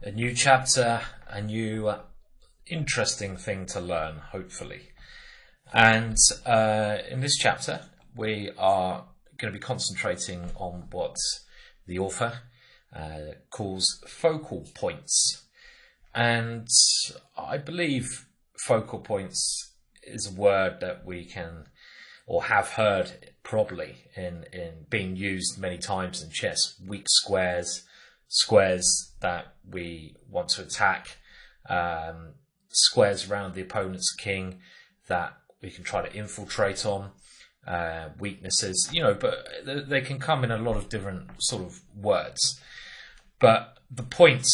A new chapter, a new interesting thing to learn, hopefully. And in this chapter, we are going to be concentrating on what the author calls focal points. And I believe focal points is a word that we can or have heard probably in being used many times in chess. Weak squares, squares that we want to attack, squares around the opponent's king that we can try to infiltrate on, weaknesses, but they can come in a lot of different sort of words. But the point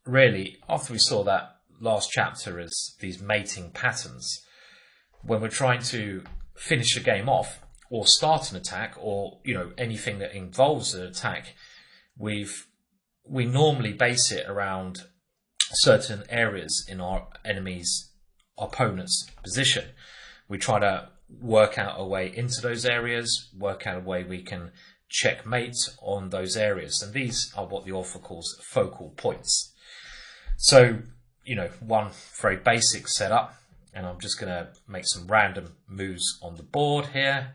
really, after we saw that last chapter, is these mating patterns. When we're trying to finish a game off or start an attack or, anything that involves an attack, we normally base it around certain areas in our enemy's opponent's position. We try to work out a way into those areas, work out a way we can checkmate on those areas. And these are what the author calls focal points. So, one very basic setup, and I'm just going to make some random moves on the board here.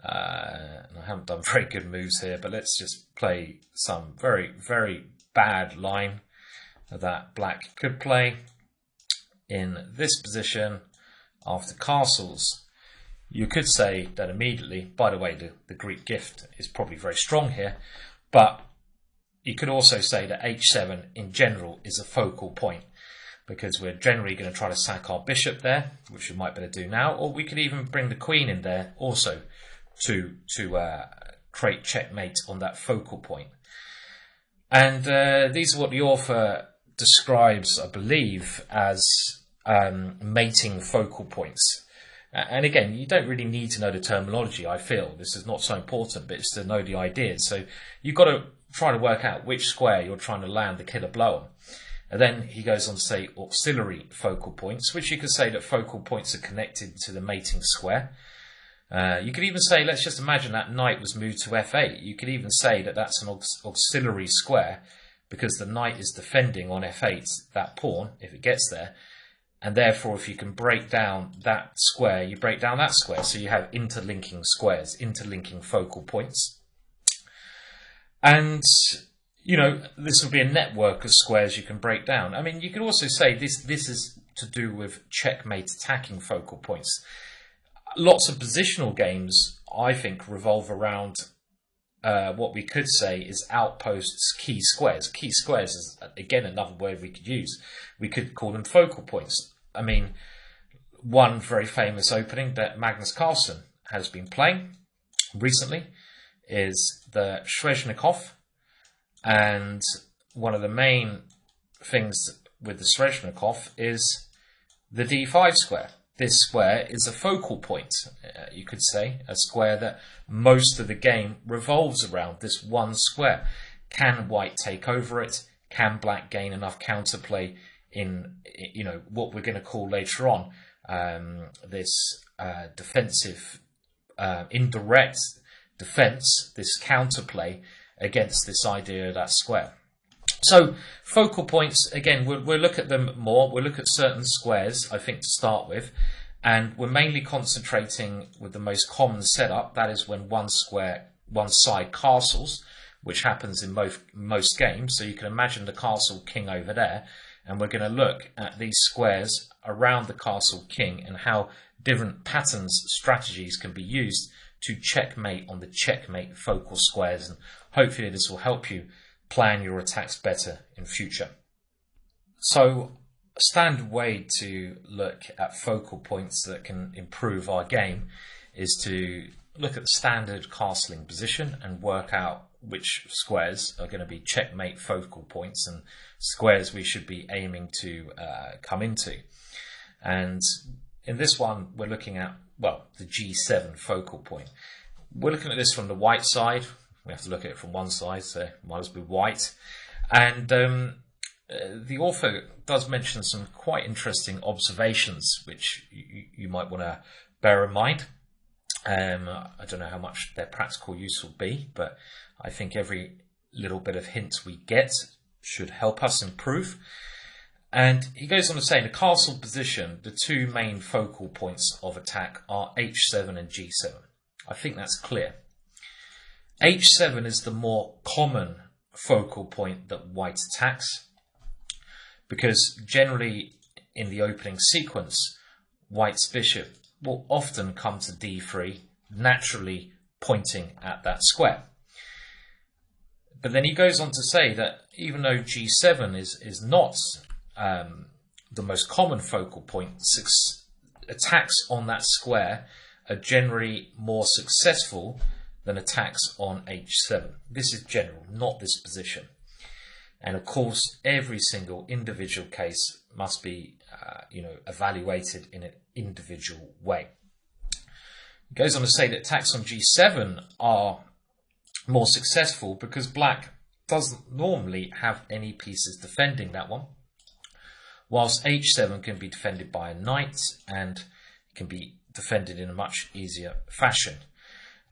And I haven't done very good moves here, but let's just play some very, very bad line that black could play in this position after castles. You could say that immediately, by the way, the Greek gift is probably very strong here, but you could also say that h7 in general is a focal point, because we're generally going to try to sack our bishop there, which we might better do now, or we could even bring the queen in there also to create checkmate on that focal point. And these are what the author describes, I believe, as mating focal points. And again, you don't really need to know the terminology, I feel. This is not so important, but it's to know the ideas. So you've got to try to work out which square you're trying to land the killer blow on. And then he goes on to say auxiliary focal points, which you could say that focal points are connected to the mating square. You could even say, let's just imagine that knight was moved to f8. You could even say that that's an auxiliary square, because the knight is defending on f8 that pawn, if it gets there. And therefore, if you can break down that square, you break down that square. So you have interlinking squares, interlinking focal points. And, this would be a network of squares you can break down. I mean, you could also say this is to do with checkmate attacking focal points. Lots of positional games, I think, revolve around what we could say is outposts, key squares. Key squares is, again, another word we could use. We could call them focal points. I mean, one very famous opening that Magnus Carlsen has been playing recently is the Shrezhnikov. And one of the main things with the Shrezhnikov is the d5 square. This square is a focal point, you could say, a square that most of the game revolves around, this one square. Can white take over it? Can black gain enough counterplay in, what we're going to call later on, this defensive, indirect defense, this counterplay against this idea of that square. So focal points, again, we'll look at them more. We'll look at certain squares, I think, to start with. And we're mainly concentrating with the most common setup. That is when one side castles, which happens in most games. So you can imagine the castle king over there. And we're going to look at these squares around the castle king and how different patterns, strategies can be used to checkmate on the checkmate focal squares. And hopefully this will help you plan your attacks better in future. So a standard way to look at focal points that can improve our game is to look at the standard castling position and work out which squares are going to be checkmate focal points and squares we should be aiming to come into. And in this one, we're looking at, the G7 focal point. We're looking at this from the white side. We have to look at it from one side, so it might as well be white. And the author does mention some quite interesting observations, which you might want to bear in mind. I don't know how much their practical use will be, but I think every little bit of hint we get should help us improve. And he goes on to say, in the castle position, the two main focal points of attack are h7 and g7. I think that's clear. h7 is the more common focal point that white attacks, because generally in the opening sequence, white's bishop will often come to d3, naturally pointing at that square. But then he goes on to say that even though g7 is not the most common focal point, attacks on that square are generally more successful than attacks on h7. This is general, not this position. And of course, every single individual case must be evaluated in an individual way. He goes on to say that attacks on g7 are more successful because black doesn't normally have any pieces defending that one, whilst h7 can be defended by a knight and can be defended in a much easier fashion.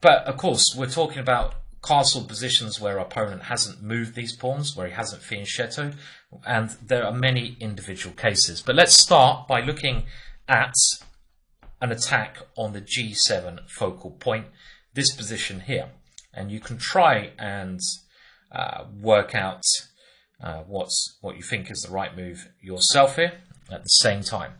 But of course, we're talking about castle positions where our opponent hasn't moved these pawns, where he hasn't fianchetto, and there are many individual cases. But let's start by looking at an attack on the g7 focal point, this position here. And you can try and work out what you think is the right move yourself here at the same time.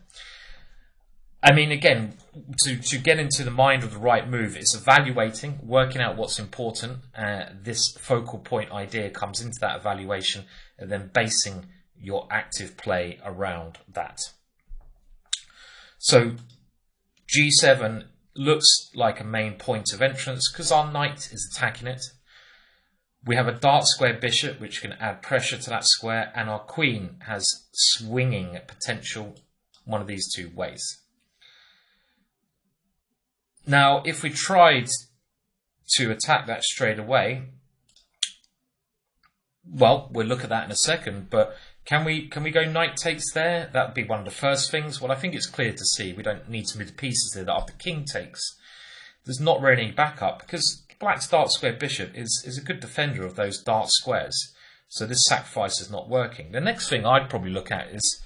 I mean, again, to get into the mind of the right move, it's evaluating, working out what's important. This focal point idea comes into that evaluation, and then basing your active play around that. So g7 looks like a main point of entrance because our knight is attacking it. We have a dark square bishop which can add pressure to that square, and our queen has swinging potential one of these two ways. Now, if we tried to attack that straight away, well, we'll look at that in a second, but can we go knight takes there? That would be one of the first things. Well, I think it's clear to see we don't need to move the pieces there, that after king takes, there's not really any backup, because black's dark square bishop is a good defender of those dark squares, so this sacrifice is not working. The next thing I'd probably look at is,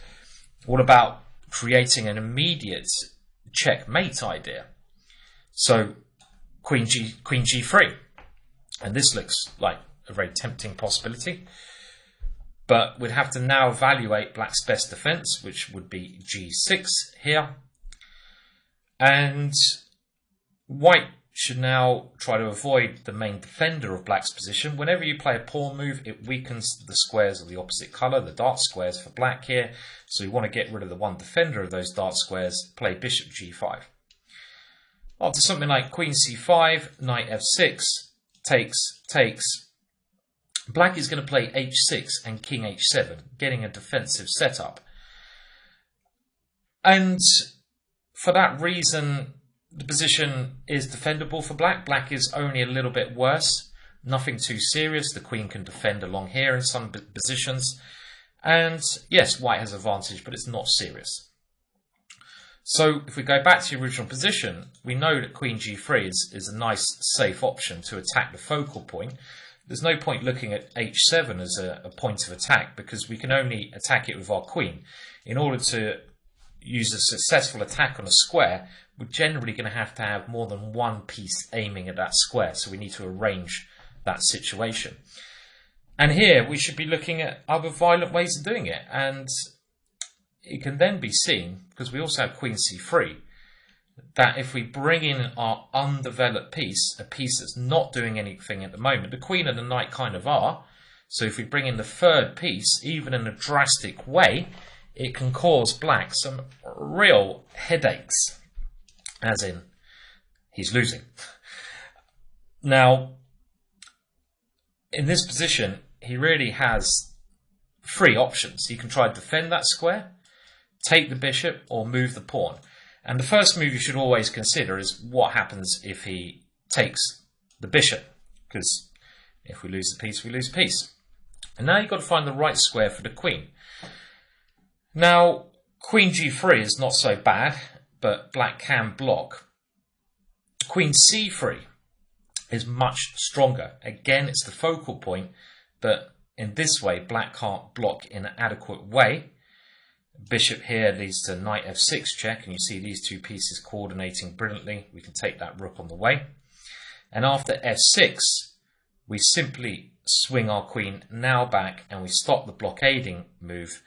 what about creating an immediate checkmate idea? So queen g3, and this looks like a very tempting possibility, but we'd have to now evaluate black's best defense, which would be g6 here, and white should now try to avoid the main defender of black's position. Whenever you play a pawn move, it weakens the squares of the opposite colour, the dark squares for black here, so you want to get rid of the one defender of those dark squares, play bishop g5. After something like queen c5, knight f6, takes, black is going to play h6 and king h7, getting a defensive setup. And for that reason, the position is defendable for black. Black is only a little bit worse, nothing too serious. The queen can defend along here in some positions. And yes, white has advantage, but it's not serious. So if we go back to the original position, we know that queen g3 is a nice safe option to attack the focal point. There's no point looking at h7 as a point of attack, because we can only attack it with our queen. In order to use a successful attack on a square, we're generally going to have more than one piece aiming at that square, so we need to arrange that situation. And here we should be looking at other violent ways of doing it, and it can then be seen, because we also have queen c3, that if we bring in our undeveloped piece, a piece that's not doing anything at the moment, the queen and the knight kind of are, so if we bring in the third piece, even in a drastic way, it can cause black some real headaches, as in, he's losing. Now, in this position, he really has three options. He can try to defend that square, take the bishop, or move the pawn. And the first move you should always consider is what happens if he takes the bishop, because if we lose the piece, we lose the piece. And now you've got to find the right square for the queen. Now, queen g3 is not so bad, but black can block. queen c3 is much stronger. Again, it's the focal point, but in this way, black can't block in an adequate way. Bishop here leads to knight f6 check, and you see these two pieces coordinating brilliantly. We can take that rook on the way. And after f6, we simply swing our queen now back, and we stop the blockading move.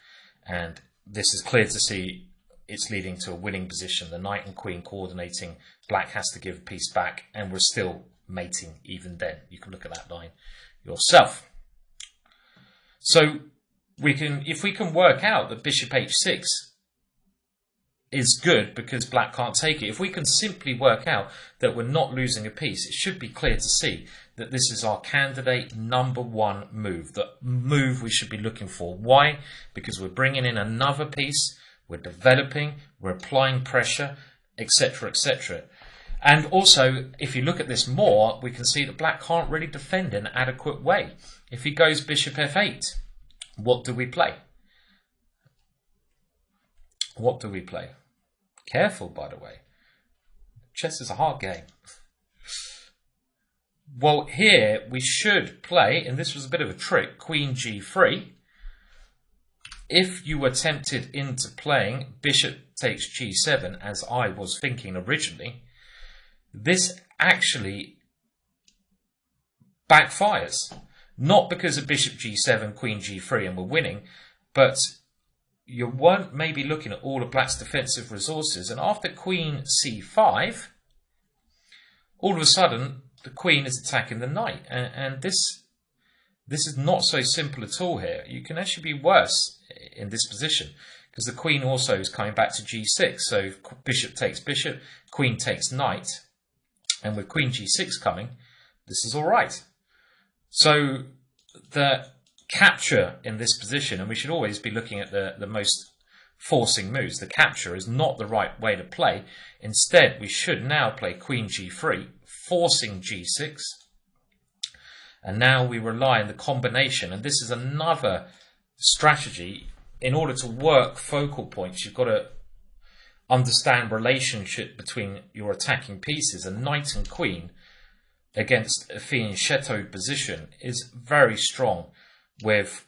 And this is clear to see it's leading to a winning position. The knight and queen coordinating. Black has to give a piece back, and we're still mating even then. You can look at that line yourself. So if we can work out that bishop h6 is good because black can't take it, if we can simply work out that we're not losing a piece, it should be clear to see that this is our candidate #1 move, the move we should be looking for. Why? Because we're bringing in another piece, we're developing, we're applying pressure, etc., etc. And also, if you look at this more, we can see that black can't really defend in an adequate way. If he goes bishop f8, what do we play? What do we play? Careful, by the way. Chess is a hard game. Well, here we should play, and this was a bit of a trick, queen g3. If you were tempted into playing bishop takes g7, as I was thinking originally, this actually backfires. Not because of bishop g7, queen g3 and we're winning, but you weren't maybe looking at all of black's defensive resources. And after queen c5, all of a sudden the queen is attacking the knight. And this is not so simple at all here. You can actually be worse in this position because the queen also is coming back to g6. So bishop takes bishop, queen takes knight. And with queen g6 coming, this is all right. So the capture in this position, and we should always be looking at the most forcing moves. The capture is not the right way to play. Instead, we should now play queen g3, forcing g6. And now we rely on the combination. And this is another strategy. In order to work focal points, you've got to understand relationship between your attacking pieces. And knight and queen against a fianchettoed position is very strong, with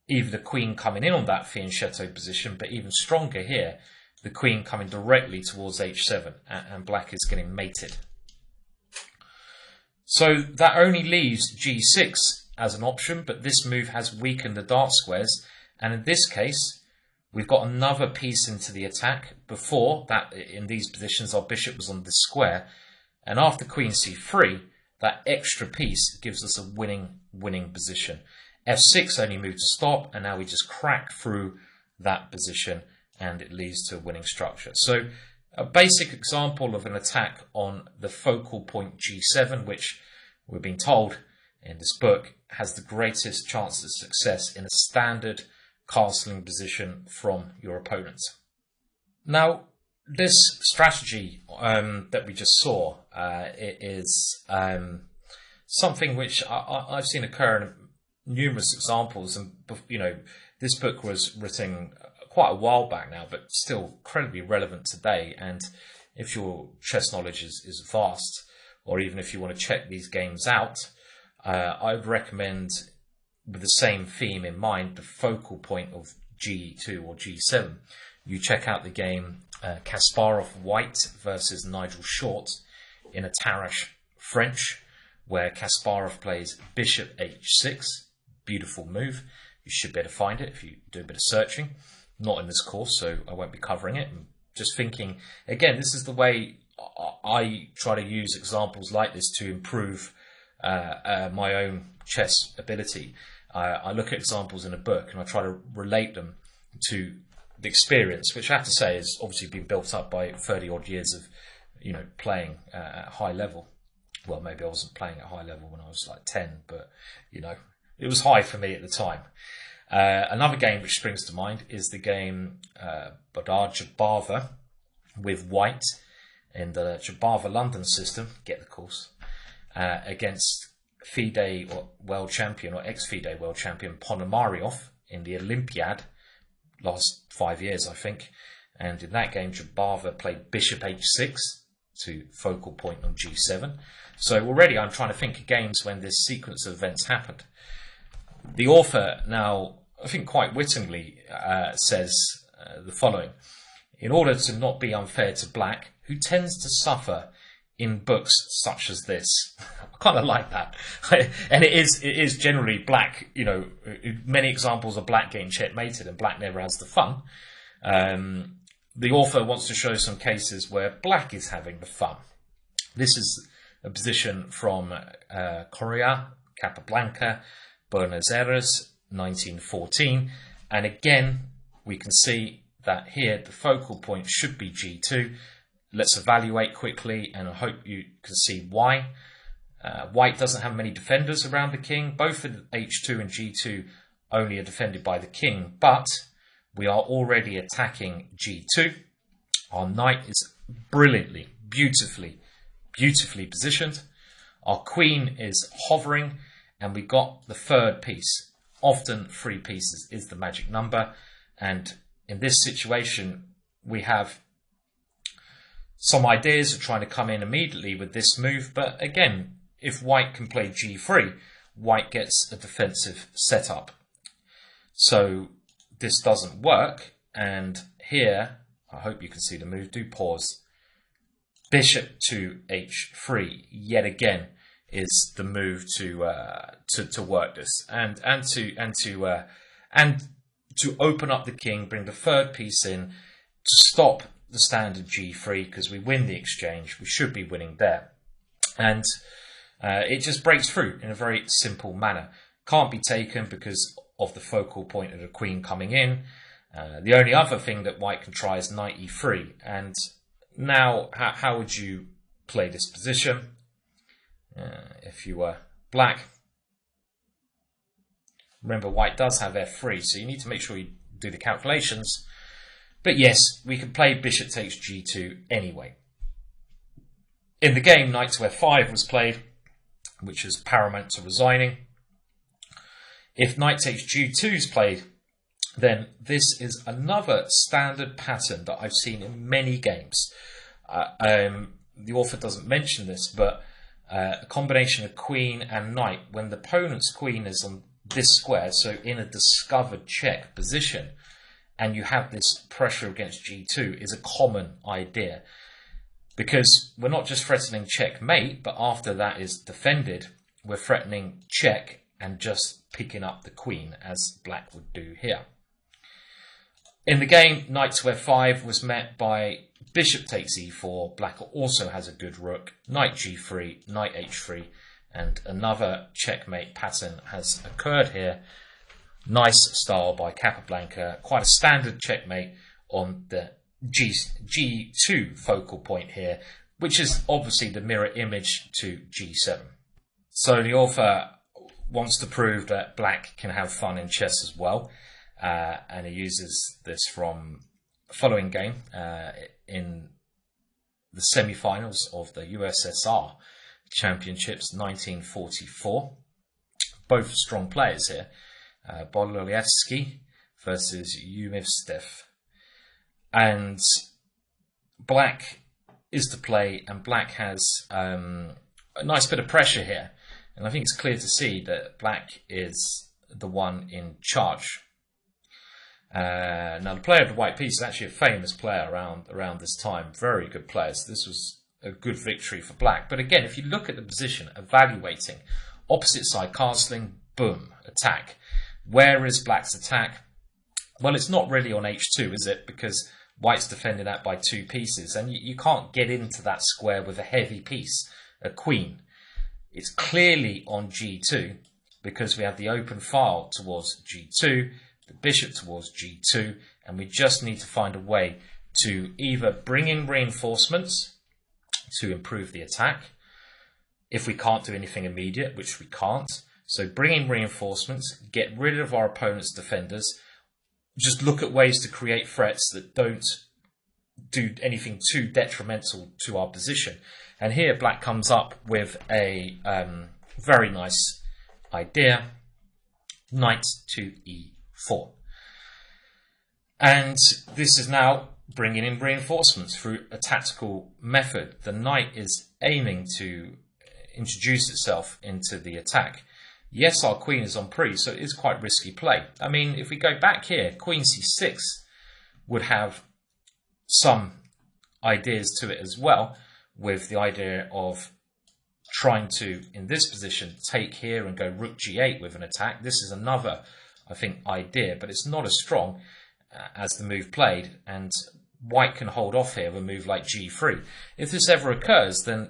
either the queen coming in on that fianchettoed position, but even stronger here, the queen coming directly towards h7, and black is getting mated. So that only leaves g6 as an option, but this move has weakened the dark squares, and in this case we've got another piece into the attack. Before that, in these positions, our bishop was on this square. And after queen c3, that extra piece gives us a winning position. f6 only moved to stop, and now we just crack through that position, and it leads to a winning structure. So a basic example of an attack on the focal point g7, which we've been told in this book has the greatest chance of success in a standard castling position from your opponent. Now, this strategy that we just saw is something which I've seen occur in numerous examples, and this book was written quite a while back now, but still incredibly relevant today. And if your chess knowledge is vast, or even if you want to check these games out, I would recommend, with the same theme in mind, the focal point of G2 or G7, you check out the game Kasparov-White versus Nigel Short in a Tarrasch French, where Kasparov plays bishop h6. Beautiful move. You should be able to find it if you do a bit of searching. Not in this course, so I won't be covering it. I'm just thinking, again, this is the way I try to use examples like this to improve my own chess ability. I look at examples in a book and I try to relate them to the experience, which I have to say has obviously been built up by 30 odd years of playing at high level. Well, maybe I wasn't playing at high level when I was like 10, but it was high for me at the time. Another game which springs to mind is the game Bodar-Jabava with White in the Jabava London system, get the course, against FIDE world champion or ex-FIDE world champion Ponomaryov in the Olympiad last 5 years, I think. And in that game, Jabava played bishop h6 to focal point on g7. So already I'm trying to think of games when this sequence of events happened. The author now, I think quite wittingly, says the following: in order to not be unfair to black, who tends to suffer in books such as this. I kind of like that. And it is generally black, you know, many examples of black getting checkmated, and black never has the fun. The author wants to show some cases where black is having the fun. This is a position from Correa, Capablanca, Buenos Aires, 1914. And again, we can see that here the focal point should be G2. Let's evaluate quickly, and I hope you can see why. White doesn't have many defenders around the king. Both H2 and G2 only are defended by the king, but we are already attacking G2. Our knight is brilliantly, beautifully positioned. Our queen is hovering, and we got the third piece. Often 3 pieces is the magic number, and in this situation we have some ideas of trying to come in immediately with this move, but again, if white can play G3, white gets a defensive setup. So this doesn't work, and here, I hope you can see the move, do pause. Bishop to H3, yet again, is the move to work this, and to open up the king, bring the third piece in, to stop the standard G3, because we win the exchange. We should be winning there, and it just breaks through in a very simple manner. Can't be taken because of the focal point of the queen coming in. The only other thing that white can try is knight E3, and now how would you play this position if you were black? Remember, white does have F3, so you need to make sure you do the calculations. But yes, we can play bishop takes G2 anyway. In the game, knight to F5 was played, which is paramount to resigning. If knight takes G2 is played, then this is another standard pattern that I've seen in many games. The author doesn't mention this, but a combination of queen and knight, when the opponent's queen is on this square, so in a discovered check position, and you have this pressure against G2, is a common idea. Because we're not just threatening checkmate, but after that is defended, we're threatening check and just picking up the queen, as black would do here. In the game, knight to F5 was met by bishop takes E4. Black also has a good rook, knight G3, knight H3, and another checkmate pattern has occurred here. Nice style by Capablanca, quite a standard checkmate on the G2 focal point here, which is obviously the mirror image to G7. So the author wants to prove that black can have fun in chess as well, and he uses this from the following game in the semi-finals of the USSR Championships 1944. Both strong players here. Bololevsky versus Umivstev. And black is to play, and black has a nice bit of pressure here. And I think it's clear to see that black is the one in charge. Now, the player of the white piece is actually a famous player around this time. Very good player. So this was a good victory for black. But again, if you look at the position, evaluating, opposite side castling, boom, attack. Where is black's attack? Well, it's not really on H2, is it? Because white's defending that by 2 pieces, and you can't get into that square with a heavy piece, a queen. It's clearly on G2 because we have the open file towards G2, the bishop towards G2, and we just need to find a way to either bring in reinforcements to improve the attack, if we can't do anything immediate, which we can't. So bring in reinforcements, get rid of our opponent's defenders, just look at ways to create threats that don't do anything too detrimental to our position. And here black comes up with a very nice idea, knight to E4. And this is now bringing in reinforcements through a tactical method. The knight is aiming to introduce itself into the attack. Yes, our queen is on pre, so it is quite risky play. I mean, if we go back here, queen c6 would have some ideas to it as well, with the idea of trying to, in this position, take here and go rook g8 with an attack. This is another, I think, idea, but it's not as strong as the move played, and white can hold off here with a move like g3. If this ever occurs, then,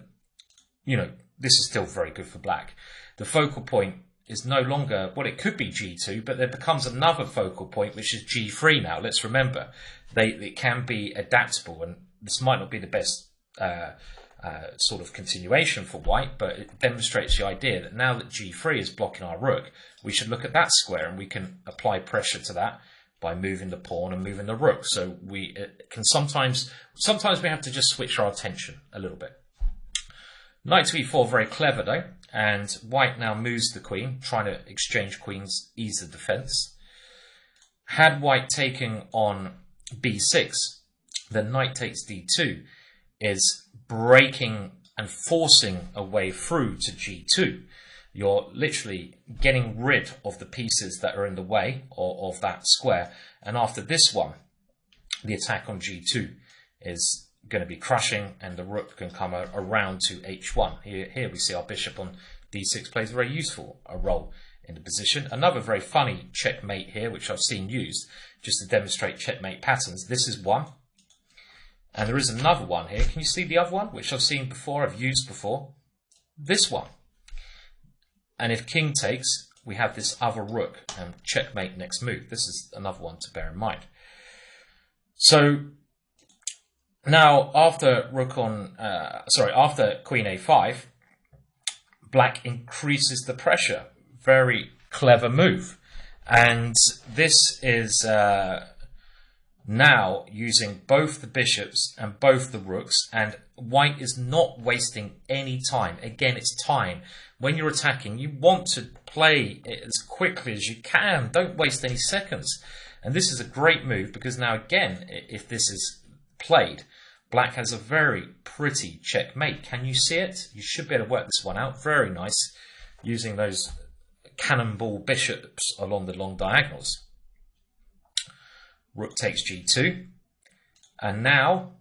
you know, this is still very good for black. The focal point is no longer, well, it could be g2, but there becomes another focal point, which is g3 now. Let's remember, it can be adaptable, and this might not be the best sort of continuation for white, but it demonstrates the idea that now that g3 is blocking our rook, we should look at that square, and we can apply pressure to that by moving the pawn and moving the rook. So we can sometimes we have to just switch our attention a little bit. Knight to e4, very clever though, and white now moves the queen, trying to exchange queens, ease the defense. Had white taken on b6, then knight takes d2 is breaking and forcing a way through to g2. You're literally getting rid of the pieces that are in the way of that square. And after this one, the attack on g2 is going to be crushing, and the rook can come around to h1. Here we see our bishop on d6 plays a very useful role in the position. Another very funny checkmate here, which I've seen used just to demonstrate checkmate patterns. This is one. And there is another one here. Can you see the other one, which I've seen before, I've used before? This one. And if king takes, we have this other rook and checkmate next move. This is another one to bear in mind. So now after after queen a5, black increases the pressure. Very clever move. And this is now using both the bishops and both the rooks, and white is not wasting any time. Again, it's time. When you're attacking, you want to play it as quickly as you can. Don't waste any seconds. And this is a great move because now, again, if this is played, black has a very pretty checkmate. Can you see it? You should be able to work this one out. Very nice, using those cannonball bishops along the long diagonals. Rook takes g2, and now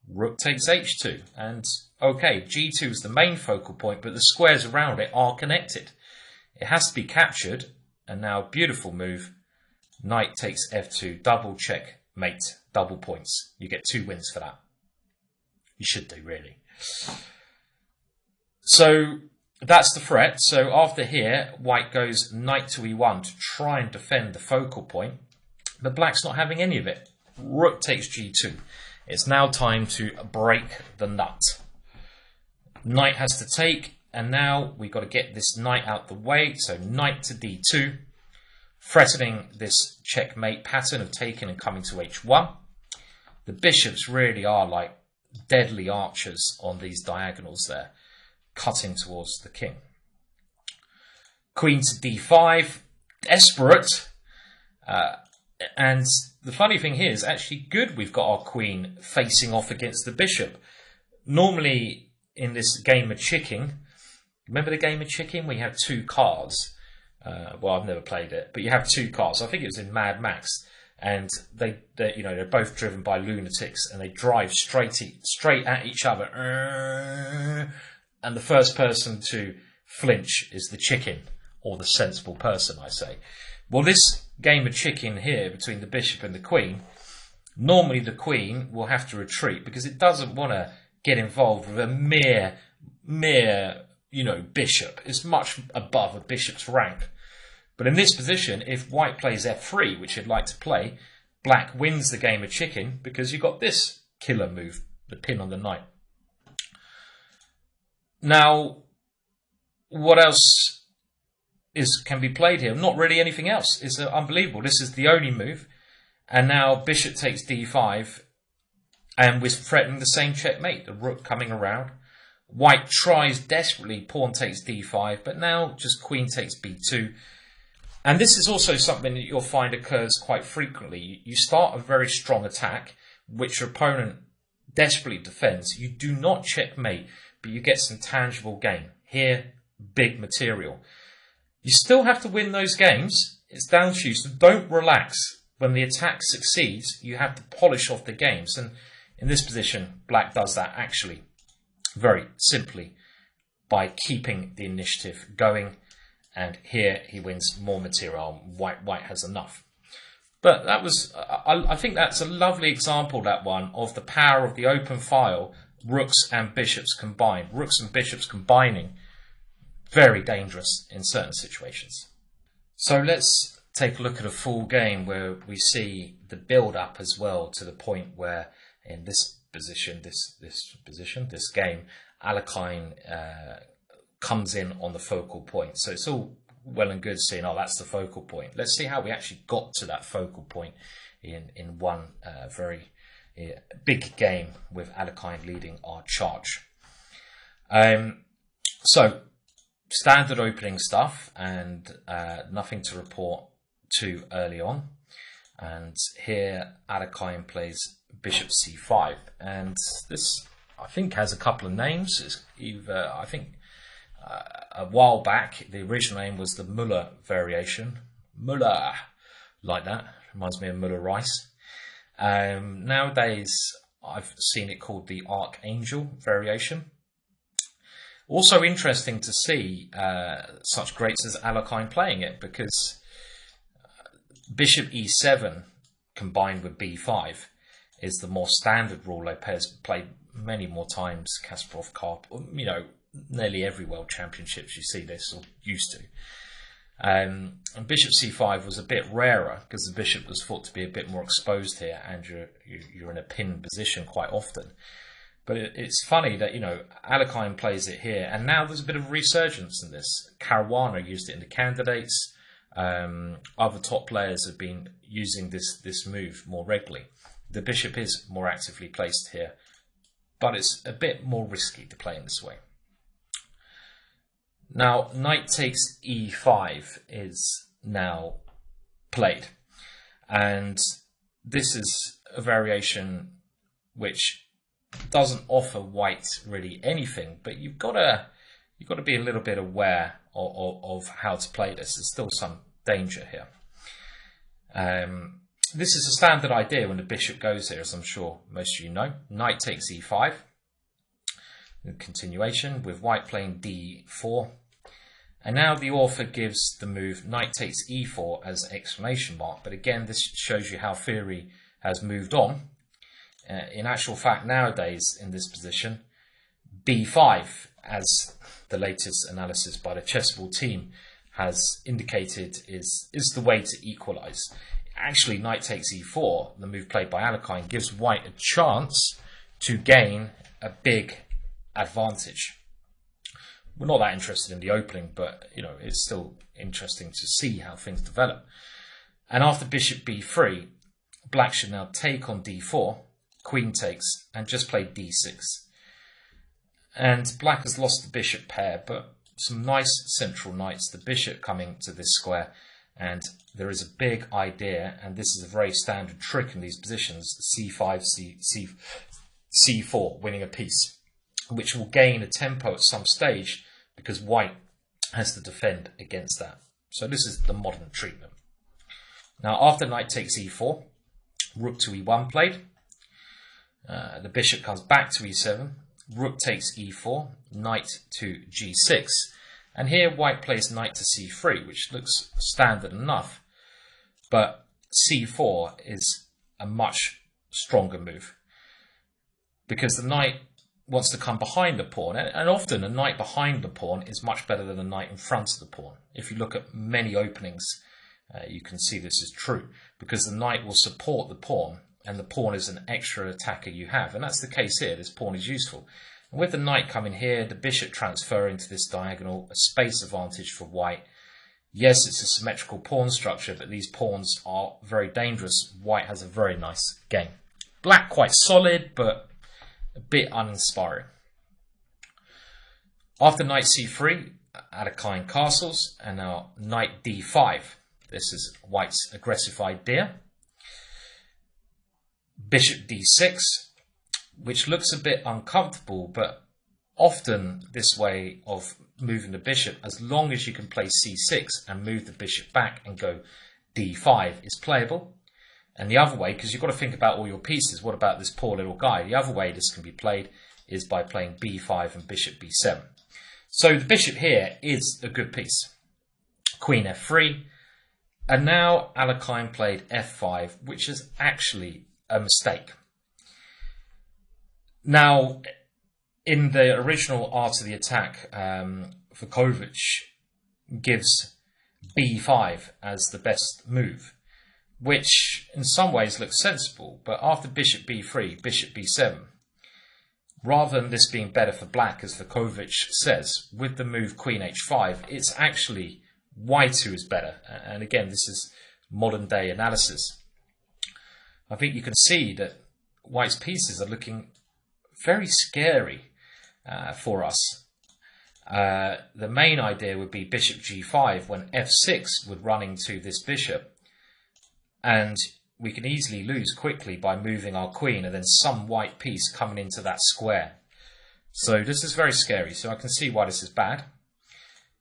rook takes h2. And okay, g2 is the main focal point, but the squares around it are connected. It has to be captured, and now beautiful move. Knight takes f2, double checkmate, double points. You get 2 wins for that. You should do, really. So that's the threat. So after here, white goes knight to e1 to try and defend the focal point. But black's not having any of it. Rook takes g2. It's now time to break the nut. Knight has to take, and now we've got to get this knight out the way. So knight to d2, threatening this checkmate pattern of taking and coming to h1. The bishops really are like deadly archers on these diagonals there, cutting towards the king. Queen to d5, desperate. And the funny thing here is actually good we've got our queen facing off against the bishop. Normally in this game of chicken, remember the game of chicken where you have 2 cards? Well, I've never played it, but you have 2 cards. I think it was in Mad Max, and they're both driven by lunatics, and they drive straight at each other. And the first person to flinch is the chicken, or the sensible person, I say. Well, this game of chicken here between the bishop and the queen, normally the queen will have to retreat because it doesn't want to get involved with a mere bishop. It's much above a bishop's rank. But in this position, if white plays f3, which he'd like to play, black wins the game of chicken because you've got this killer move, the pin on the knight. Now, what else can be played here? Not really anything else. It's unbelievable. This is the only move. And now bishop takes d5, and we're threatening the same checkmate, the rook coming around. White tries desperately, pawn takes d5, but now just queen takes b2. And this is also something that you'll find occurs quite frequently. You start a very strong attack which your opponent desperately defends, you do not checkmate, but you get some tangible gain. Here, big material. You still have to win those games. It's down to you, so don't relax. When the attack succeeds, you have to polish off the games. And in this position, black does that actually very simply by keeping the initiative going. And here he wins more material. White has enough. But that was, I think that's a lovely example, that one, of the power of the open file, rooks and bishops combined. Rooks and bishops combining, very dangerous in certain situations. So let's take a look at a full game where we see the build-up as well to the point where in this game, Alekhine comes in on the focal point. So it's all well and good seeing, oh, that's the focal point. Let's see how we actually got to that focal point in one very big game with Alekhine leading our charge. So standard opening stuff, and nothing to report too early on. And here Alekhine plays bishop c5, and this I think has a couple of names. It's either, I think a while back the original name was the Muller variation. Muller, like that, reminds me of Muller Rice. Nowadays I've seen it called the Archangel variation. Also interesting to see such greats as Alekhine playing it, because bishop e7 combined with b5 is the more standard rule. Lopez played many more times. Kasparov, Karpov, nearly every world championships you see this, or used to. And bishop c5 was a bit rarer because the bishop was thought to be a bit more exposed here, and you're in a pinned position quite often. But it's funny that, Alekhine plays it here, and now there's a bit of resurgence in this. Caruana used it in the candidates. Other top players have been using this move more regularly. The bishop is more actively placed here, but it's a bit more risky to play in this way. Now, knight takes e5 is now played, and this is a variation which doesn't offer white really anything, but you've got to be a little bit aware of how to play this. There's still some danger here. This is a standard idea when the bishop goes here, as I'm sure most of you know. Knight takes e5. The continuation with white playing d4. And now the author gives the move knight takes e4 as exclamation mark. But again, this shows you how theory has moved on. In actual fact, nowadays in this position, b5, as the latest analysis by the chessboard team has indicated, is the way to equalize. Actually, knight takes e4, the move played by Alekhine, gives white a chance to gain a big advantage. We're not that interested in the opening, but it's still interesting to see how things develop. And after bishop b3, black should now take on d4, queen takes, and just play d6. And black has lost the bishop pair, but some nice central knights, the bishop coming to this square, and there is a big idea, and this is a very standard trick in these positions, c5, c4, winning a piece, which will gain a tempo at some stage because white has to defend against that. So this is the modern treatment. Now after knight takes e4, rook to e1 played. The bishop comes back to e7, rook takes e4, knight to g6. And here white plays knight to c3, which looks standard enough. But c4 is a much stronger move, because the knight wants to come behind the pawn. And often a knight behind the pawn is much better than a knight in front of the pawn. If you look at many openings, you can see this is true, because the knight will support the pawn, and the pawn is an extra attacker you have. And that's the case here. This pawn is useful. And with the knight coming here, the bishop transferring to this diagonal, a space advantage for white. Yes, it's a symmetrical pawn structure, but these pawns are very dangerous. White has a very nice game. Black quite solid, but a bit uninspiring. After knight c3, Alekhine castles, and now knight d5. This is white's aggressive idea. bishop d6, which looks a bit uncomfortable, but often this way of moving the bishop, as long as you can play c6 and move the bishop back and go d5, is playable. And the other way, because you've got to think about all your pieces, what about this poor little guy? The other way this can be played is by playing b5 and bishop b7. So the bishop here is a good piece. Queen f3. And now Alekhine played f5, which is actually a mistake. Now, in the original Art of the Attack, Vukovic gives b5 as the best move, which in some ways looks sensible, but after bishop b3, bishop b7, rather than this being better for black, as Vukovic says, with the move queen h5, it's actually white who is better. And again, this is modern day analysis. I think you can see that white's pieces are looking very scary for us. The main idea would be bishop g5 when f6 would run into this bishop, and we can easily lose quickly by moving our queen and then some white piece coming into that square. So this is very scary, so I can see why this is bad.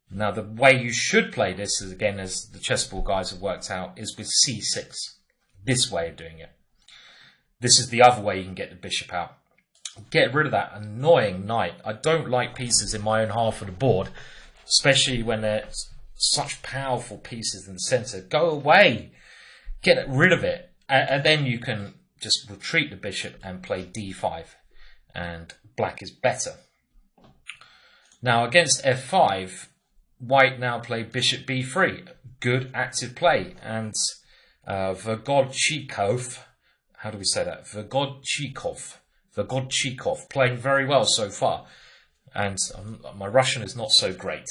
Now the way you should play this is, again, as the chessboard guys have worked out, is with c6. This way of doing it. This is the other way you can get the bishop out. Get rid of that annoying knight. I don't like pieces in my own half of the board, especially when they're such powerful pieces in the centre. Go away. Get rid of it. And then you can just retreat the bishop and play d5. And black is better. Now against f5, white now played bishop b3. Good active play. And Vukovic, how do we say that? Vukovic playing very well so far. And my Russian is not so great.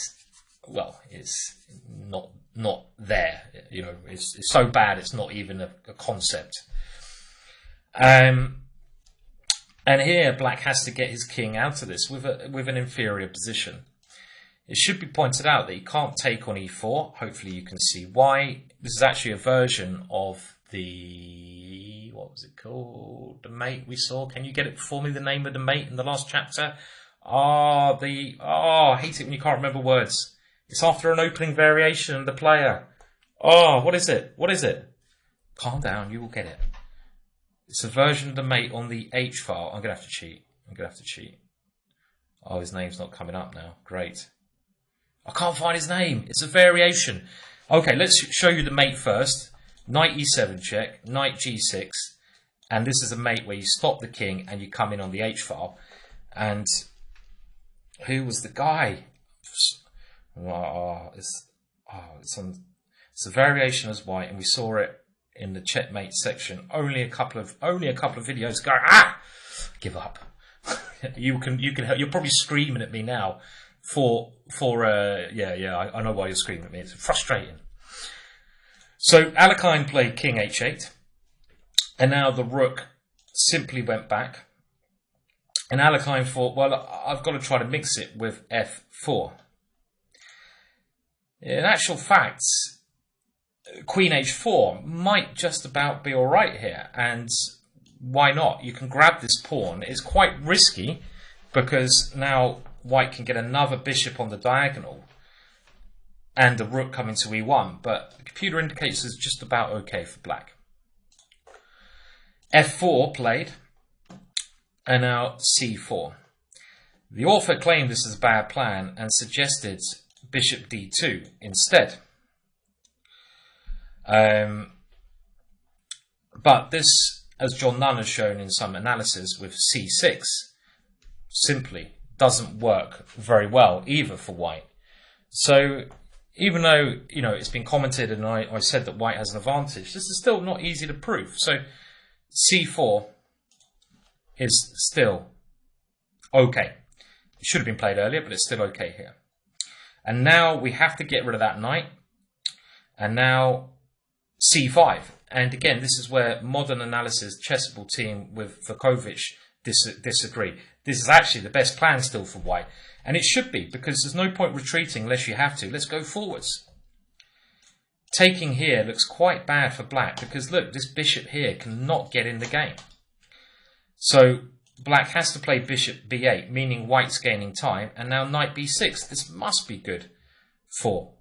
Well, it's not there. You know, it's so bad it's not even a concept. And here black has to get his king out of this with an inferior position. It should be pointed out that he can't take on e4. Hopefully you can see why. This is actually a version of the, what was it called? The mate we saw. Can you get it for me, the name of the mate in the last chapter? I hate it when you can't remember words. It's after an opening variation of the player. What is it? What is it? Calm down, you will get it. It's a version of the mate on the H file. I'm going to have to cheat. Oh, his name's not coming up now. Great. I can't find his name. It's a variation. Okay, let's show you the mate first. Knight e7 check, knight g6. And this is a mate where you stop the king and you come in on the H file. And who was the guy? It's a variation as white, and we saw it in the checkmate section only a couple of videos ago. Give up. you can help. You're probably screaming at me now I know why you're screaming at me. It's frustrating. So Alekhine played king h8, and now the rook simply went back, and Alekhine thought, well, I've got to try to mix it with f4. In actual fact, queen h4 might just about be all right here, and why not? You can grab this pawn. It's quite risky because now white can get another bishop on the diagonal and the rook coming to e1, but the computer indicates it's just about okay for black. f4 played, and now c4. The author claimed this is a bad plan and suggested bishop d2 instead. But this, as John Nunn has shown in some analysis with c6, simply doesn't work very well either for white. So even though, you know, it's been commented and I said that white has an advantage, this is still not easy to prove. So c4 is still okay. It should have been played earlier, but it's still okay here. And now we have to get rid of that knight. And now c5. And again, this is where modern analysis chessable team with Vukovic disagree. This is actually the best plan still for white. And it should be, because there's no point retreating unless you have to. Let's go forwards. Taking here looks quite bad for black, because look, this bishop here cannot get in the game. So black has to play bishop b8, meaning white's gaining time, and now knight b6. This must be good for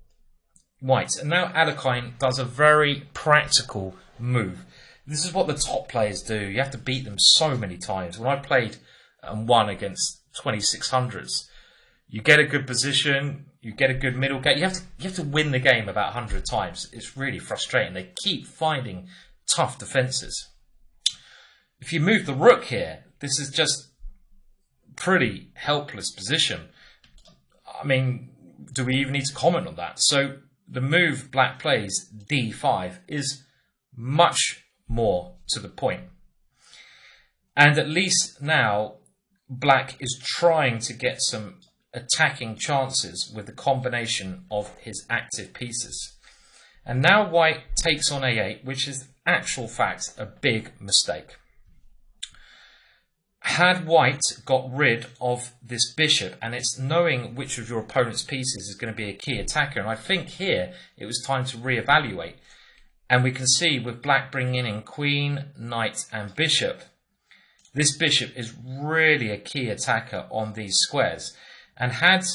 white. And now Alekhine does a very practical move. This is what the top players do. You have to beat them so many times. When I played and won against 2600s, you get a good position, you get a good middle game. You have to win the game about 100 times. It's really frustrating. They keep finding tough defences. If you move the rook here, this is just pretty helpless position. I mean, do we even need to comment on that? So the move black plays, d5, is much more to the point. And at least now, black is trying to get some attacking chances with the combination of his active pieces. And now white takes on a8, which is actual fact a big mistake. Had white got rid of this bishop, and it's knowing which of your opponent's pieces is going to be a key attacker, and I think here it was time to reevaluate. And we can see with black bringing in queen, knight and bishop, this bishop is really a key attacker on these squares. And had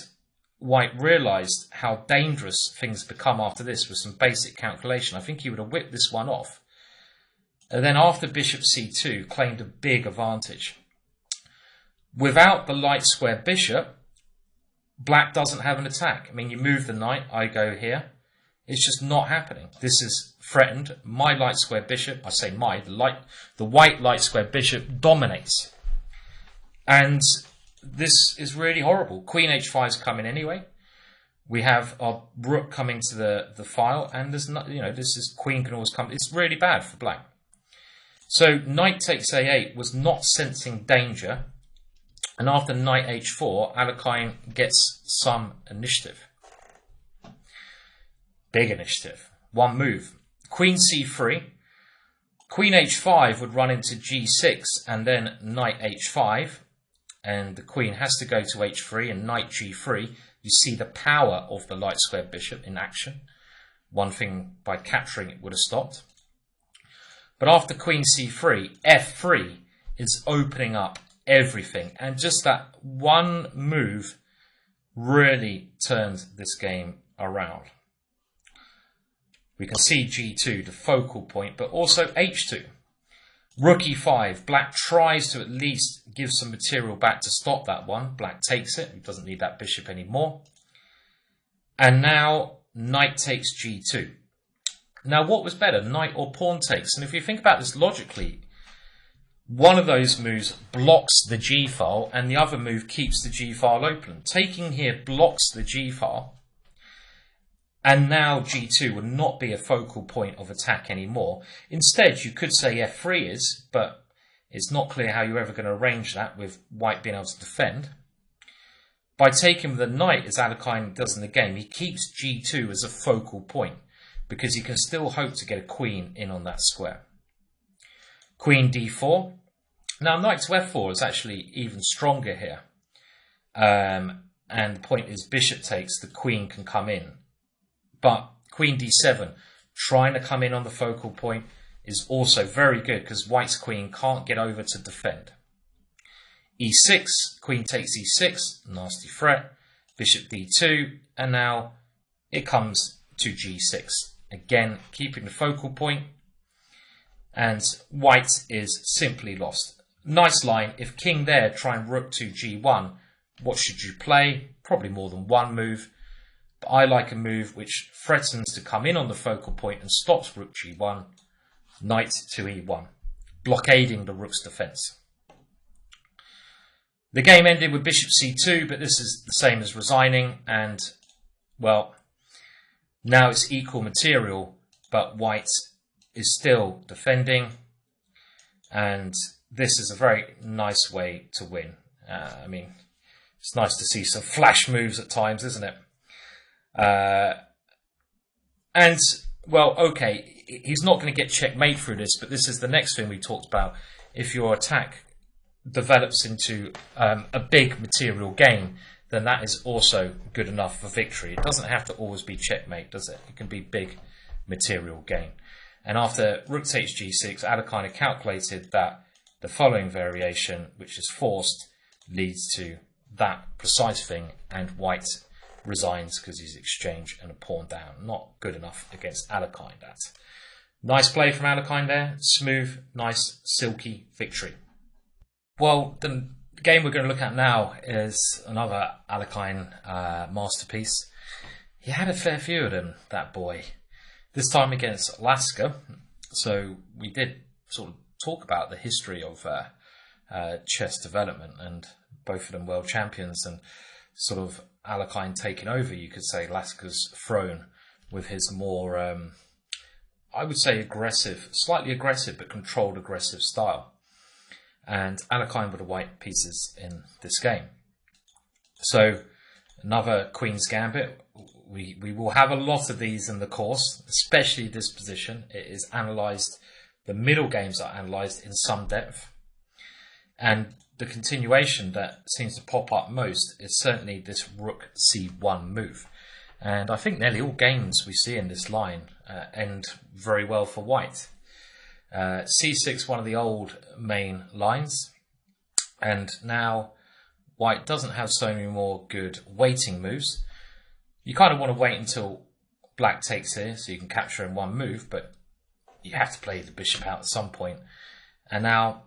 white realised how dangerous things become after this with some basic calculation, I think he would have whipped this one off. And then after bishop c2, claimed a big advantage. Without the light square bishop, black doesn't have an attack. I mean, you move the knight, I go here. It's just not happening. This is threatened. My light square bishop, I say my, the white light square bishop dominates. And this is really horrible. Queen h5 is coming anyway. We have our rook coming to the file, and there's not, this is queen can always come. It's really bad for black. So knight takes a8 was not sensing danger, and after knight h4, Alekhine gets some initiative. Big initiative. One move. Queen c3. Queen h5 would run into g6 and then knight h5. And the queen has to go to h3 and knight g3. You see the power of the light square bishop in action. One thing, by capturing it, would have stopped. But after queen c3, f3 is opening up everything. And just that one move really turned this game around. We can see g2, the focal point, but also h2. Rook e5, black tries to at least give some material back to stop that one. Black takes it, he doesn't need that bishop anymore. And now knight takes g2. Now what was better, knight or pawn takes? And if you think about this logically, one of those moves blocks the g file and the other move keeps the g file open. Taking here blocks the g file. And now g2 would not be a focal point of attack anymore. Instead, you could say f3 is, but it's not clear how you're ever going to arrange that with white being able to defend. By taking the knight, as Alekhine does in the game, he keeps g2 as a focal point because he can still hope to get a queen in on that square. Queen d4. Now, knight to f4 is actually even stronger here. And the point is bishop takes, the queen can come in. But queen d7, trying to come in on the focal point, is also very good because white's queen can't get over to defend. e6, queen takes e6, nasty threat. Bishop d2, and now it comes to g6. Again, keeping the focal point, and white is simply lost. Nice line, if king there, try and rook to g1, what should you play? Probably more than one move. I like a move which threatens to come in on the focal point and stops rook g1, knight to e1, blockading the rook's defence. The game ended with bishop c2, but this is the same as resigning, and, well, now it's equal material, but white is still defending, and this is a very nice way to win. I mean, it's nice to see some flash moves at times, isn't it? And, well, okay, he's not going to get checkmate through this, but this is the next thing we talked about. If your attack develops into a big material gain, then that is also good enough for victory. It doesn't have to always be checkmate, does it? It can be big material gain. And after rook takes g6, Alekhine calculated that the following variation, which is forced, leads to that precise thing, and white resigns because he's exchanged and a pawn down. Not good enough against Alekhine, that. Nice play from Alekhine there. Smooth, nice, silky victory. Well, the game we're going to look at now is another Alekhine masterpiece. He had a fair few of them, that boy. This time against Lasker. So we did sort of talk about the history of chess development, and both of them world champions, and sort of Alekhine taking over, you could say, Lasker's throne with his more, I would say, aggressive, slightly aggressive, but controlled aggressive style. And Alekhine with the white pieces in this game. So another Queen's Gambit. We will have a lot of these in the course, especially this position. It is analysed, the middle games are analysed in some depth. And the continuation that seems to pop up most is certainly this Rook C1 move. And I think nearly all games we see in this line end very well for white. C6, one of the old main lines, and now white doesn't have so many more good waiting moves. You kind of want to wait until black takes here so you can capture in one move, but you have to play the bishop out at some point. And now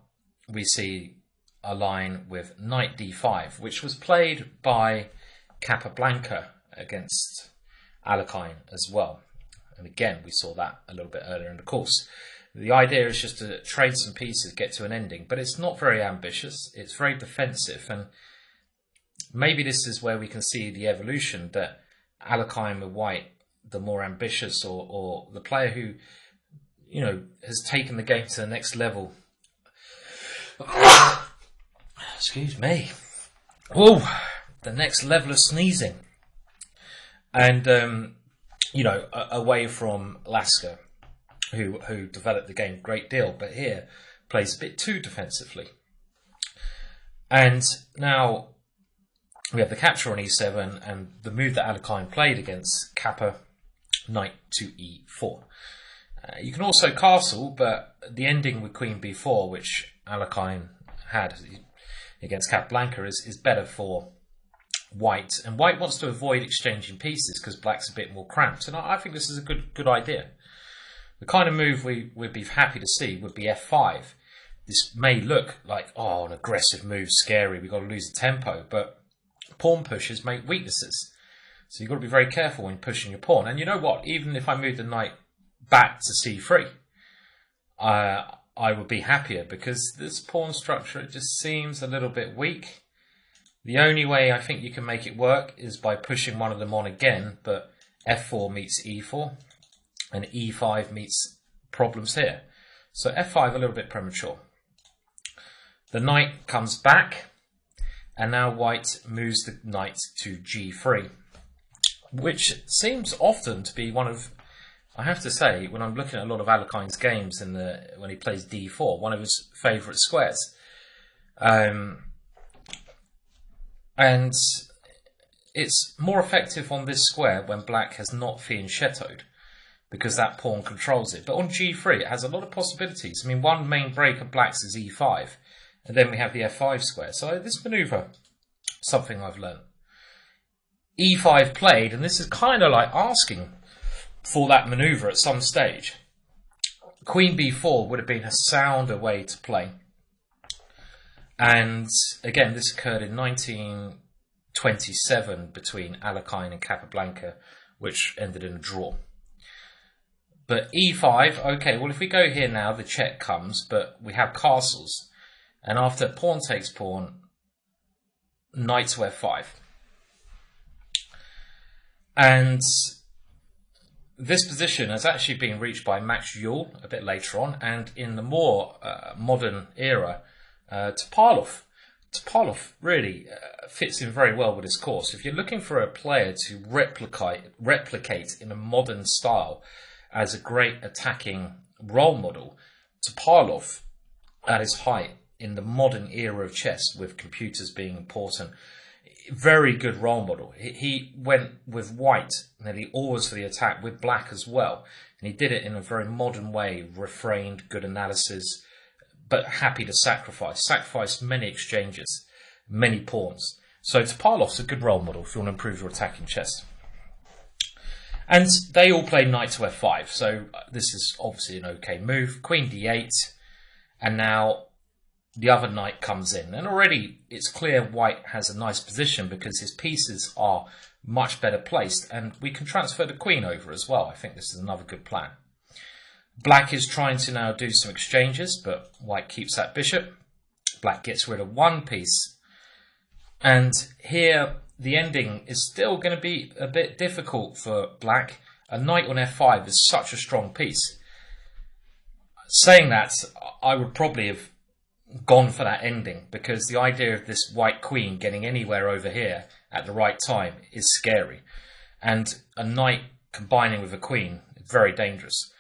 we see a line with knight d5, which was played by Capablanca against Alekhine as well. And again, we saw that a little bit earlier in the course. The idea is just to trade some pieces, get to an ending, but it's not very ambitious. It's very defensive, and maybe this is where we can see the evolution that Alekhine with white, the more ambitious, or the player who, you know, has taken the game to the next level. Excuse me. Oh, the next level of sneezing. And, you know, away from Lasker, who developed the game a great deal, but here plays a bit too defensively. And now we have the capture on e7, and the move that Alekhine played against Kappa, knight to e4. You can also castle, but the ending with queen b4, which Alekhine had against Capablanca, is better for white. And white wants to avoid exchanging pieces because black's a bit more cramped. And I think this is a good idea. The kind of move we'd be happy to see would be f5. This may look like, oh, an aggressive move, scary, we've got to lose the tempo, but pawn pushes make weaknesses. So you've got to be very careful when pushing your pawn. And you know what? Even if I move the knight back to c3, I would be happier, because this pawn structure, it just seems a little bit weak. The only way I think you can make it work is by pushing one of them on again, but f4 meets e4. And e5 meets problems here. So f5 a little bit premature. The knight comes back, and now white moves the knight to g3, which seems often to be one of, I have to say, when I'm looking at a lot of Alekhine's games when he plays d4, one of his favourite squares. And it's more effective on this square when black has not fianchettoed, because that pawn controls it. But on g3, it has a lot of possibilities. I mean, one main break of black's is e5, and then we have the f5 square. So this manoeuvre, something I've learned. e5 played, and this is kind of like asking for that manoeuvre at some stage. Queen b4 would have been a sounder way to play. And again, this occurred in 1927 between Alekhine and Capablanca, which ended in a draw. But e5, okay, well, if we go here now, the check comes, but we have castles. And after pawn takes pawn, knight to f5. And this position has actually been reached by Max Euell a bit later on, and in the more modern era, Topalov. Topalov really fits in very well with this course. If you're looking for a player to replicate in a modern style as a great attacking role model, Topalov at his height in the modern era of chess, with computers being important, very good role model. He went with white nearly always for the attack, with black as well, and he did it in a very modern way, refrained, good analysis, but happy to sacrifice many exchanges, many pawns. So Topalof's a good role model if you want to improve your attacking chess. And they all play knight to f5, so this is obviously an okay move. Queen d8, and now the other knight comes in. And already it's clear white has a nice position because his pieces are much better placed, and we can transfer the queen over as well. I think this is another good plan. Black is trying to now do some exchanges, but white keeps that bishop. Black gets rid of one piece. And here the ending is still going to be a bit difficult for black. A knight on f5 is such a strong piece. Saying that, I would probably have gone for that ending, because the idea of this white queen getting anywhere over here at the right time is scary. And a knight combining with a queen is very dangerous.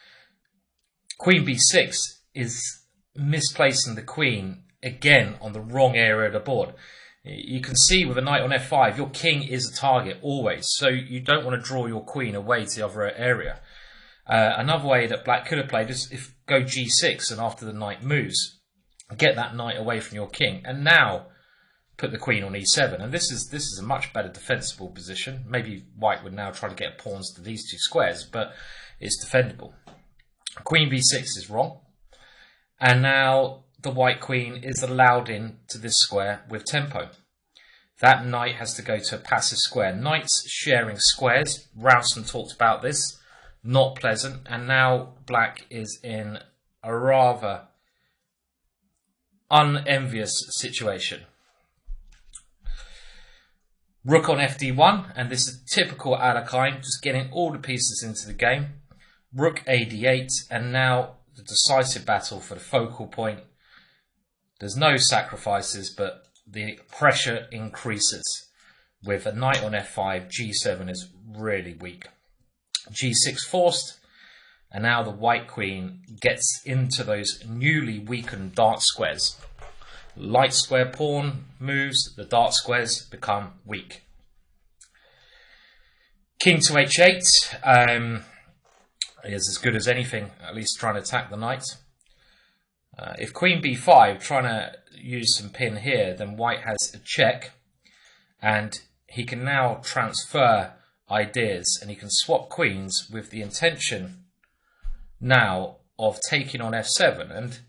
Queen b6 is misplacing the queen again on the wrong area of the board. You can see with a knight on f5, your king is a target always, so you don't want to draw your queen away to the other area. Another way that black could have played is if go g6, and after the knight moves, get that knight away from your king, and now put the queen on e7. And this is a much better defensible position. Maybe white would now try to get pawns to these two squares, but it's defendable. Queen b6 is wrong, and now the white queen is allowed in to this square with tempo. That knight has to go to a passive square. Knights sharing squares, Rowson talked about this, not pleasant, and now black is in a rather unenvious situation. Rook on fd1, and this is typical Alekhine, just getting all the pieces into the game. Rook ad8, and now the decisive battle for the focal point. There's no sacrifices, but the pressure increases. With a knight on f5, g7 is really weak. g6 forced, and now the white queen gets into those newly weakened dark squares. Light square pawn moves, the dark squares become weak. King to h8 is as good as anything, at least trying to attack the knight. If queen b5, trying to use some pin here, then white has a check, and he can now transfer ideas, and he can swap queens with the intention now of taking on f7. And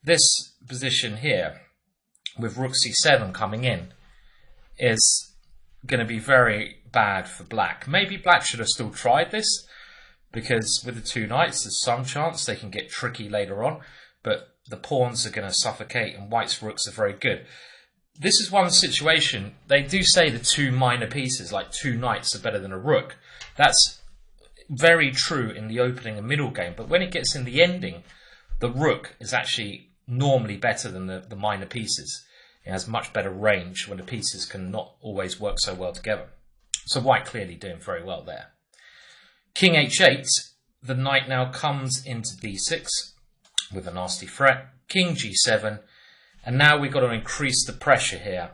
this position here, with rook c7 coming in, is going to be very bad for black. Maybe black should have still tried this, because with the two knights there's some chance they can get tricky later on, but the pawns are going to suffocate, and white's rooks are very good. This is one situation, they do say the two minor pieces, like two knights, are better than a rook. That's very true in the opening and middle game, but when it gets in the ending, the rook is actually normally better than the minor pieces. It has much better range when the pieces can not always work so well together. So white clearly doing very well there. King h8, the knight now comes into d6 with a nasty threat. King g7, and now we've got to increase the pressure here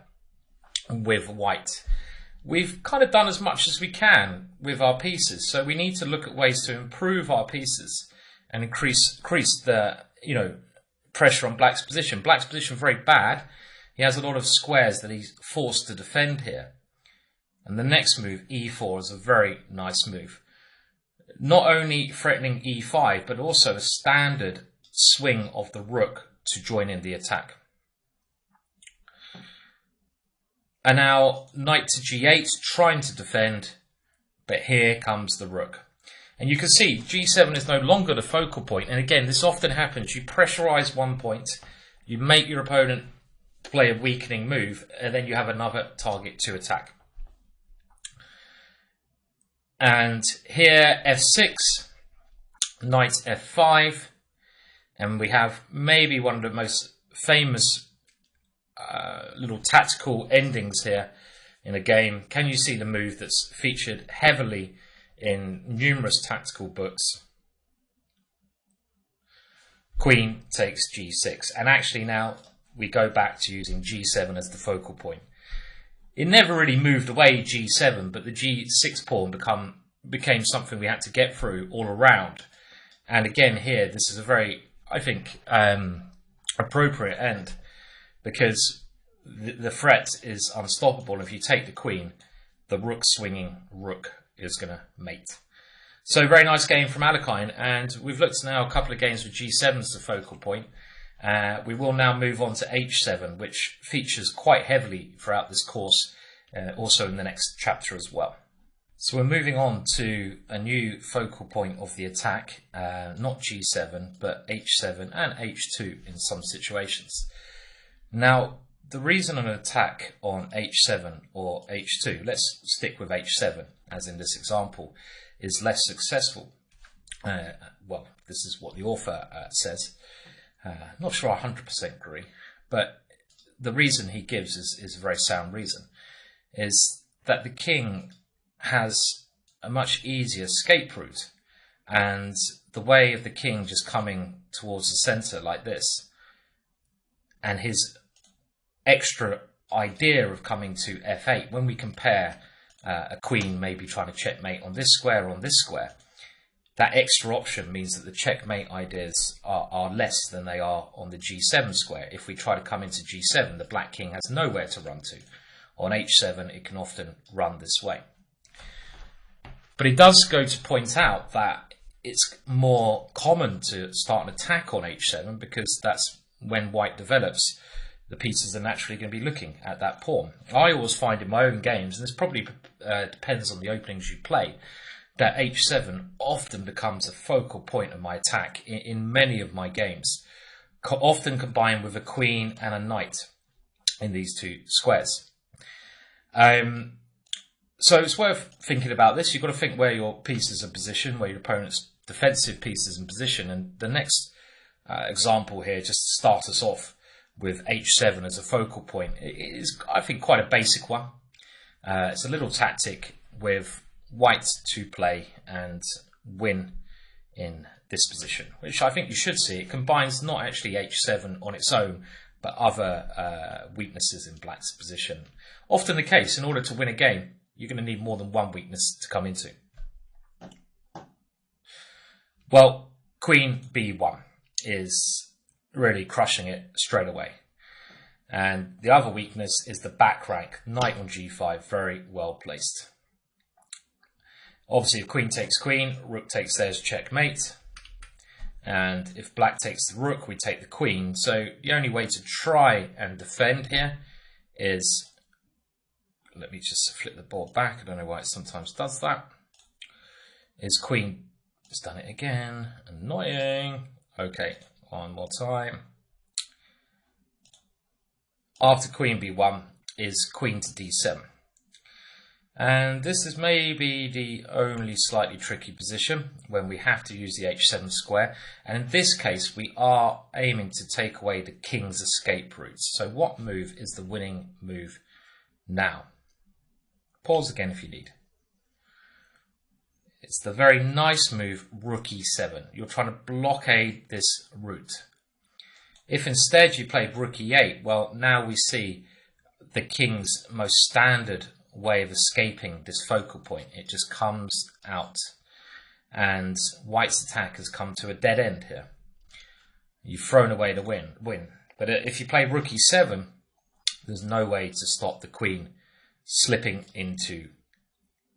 with white. We've kind of done as much as we can with our pieces, so we need to look at ways to improve our pieces and increase the pressure on black's position. Black's position very bad. He has a lot of squares that he's forced to defend here. And the next move, e4, is a very nice move. Not only threatening e5, but also a standard swing of the rook to join in the attack. And now knight to g8, trying to defend, but here comes the rook. And you can see g7 is no longer the focal point. And again, this often happens. You pressurize one point, you make your opponent play a weakening move, and then you have another target to attack. And here f6, knight f5, and we have maybe one of the most famous little tactical endings here in a game. Can you see the move that's featured heavily in numerous tactical books? Queen takes g6, and actually now we go back to using g7 as the focal point. It never really moved away g7, but the g6 pawn became something we had to get through all around. And again here, this is a very, I think, appropriate end, because the threat is unstoppable. If you take the queen, the rook swinging rook is going to mate. So very nice game from Alekhine, and we've looked now a couple of games with G7 as the focal point. We will now move on to H7, which features quite heavily throughout this course, also in the next chapter as well. So we're moving on to a new focal point of the attack, not G7, but H7 and H2 in some situations. Now, the reason an attack on H7 or H2, let's stick with H7 as in this example, is less successful. Well, this is what the author says. Not sure I 100% agree, but the reason he gives is a very sound reason, is that the king has a much easier escape route, and the way of the king just coming towards the centre like this, and his extra idea of coming to f8, when we compare a queen maybe trying to checkmate on this square or on this square, that extra option means that the checkmate ideas are less than they are on the G7 square. If we try to come into G7, the black king has nowhere to run to. On H7, it can often run this way. But he does go to point out that it's more common to start an attack on H7 because that's when white develops. The pieces are naturally going to be looking at that pawn. I always find in my own games, and this probably depends on the openings you play, that H7 often becomes a focal point of my attack in many of my games, often combined with a queen and a knight in these two squares. So it's worth thinking about this. You've got to think where your pieces are positioned, where your opponent's defensive pieces in position. And the next example here, just to start us off with H7 as a focal point, is, I think, quite a basic one. It's a little tactic with white to play and win in this position, which I think you should see. It combines not actually H7 on its own, but other weaknesses in black's position. Often the case, in order to win a game, you're going to need more than one weakness to come into. Well, Queen B1 is really crushing it straight away. And the other weakness is the back rank, knight on G5, very well placed. Obviously, if queen takes queen, rook takes theirs, checkmate. And if black takes the rook, we take the queen. So the only way to try and defend here is, let me just flip the board back, I don't know why it sometimes does that, is queen, it's done it again, annoying. Okay, one more time. After queen b1 is queen to d7. And this is maybe the only slightly tricky position when we have to use the h7 square. And in this case, we are aiming to take away the king's escape routes. So what move is the winning move now? Pause again if you need. It's the very nice move, rook e7. You're trying to blockade this route. If instead you played rook e8, well, now we see the king's most standard way of escaping this focal point. It just comes out, and white's attack has come to a dead end here. You've thrown away the win. But if you play rook e7, there's no way to stop the queen slipping into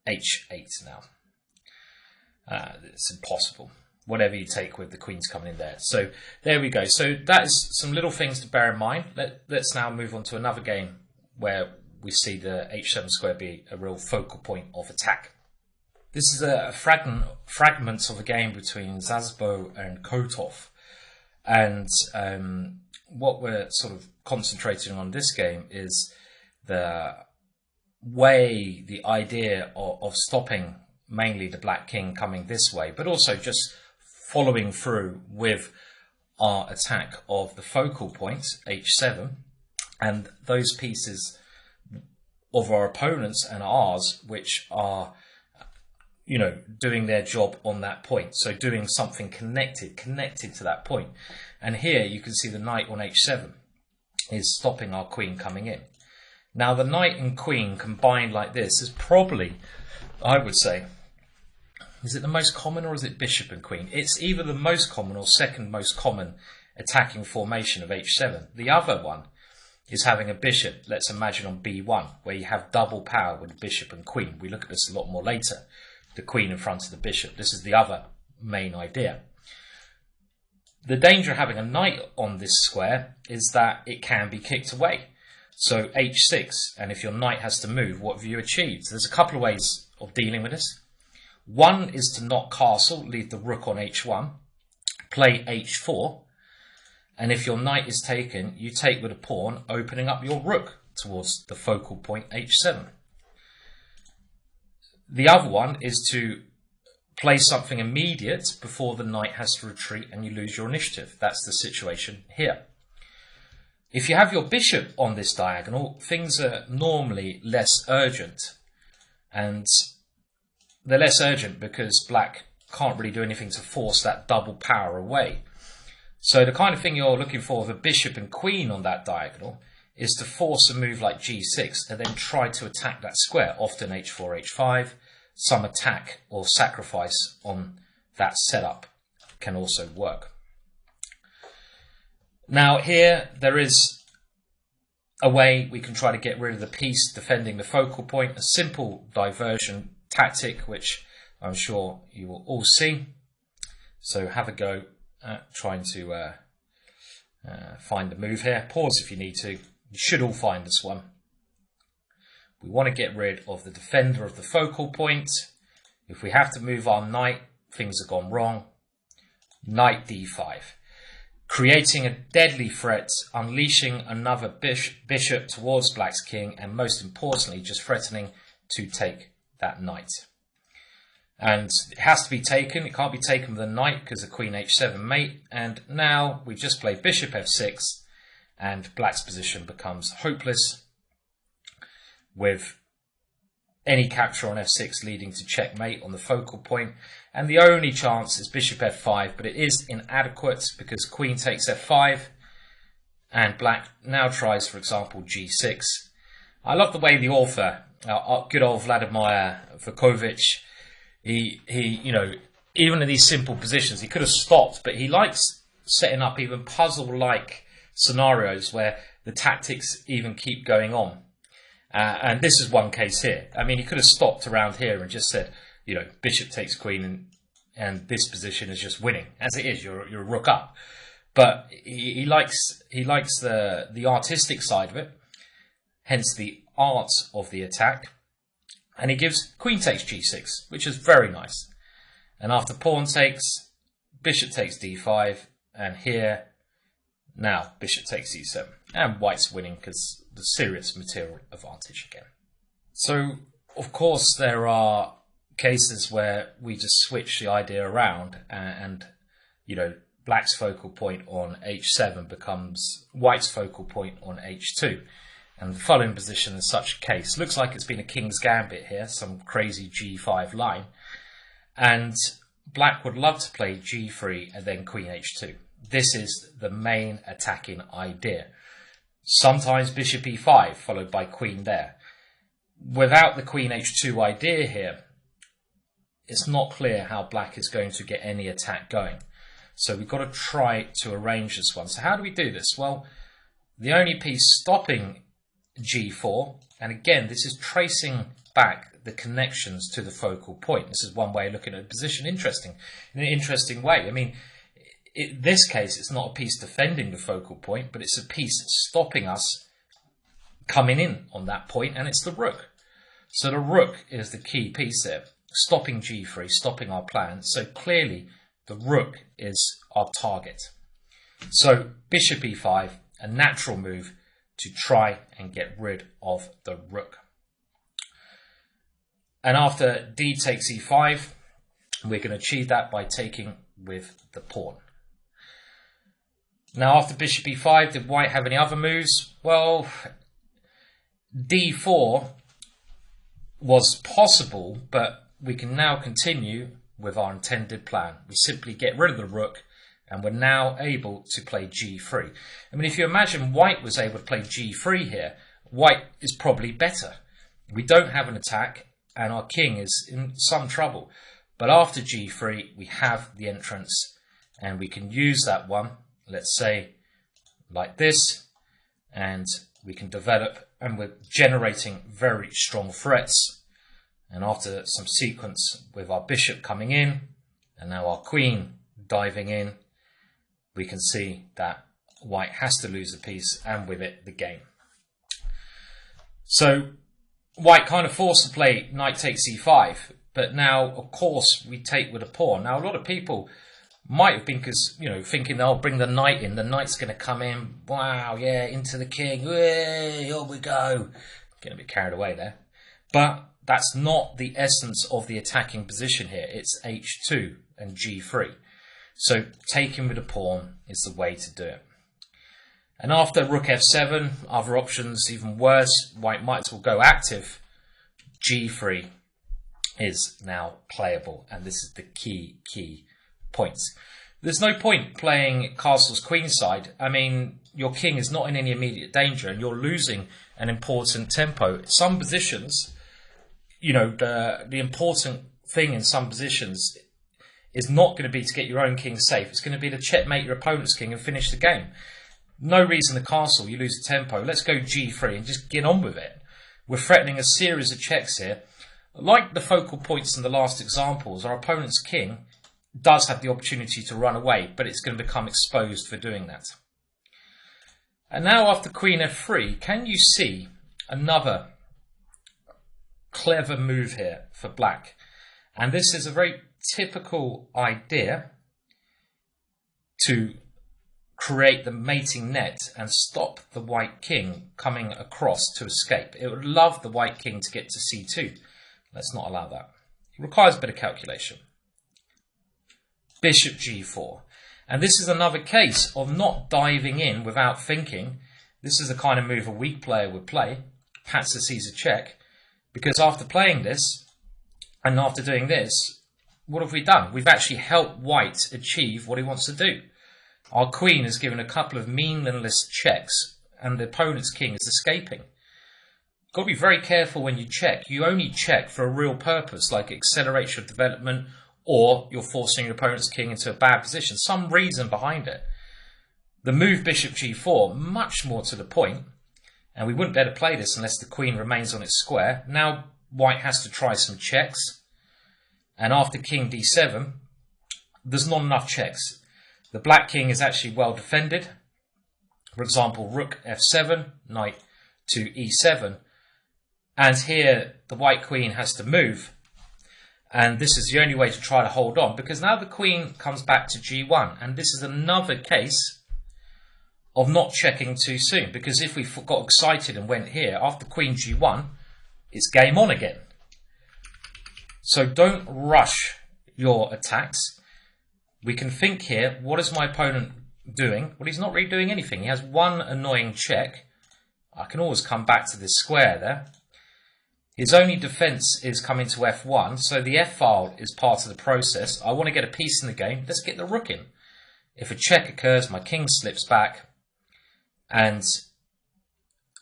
h8 now. It's impossible. Whatever you take with, the queen's coming in there. So there we go. So that is some little things to bear in mind. Let's now move on to another game where we see the h7 square be a real focal point of attack. This is a fragment of a game between Szabo and Kotov. And what we're sort of concentrating on this game is the way, the idea of stopping mainly the black king coming this way, but also just following through with our attack of the focal point, h7, and those pieces of our opponents and ours which are, you know, doing their job on that point. So doing something connected to that point. And here you can see the knight on h7 is stopping our queen coming in. Now the knight and queen combined like this is probably, I would say, is it the most common or is it bishop and queen? It's either the most common or second most common attacking formation of h7. The other one is having a bishop, let's imagine on b1, where you have double power with bishop and queen. We look at this a lot more later. The queen in front of the bishop. This is the other main idea. The danger of having a knight on this square is that it can be kicked away. So h6, and if your knight has to move, what have you achieved? There's a couple of ways of dealing with this. One is to not castle, leave the rook on h1, play h4, and if your knight is taken, you take with a pawn, opening up your rook towards the focal point h7. The other one is to play something immediate before the knight has to retreat and you lose your initiative. That's the situation here. If you have your bishop on this diagonal, things are normally less urgent. And they're less urgent because black can't really do anything to force that double power away. So the kind of thing you're looking for with a bishop and queen on that diagonal is to force a move like g6 and then try to attack that square, often h4, h5. Some attack or sacrifice on that setup can also work. Now here there is a way we can try to get rid of the piece defending the focal point, a simple diversion tactic which I'm sure you will all see. So have a go at trying to find the move here. Pause if you need to. You should all find this one. We want to get rid of the defender of the focal point. If we have to move our knight, things have gone wrong. Knight d5. Creating a deadly threat, unleashing another bishop towards black's king, and most importantly, just threatening to take that knight. And it has to be taken. It can't be taken with a knight because of queen h7 mate. And now we just play bishop f6 and black's position becomes hopeless, with any capture on f6 leading to checkmate on the focal point. And the only chance is bishop f5, but it is inadequate because queen takes f5 and black now tries, for example, g6. I love the way the author, good old Vladimir Vukovic, he you know, even in these simple positions, he could have stopped, but he likes setting up even puzzle-like scenarios where the tactics even keep going on. And this is one case here. I mean, he could have stopped around here and just said, you know, bishop takes queen and this position is just winning. As it is, you're a rook up. But he likes the artistic side of it, hence the art of the attack. And he gives queen takes g6, which is very nice. And after pawn takes, bishop takes d5, and here, now bishop takes e7. And white's winning because the serious material advantage again. So, of course, there are cases where we just switch the idea around and you know, black's focal point on h7 becomes white's focal point on h2. And the following position in such a case looks like it's been a king's gambit here, some crazy g5 line. And black would love to play g3 and then queen h2. This is the main attacking idea. Sometimes bishop e5 followed by queen there. Without the queen h2 idea here, it's not clear how black is going to get any attack going. So we've got to try to arrange this one. So how do we do this? Well, the only piece stopping g4, and again, this is tracing back the connections to the focal point. This is one way of looking at a position in an interesting way. I mean, in this case, it's not a piece defending the focal point, but it's a piece stopping us coming in on that point, and it's the rook. So the rook is the key piece there, stopping g3, stopping our plan. So clearly, the rook is our target. So bishop e5, a natural move to try and get rid of the rook. And after d takes e5, we're going to achieve that by taking with the pawn. Now, after bishop e5, did white have any other moves? Well, d4 was possible, but we can now continue with our intended plan. We simply get rid of the rook, and we're now able to play g3. I mean, if you imagine white was able to play g3 here, white is probably better. We don't have an attack, and our king is in some trouble. But after g3, we have the entrance, and we can use that one let's say, like this, and we can develop, and we're generating very strong threats. And after some sequence with our bishop coming in, and now our queen diving in, we can see that white has to lose a piece, and with it, the game. So white kind of forced to play knight takes e5, but now, of course, we take with a pawn. Now, a lot of people might have been, thinking they'll bring the knight in. The knight's going to come in. Wow, yeah, into the king. Hey, here we go. Getting a bit carried away there. But that's not the essence of the attacking position here. It's h2 and g3. So taking with a pawn is the way to do it. And after rook f7, other options even worse. White might as well go active. g3 is now playable, and this is the key point. There's no point playing castle's queenside. I mean, your king is not in any immediate danger, and you're losing an important tempo. Some positions, the important thing in some positions is not going to be to get your own king safe. It's going to be to checkmate your opponent's king and finish the game. No reason the castle, you lose the tempo. Let's go g3 and just get on with it. We're threatening a series of checks here. Like the focal points in the last examples, our opponent's king does have the opportunity to run away, but it's going to become exposed for doing that. And now after queen f3, can you see another clever move here for black? And this is a very typical idea to create the mating net and stop the white king coming across to escape. It would love the white king to get to c2. Let's not allow that. It requires a bit of calculation. Bishop g4. And this is another case of not diving in without thinking. This is the kind of move a weak player would play. Patzer sees a check. Because after playing this, and after doing this, what have we done? We've actually helped white achieve what he wants to do. Our queen is given a couple of meaningless checks, and the opponent's king is escaping. Got to be very careful when you check. You only check for a real purpose, like accelerate your development, or you're forcing your opponent's king into a bad position. Some reason behind it. The move bishop g4, much more to the point, and we wouldn't be able to play this unless the queen remains on its square. Now white has to try some checks, and after king d7, there's not enough checks. The black king is actually well defended. For example, rook f7, knight to e7. And here the white queen has to move. And this is the only way to try to hold on, because now the queen comes back to g1. And this is another case of not checking too soon. Because if we got excited and went here, after queen g1, it's game on again. So don't rush your attacks. We can think here, what is my opponent doing? Well, he's not really doing anything. He has one annoying check. I can always come back to this square there. His only defense is coming to f1, so the f-file is part of the process. I want to get a piece in the game. Let's get the rook in. If a check occurs, my king slips back, and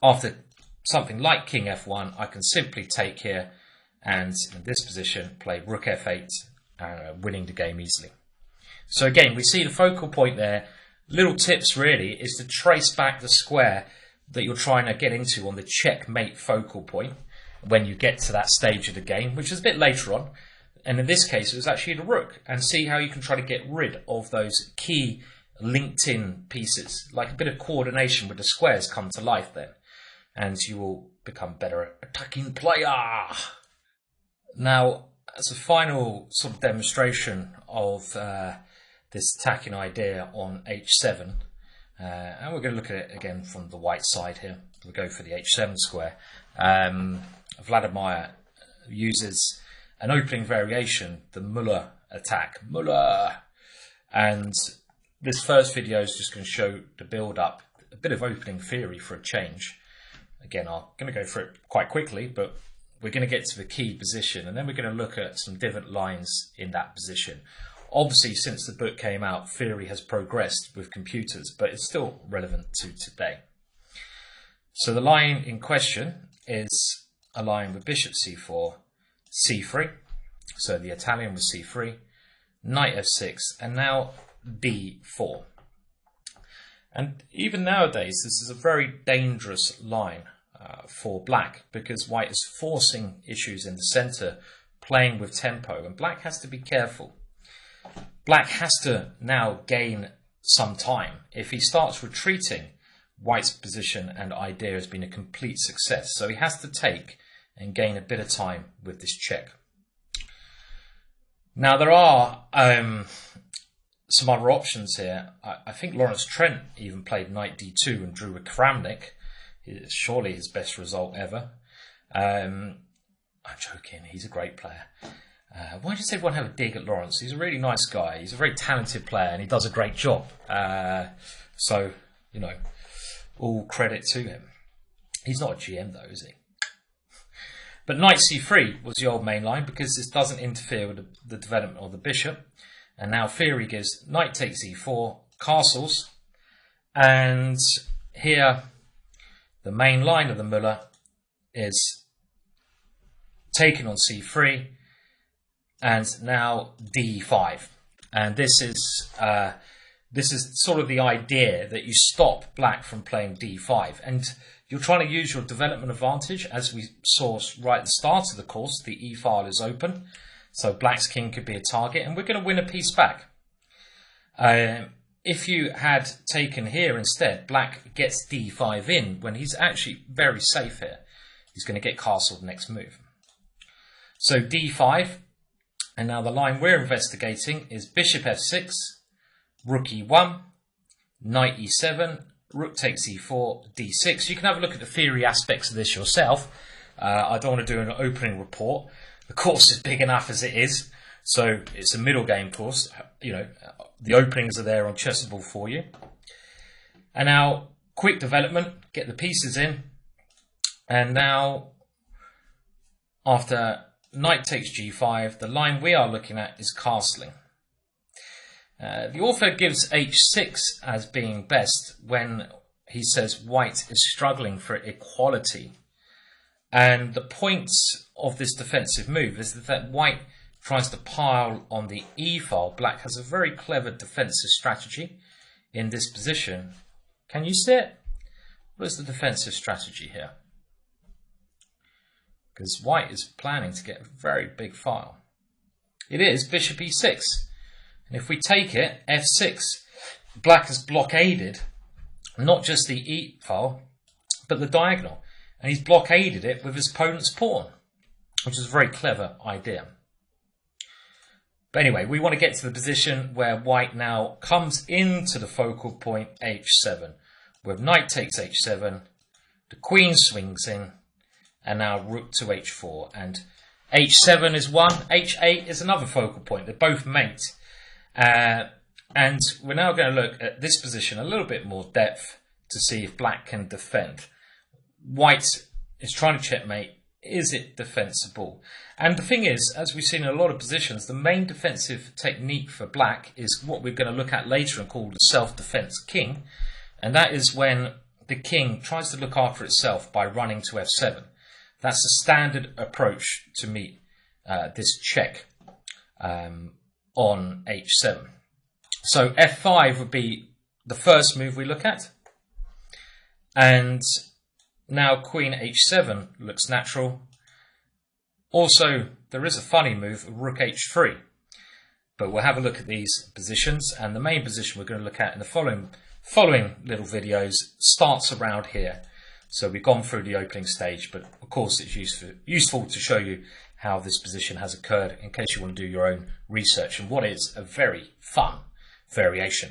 after something like king f1, I can simply take here, and in this position, play rook f8, winning the game easily. So again, we see the focal point there. Little tips really is to trace back the square that you're trying to get into on the checkmate focal point when you get to that stage of the game, which is a bit later on. And in this case, it was actually the rook. And see how you can try to get rid of those key linked in pieces. Like a bit of coordination with the squares come to life then. And you will become better attacking player. Now, as a final sort of demonstration of this attacking idea on h7, and we're going to look at it again from the white side here. We'll go for the h7 square. Vladimir uses an opening variation, the Muller attack. Muller! And this first video is just going to show the build-up, a bit of opening theory for a change. Again, I'm going to go through it quite quickly, but we're going to get to the key position, and then we're going to look at some different lines in that position. Obviously, since the book came out, theory has progressed with computers, but it's still relevant to today. So the line in question is a line with bishop c4, c3. So the Italian was c3, knight f6, and now d4. And even nowadays, this is a very dangerous line for black, because white is forcing issues in the centre, playing with tempo, and black has to be careful. Black has to now gain some time. If he starts retreating, white's position and idea has been a complete success. So he has to take and gain a bit of time with this check. Now there are some other options here. I think Lawrence Trent even played knight d2 and drew with Kramnik. It's surely his best result ever. I'm joking, he's a great player. Why does everyone have a dig at Lawrence? He's a really nice guy. He's a very talented player and he does a great job. So, you know, all credit to him. He's not a GM though, is he? But knight c3 was the old main line, because this doesn't interfere with the development of the bishop. And now theory gives knight takes e4, castles. And here, the main line of the Müller is taken on c3. And now d5, and this is sort of the idea that you stop black from playing d5, and you're trying to use your development advantage. As we saw right at the start of the course, the e file is open, so black's king could be a target, and we're going to win a piece back. If you had taken here instead, black gets d5 in when he's actually very safe here. He's going to get castled next move. So d5. And now the line we're investigating is bishop f6, rook e1, knight e7, rook takes e4, d6. You can have a look at the theory aspects of this yourself. I don't want to do an opening report. The course is big enough as it is, so it's a middle game course. You know, the openings are there on Chessable for you. And now, quick development, get the pieces in. And now, after knight takes g5, the line we are looking at is castling. The author gives h6 as being best when he says white is struggling for equality. And the point of this defensive move is that white tries to pile on the e file. Black has a very clever defensive strategy in this position. Can you see it? What is the defensive strategy here? Because white is planning to get a very big file. It is bishop e6. And if we take it, f6, black has blockaded not just the e file, but the diagonal. And he's blockaded it with his opponent's pawn, which is a very clever idea. But anyway, we want to get to the position where white now comes into the focal point h7. With knight takes h7, the queen swings in, and now rook to h4, and h7 is one, h8 is another focal point. They're both mate. And we're now going to look at this position a little bit more depth to see if black can defend. White is trying to checkmate. Is it defensible? And the thing is, as we've seen in a lot of positions, the main defensive technique for black is what we're going to look at later and call the self-defense king. And that is when the king tries to look after itself by running to f7. That's the standard approach to meet this check on h7. So f5 would be the first move we look at. And now queen h7 looks natural. Also, there is a funny move, rook h3. But we'll have a look at these positions. And the main position we're going to look at in the following little videos starts around here. So we've gone through the opening stage, but of course it's useful to show you how this position has occurred in case you want to do your own research and what is a very fun variation.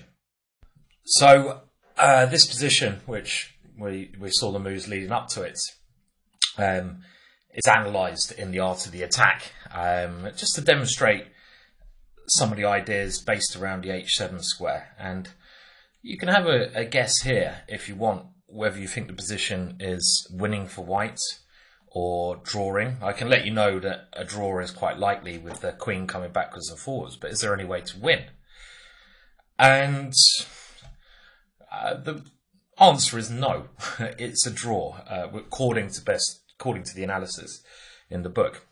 So this position, which we saw the moves leading up to it, is analysed in the art of the attack, just to demonstrate some of the ideas based around the h7 square. And you can have a guess here if you want, whether you think the position is winning for white or drawing. I can let you know that a draw is quite likely with the queen coming backwards and forwards, but is there any way to win? And the answer is no. It's a draw, according to the analysis in the book.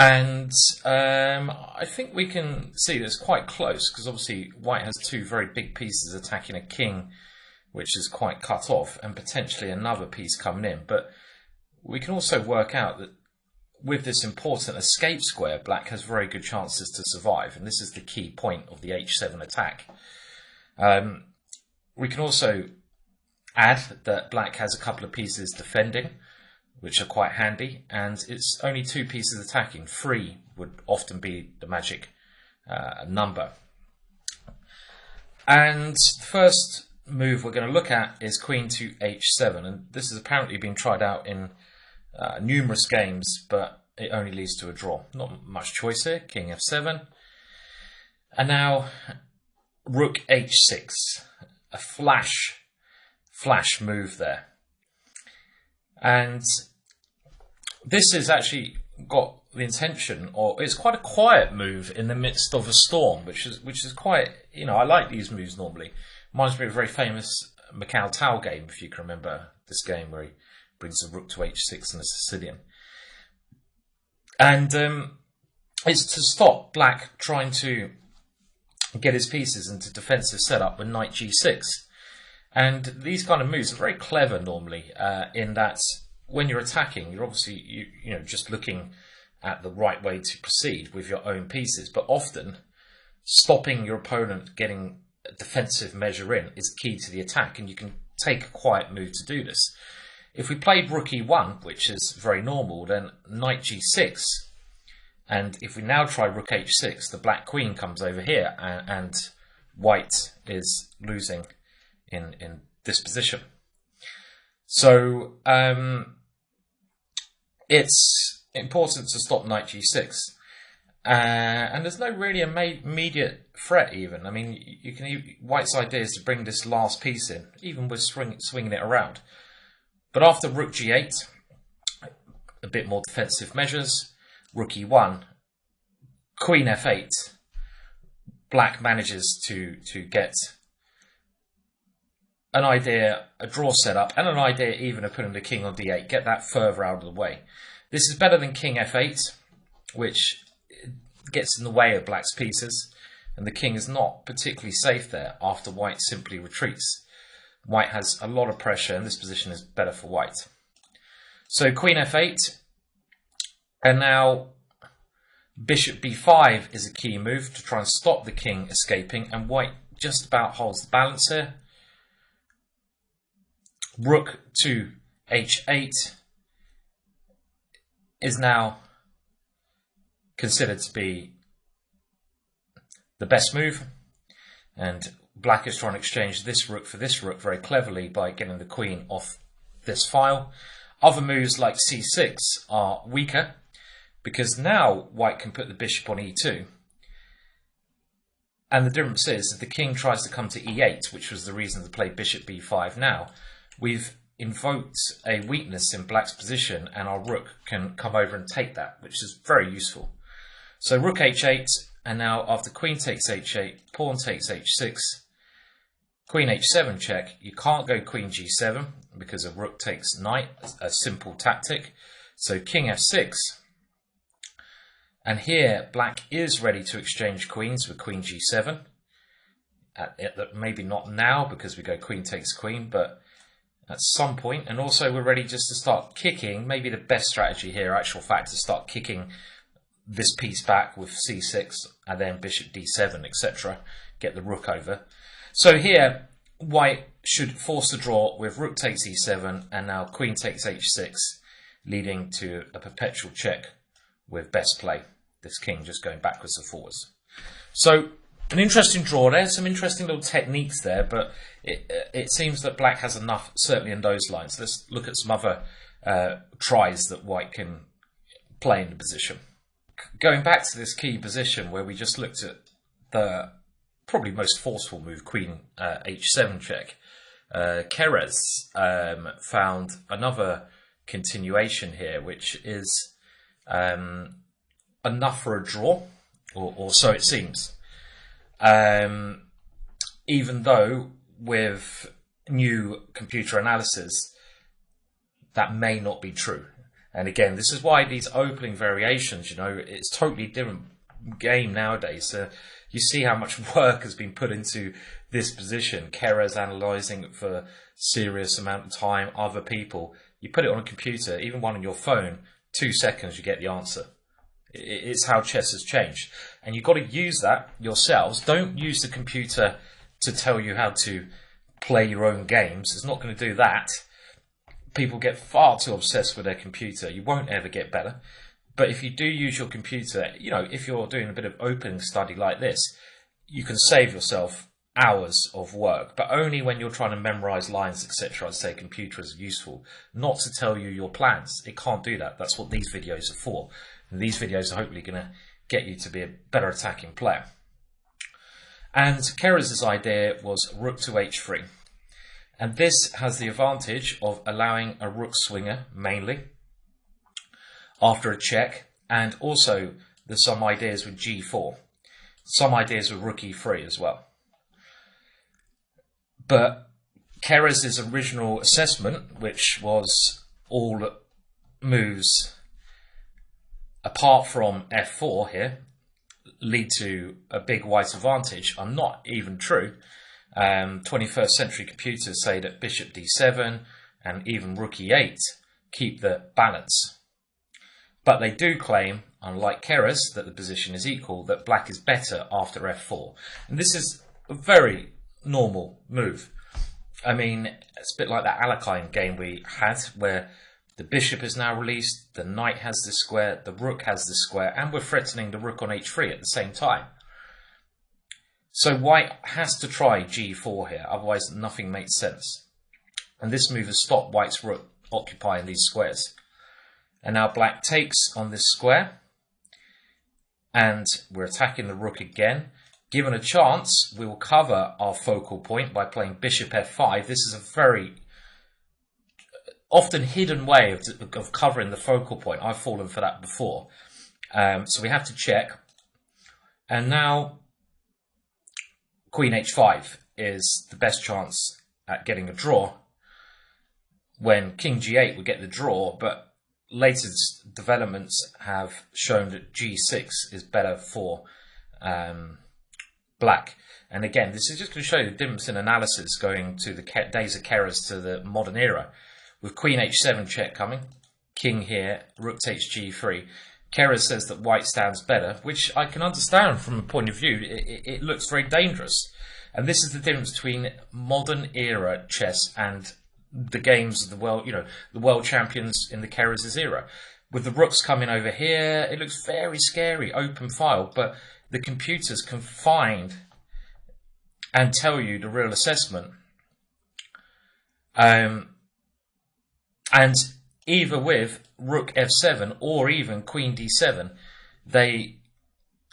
And I think we can see this quite close, because obviously white has two very big pieces attacking a king, which is quite cut off, and potentially another piece coming in. But we can also work out that with this important escape square, black has very good chances to survive, and this is the key point of the h7 attack. We can also add that black has a couple of pieces defending, which are quite handy, and it's only two pieces attacking. 3 would often be the magic number. And the first move we're going to look at is queen to h7, and this has apparently been tried out in numerous games, but it only leads to a draw. Not much choice here. King f7, and now rook h6, a flash move there. And this has actually got the intention, or it's quite a quiet move in the midst of a storm, which is quite, you know, I like these moves normally. Reminds me of a very famous Macau Tau game, if you can remember this game where he brings the rook to h6 and a Sicilian. And it's to stop black trying to get his pieces into defensive setup with knight g6. And these kind of moves are very clever normally, in that when you're attacking, you're obviously you know just looking at the right way to proceed with your own pieces, but often stopping your opponent getting a defensive measure in is key to the attack, and you can take a quiet move to do this. If we played rook e1, which is very normal, then knight g6, and if we now try rook h6, the black queen comes over here, and white is losing in this position. So it's important to stop knight g6, and there's no really immediate threat even. I mean, you can white's idea is to bring this last piece in, even with swinging it around. But after rook g8, a bit more defensive measures, rook e1, queen f8, black manages to get an idea, a draw setup, and an idea even of putting the king on d8, get that further out of the way. This is better than king f8, which gets in the way of black's pieces, and the king is not particularly safe there after white simply retreats. White has a lot of pressure, and this position is better for white. So queen f8, and now bishop b5 is a key move to try and stop the king escaping, and white just about holds the balance here. Rook to h8 is now considered to be the best move, and black is trying to exchange this rook for this rook very cleverly by getting the queen off this file. Other moves like c6 are weaker, because now white can put the bishop on e2, and the difference is that the king tries to come to e8, which was the reason to play bishop b5 now. We've invoked a weakness in black's position, and our rook can come over and take that, which is very useful. So rook h8, and now after queen takes h8, pawn takes h6, queen h7 check. You can't go queen g7 because a rook takes knight, a simple tactic. So king f6, and here black is ready to exchange queens with queen g7. Maybe not now because we go queen takes queen, but at some point. And also we're ready just to start kicking. Maybe the best strategy here, actual fact, is start kicking this piece back with c6 and then bishop d7, etc. Get the rook over. So here white should force the draw with rook takes e7 and now queen takes h6, leading to a perpetual check with best play. This king just going backwards and forwards. So an interesting draw there, some interesting little techniques there, but it seems that black has enough, certainly in those lines. Let's look at some other tries that white can play in the position. Going back to this key position where we just looked at the probably most forceful move, queen h7 check, Keres found another continuation here, which is enough for a draw, or so it seems. Even though with new computer analysis that may not be true. And again, this is why these opening variations, you know, it's totally different game nowadays. You see how much work has been put into this position. Keres analysing it for serious amount of time, other people. You put it on a computer, even one on your phone, 2 seconds you get the answer. It's how chess has changed. And you've got to use that yourselves. Don't use the computer to tell you how to play your own games. It's not going to do that. People get far too obsessed with their computer. You won't ever get better. But if you do use your computer, you know, if you're doing a bit of opening study like this, you can save yourself hours of work, but only when you're trying to memorize lines, etc. I'd say computer is useful, not to tell you your plans. It can't do that. That's what these videos are for. And these videos are hopefully going to get you to be a better attacking player. And Keres's idea was rook to h3. And this has the advantage of allowing a rook swinger, mainly, after a check. And also, there's some ideas with g4. Some ideas with rook e3 as well. But Keres's original assessment, which was all moves apart from f4 here, lead to a big white advantage, are not even true. 21st century computers say that bishop d7 and even rook e8 keep the balance. But they do claim, unlike Keres, that the position is equal, that black is better after f4. And this is a very normal move. I mean, it's a bit like that Alekhine game we had, where the bishop is now released, the knight has this square, the rook has this square, and we're threatening the rook on h3 at the same time. So white has to try g4 here, otherwise nothing makes sense. And this move has stopped white's rook occupying these squares. And now black takes on this square, and we're attacking the rook again. Given a chance, we will cover our focal point by playing bishop f5. This is a very often hidden way of covering the focal point. I've fallen for that before. So we have to check. And now queen h5 is the best chance at getting a draw. When king g8 would get the draw, but latest developments have shown that g6 is better for black. And again, this is just going to show you the difference in analysis going to the days of Keres to the modern era. With queen h7 check coming, king here, rook takes g3. Keres says that white stands better, which I can understand from a point of view. It looks very dangerous. And this is the difference between modern era chess and the games of the world, you know, the world champions in the Keres' era. With the rooks coming over here, it looks very scary, open file, but the computers can find and tell you the real assessment. And either with rook f7 or even queen d7, they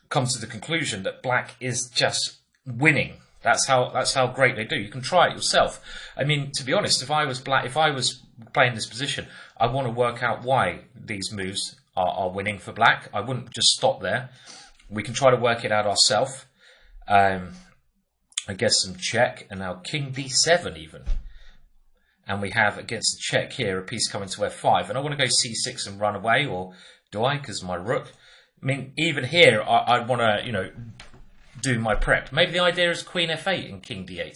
come to the conclusion that black is just winning. That's how great they do. You can try it yourself. I mean, to be honest, if I was playing this position, I want to work out why these moves are winning for black. I wouldn't just stop there. We can try to work it out ourselves. I guess some check, and now king d7 even. And we have, against the check here, a piece coming to f5. And I want to go c6 and run away, or do I, because my rook? I mean, even here, I want to, you know, do my prep. Maybe the idea is queen f8 and king d8.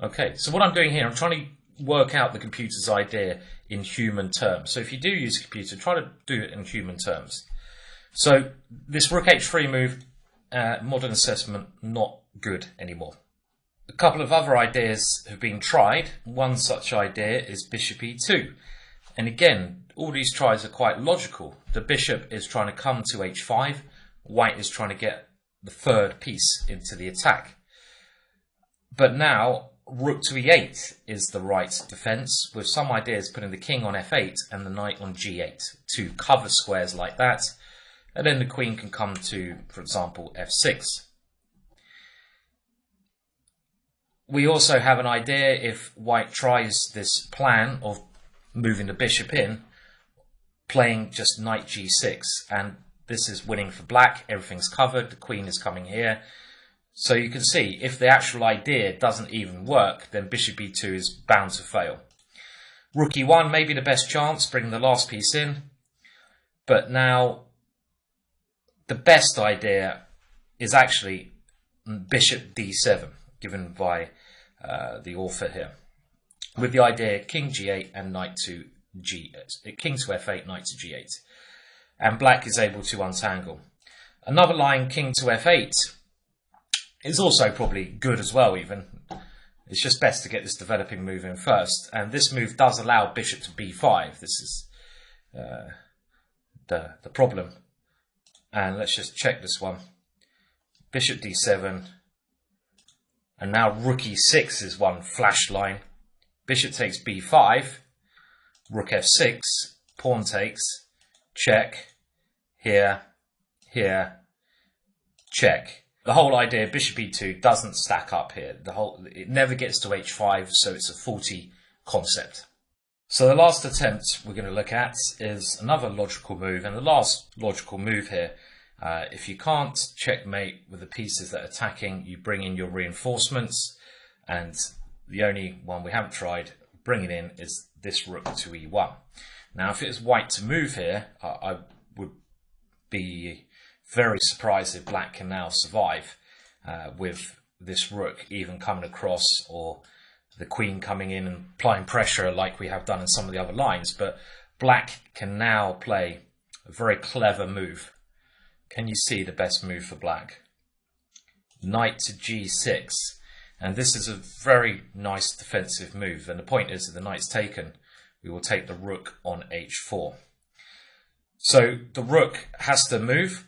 Okay, so what I'm doing here, I'm trying to work out the computer's idea in human terms. So if you do use a computer, try to do it in human terms. So this rook h3 move, modern assessment, not good anymore. A couple of other ideas have been tried. One such idea is bishop e2. And again, all these tries are quite logical. The bishop is trying to come to h5. White is trying to get the third piece into the attack. But now, rook to e8 is the right defense, with some ideas putting the king on f8 and the knight on g8 to cover squares like that. And then the queen can come to, for example, f6. We also have an idea, if white tries this plan of moving the bishop in, playing just knight g6, and this is winning for black. Everything's covered, the queen is coming here. So you can see, if the actual idea doesn't even work, then bishop e2 is bound to fail. Rook e1 may be the best chance, bring the last piece in. But now, the best idea is actually bishop d7, given by the author here. With the idea king g8 and knight to king to f8, knight to g8. And black is able to untangle. Another line, king to f8, is also probably good as well even. It's just best to get this developing move in first. And this move does allow bishop to b5. This is the problem. And let's just check this one. Bishop d7. And now rook e6 is one flash line. Bishop takes b5. Rook f6. Pawn takes. Check. Here. Here. Check. The whole idea, bishop e2, doesn't stack up here. It never gets to h5, so it's a faulty concept. So the last attempt we're going to look at is another logical move, and the last logical move here, if you can't checkmate with the pieces that are attacking, you bring in your reinforcements, and the only one we haven't tried bringing in is this rook to e1. Now, if it was white to move here, I would be very surprised if black can now survive with this rook even coming across, or the queen coming in and applying pressure like we have done in some of the other lines. But black can now play a very clever move. Can you see the best move for black? Knight to g6. And this is a very nice defensive move. And the point is, if the knight's taken, we will take the rook on h4. So the rook has to move.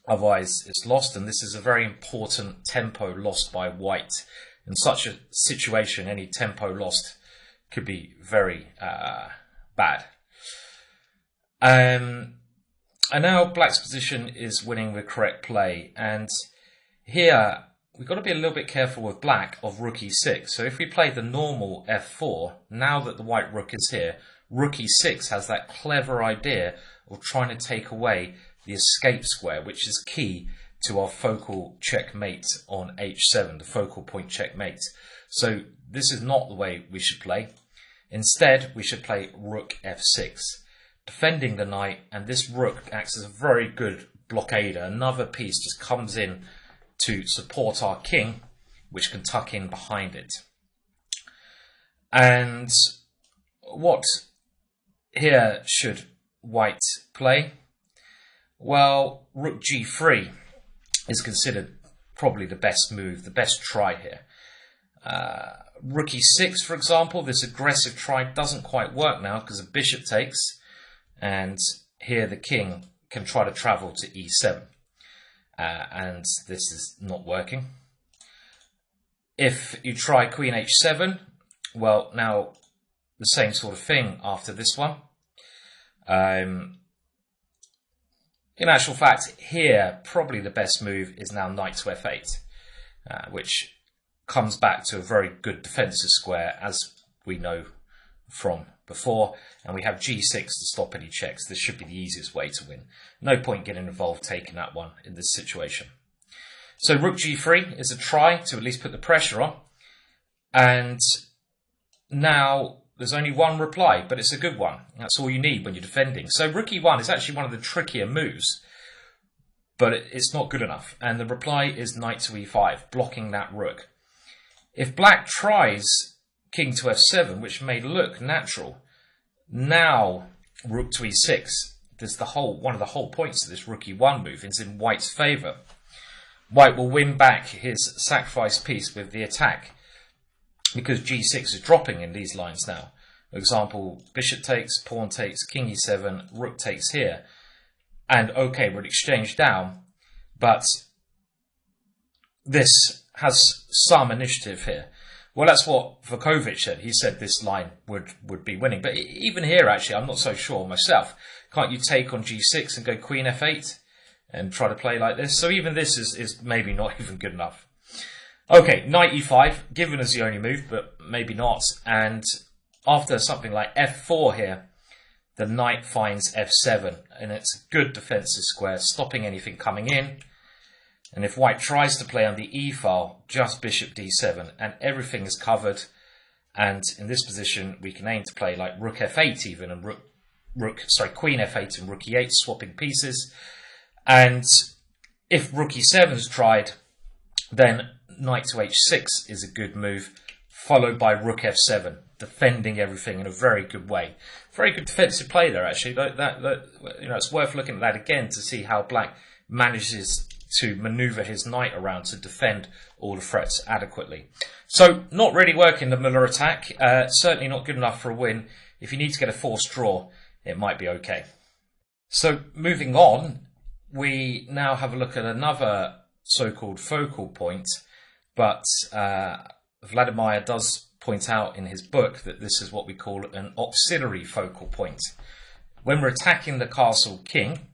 Otherwise, it's lost, and this is a very important tempo lost by white. In such a situation, any tempo lost could be very bad. And now black's position is winning with correct play. And here, we've got to be a little bit careful with black of rook e6. So if we play the normal f4, now that the white rook is here, rook e6 has that clever idea of trying to take away the escape square, which is key to our focal checkmate on h7, the focal point checkmate. So this is not the way we should play. Instead, we should play rook f6, defending the knight, and this rook acts as a very good blockader. Another piece just comes in to support our king, which can tuck in behind it. And what here should white play? Well, rook g3 is considered probably the best move, the best try here. Rook e6, for example, this aggressive try doesn't quite work now because the bishop takes, and here the king can try to travel to e7. And this is not working. If you try queen h7, well, now the same sort of thing after this one. In actual fact, here, probably the best move is now knight to f8, which comes back to a very good defensive square, as we know from before. And we have g6 to stop any checks. This should be the easiest way to win. No point getting involved taking that one in this situation. So rook g3 is a try to at least put the pressure on. And now there's only one reply, but it's a good one. That's all you need when you're defending. So rook e1 is actually one of the trickier moves, but it's not good enough. And the reply is knight to e5, blocking that rook. If black tries king to f7, which may look natural, now rook to e6. There's one of the whole points of this rook e1 move is in white's favour. White will win back his sacrifice piece with the attack, because g6 is dropping in these lines now. For example, bishop takes, pawn takes, king e7, rook takes here. And okay, we'll exchange down, but this has some initiative here. Well, that's what Vukovic said. He said this line would be winning. But even here, actually, I'm not so sure myself. Can't you take on g6 and go queen f8 and try to play like this? So even this is maybe not even good enough. Okay, knight e5, given as the only move, but maybe not. And after something like f4 here, the knight finds f7, and it's a good defensive square, stopping anything coming in. And if white tries to play on the e file, just bishop d7, and everything is covered. And in this position, we can aim to play like rook f8 even, and queen f8 and rook e8, swapping pieces. And if rook e7 is tried, then knight to h6 is a good move, followed by rook f7, defending everything in a very good way. Very good defensive play there, actually. It's worth looking at that again to see how black manages to maneuver his knight around to defend all the threats adequately. So, not really working the Muller attack. Certainly not good enough for a win. If you need to get a forced draw, it might be okay. So, moving on, we now have a look at another so-called focal point, but Vladimir does point out in his book that this is what we call an auxiliary focal point. When we're attacking the castle king,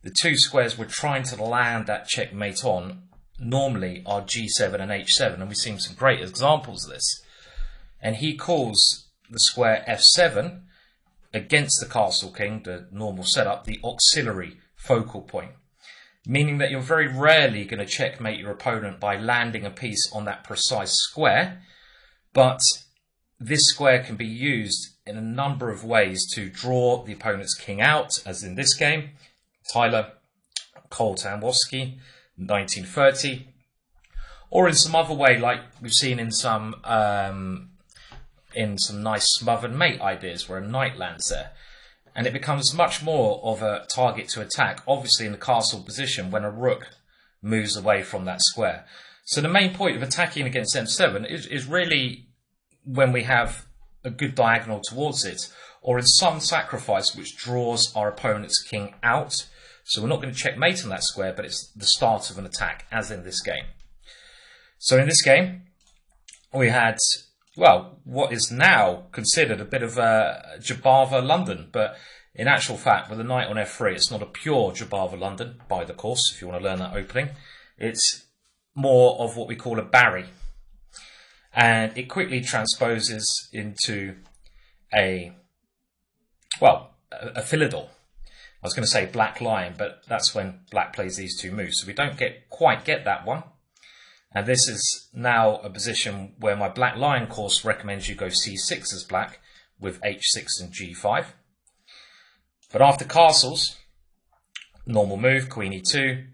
the two squares we're trying to land that checkmate on normally are g7 and h7, and we've seen some great examples of this. And he calls the square f7 against the castle king, the normal setup, the auxiliary focal point, meaning that you're very rarely going to checkmate your opponent by landing a piece on that precise square, but this square can be used in a number of ways to draw the opponent's king out, as in this game, Tyler Koltanwoski, 1930, or in some other way, like we've seen in some nice smothered mate ideas where a knight lands there. And it becomes much more of a target to attack, obviously in the castle position, when a rook moves away from that square. So the main point of attacking against m7 is really when we have a good diagonal towards it, or in some sacrifice which draws our opponent's king out. So we're not going to checkmate on that square, but it's the start of an attack, as in this game. So in this game, we had, well, what is now considered a bit of a Jabava London, but in actual fact, with a knight on f3, it's not a pure Jabava London, by the course, if you want to learn that opening. It's more of what we call a Barry. And it quickly transposes into a Philidor. I was going to say black lion, but that's when black plays these two moves. So we don't quite get that one. And this is now a position where my black lion course recommends you go c6 as black with h6 and g5. But after castles, normal move, queen e2,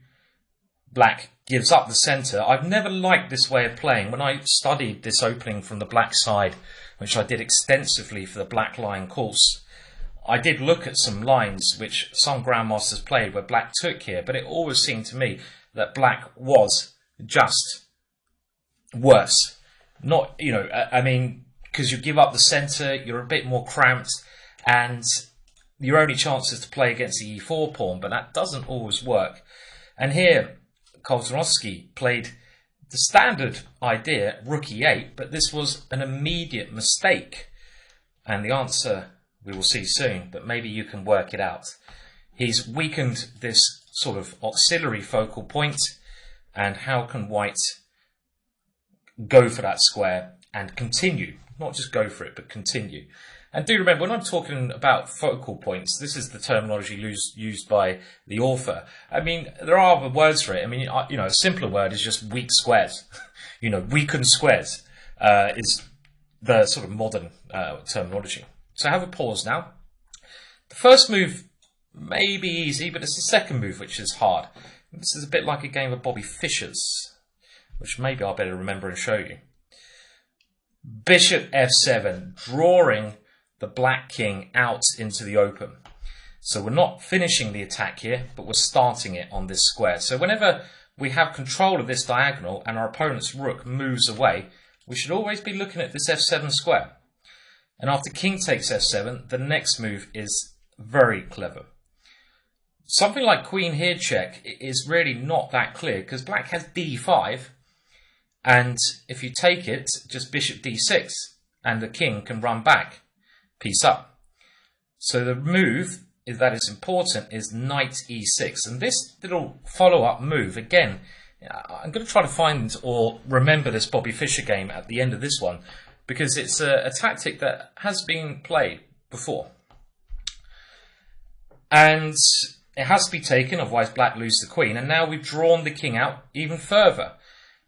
black gives up the centre. I've never liked this way of playing. When I studied this opening from the black side, which I did extensively for the black lion course, I did look at some lines which some grandmasters played where black took here, but it always seemed to me that black was just worse. Not, I mean, because you give up the centre, you're a bit more cramped, and your only chance is to play against the e4 pawn, but that doesn't always work. And here, Koltanwoski played the standard idea, rook e8, but this was an immediate mistake. And the answer we will see soon, but maybe you can work it out. He's weakened this sort of auxiliary focal point, and how can white go for that square and continue? Not just go for it, but continue. And do remember, when I'm talking about focal points, this is the terminology used by the author. I mean, there are other words for it. I mean, a simpler word is just weak squares. Weakened squares is the sort of modern terminology. So have a pause now. The first move may be easy, but it's the second move which is hard. This is a bit like a game of Bobby Fischer's, which maybe I'll better remember and show you. Bishop f7, drawing the black king out into the open. So we're not finishing the attack here, but we're starting it on this square. So whenever we have control of this diagonal and our opponent's rook moves away, we should always be looking at this f7 square. And after king takes f7, the next move is very clever. Something like queen here check is really not that clear, because black has d5, and if you take it, just bishop d6, and the king can run back. Piece up. So the move that is important is knight e6, and this little follow-up move, again, I'm going to try to find or remember this Bobby Fischer game at the end of this one, because it's a tactic that has been played before. And it has to be taken, otherwise black loses the queen. And now we've drawn the king out even further.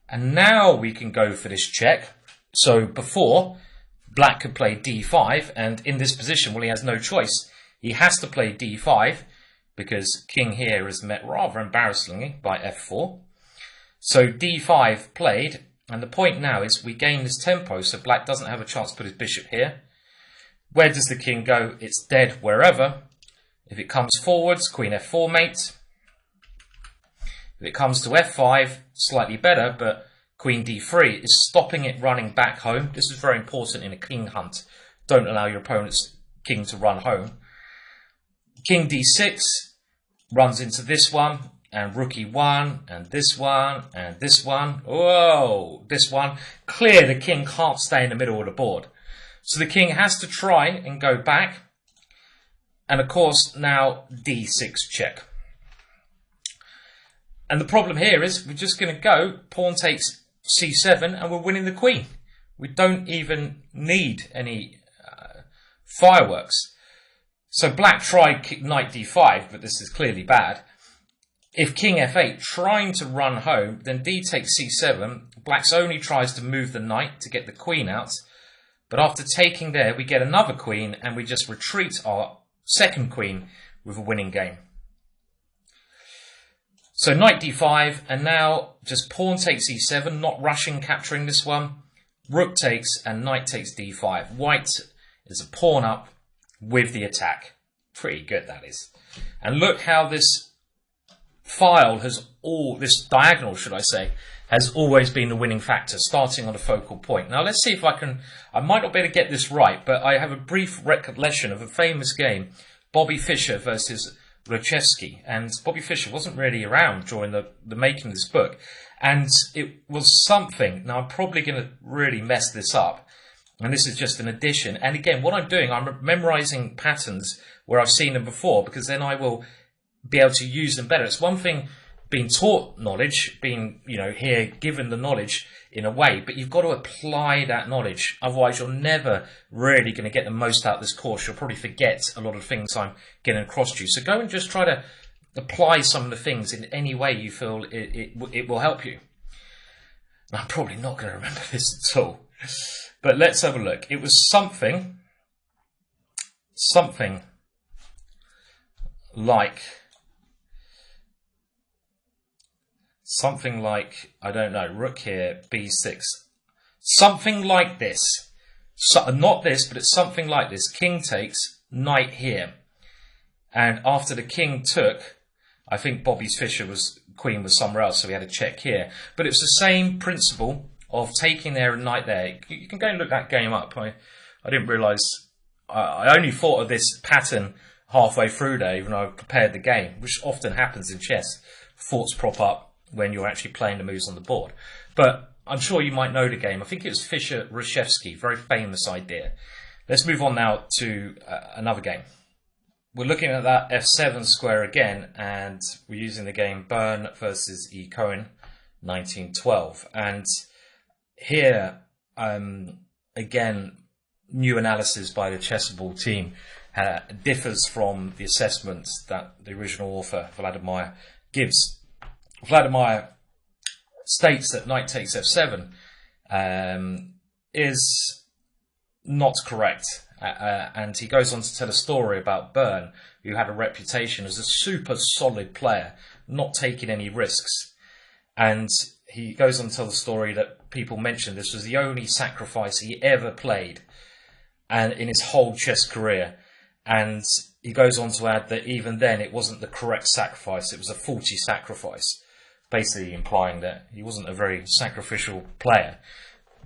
And now we can go for this check. So before, black could play d5, and in this position, well, he has no choice. He has to play d5, because king here is met rather embarrassingly by f4. So d5 played, and the point now is we gain this tempo, so black doesn't have a chance to put his bishop here. Where does the king go? It's dead wherever. If it comes forwards, queen f4 mate. If it comes to f5, slightly better, but queen d3 is stopping it running back home. This is very important in a king hunt. Don't allow your opponent's king to run home. King d6 runs into this one, and rook e1, and this one, and this one. Whoa, this one. Clear, the king can't stay in the middle of the board. So the king has to try and go back. And of course, now d6 check. And the problem here is we're just going to go, pawn takes c7, and we're winning the queen. We don't even need any fireworks. So black tried knight d5, but this is clearly bad. If king f8, trying to run home, then d takes c7. Black's only tries to move the knight to get the queen out. But after taking there, we get another queen, and we just retreat our second queen with a winning game. So knight d5, and now just pawn takes e7, not rushing capturing this one. Rook takes, and knight takes d5. White is a pawn up with the attack. Pretty good, that is. And look how this file has this diagonal, should I say, has always been the winning factor, starting on a focal point. Now let's see if I might not be able to get this right, but I have a brief recollection of a famous game, Bobby Fischer versus Reshevsky. And Bobby Fischer wasn't really around during the making of this book. And it was something, now I'm probably going to really mess this up, and this is just an addition. And again, what I'm doing, I'm memorizing patterns where I've seen them before, because then I will be able to use them better. It's one thing being taught knowledge, being, here given the knowledge in a way, but you've got to apply that knowledge. Otherwise, you're never really going to get the most out of this course. You'll probably forget a lot of things I'm getting across to you. So go and just try to apply some of the things in any way you feel it will help you. I'm probably not going to remember this at all. But let's have a look. It was something like, I don't know, rook here, b6. Something like this. So, not this, but it's something like this. King takes, knight here. And after the king took, I think Bobby's Fischer queen was somewhere else, so we had a check here. But it's the same principle of taking there and knight there. You can go and look that game up. I didn't realise, I only thought of this pattern halfway through there, even though I prepared the game, which often happens in chess. Thoughts prop up when you're actually playing the moves on the board. But I'm sure you might know the game. I think it was Fischer-Reshevsky, very famous idea. Let's move on now to another game. We're looking at that f7 square again, and we're using the game Byrne versus E. Cohen, 1912. And here, again, new analysis by the Chessable team differs from the assessments that the original author, Vladimir, gives. Vladimir states that knight takes f7 is not correct. And he goes on to tell a story about Byrne, who had a reputation as a super solid player, not taking any risks. And he goes on to tell the story that people mentioned this was the only sacrifice he ever played and in his whole chess career. And he goes on to add that even then it wasn't the correct sacrifice, it was a faulty sacrifice, basically implying that he wasn't a very sacrificial player.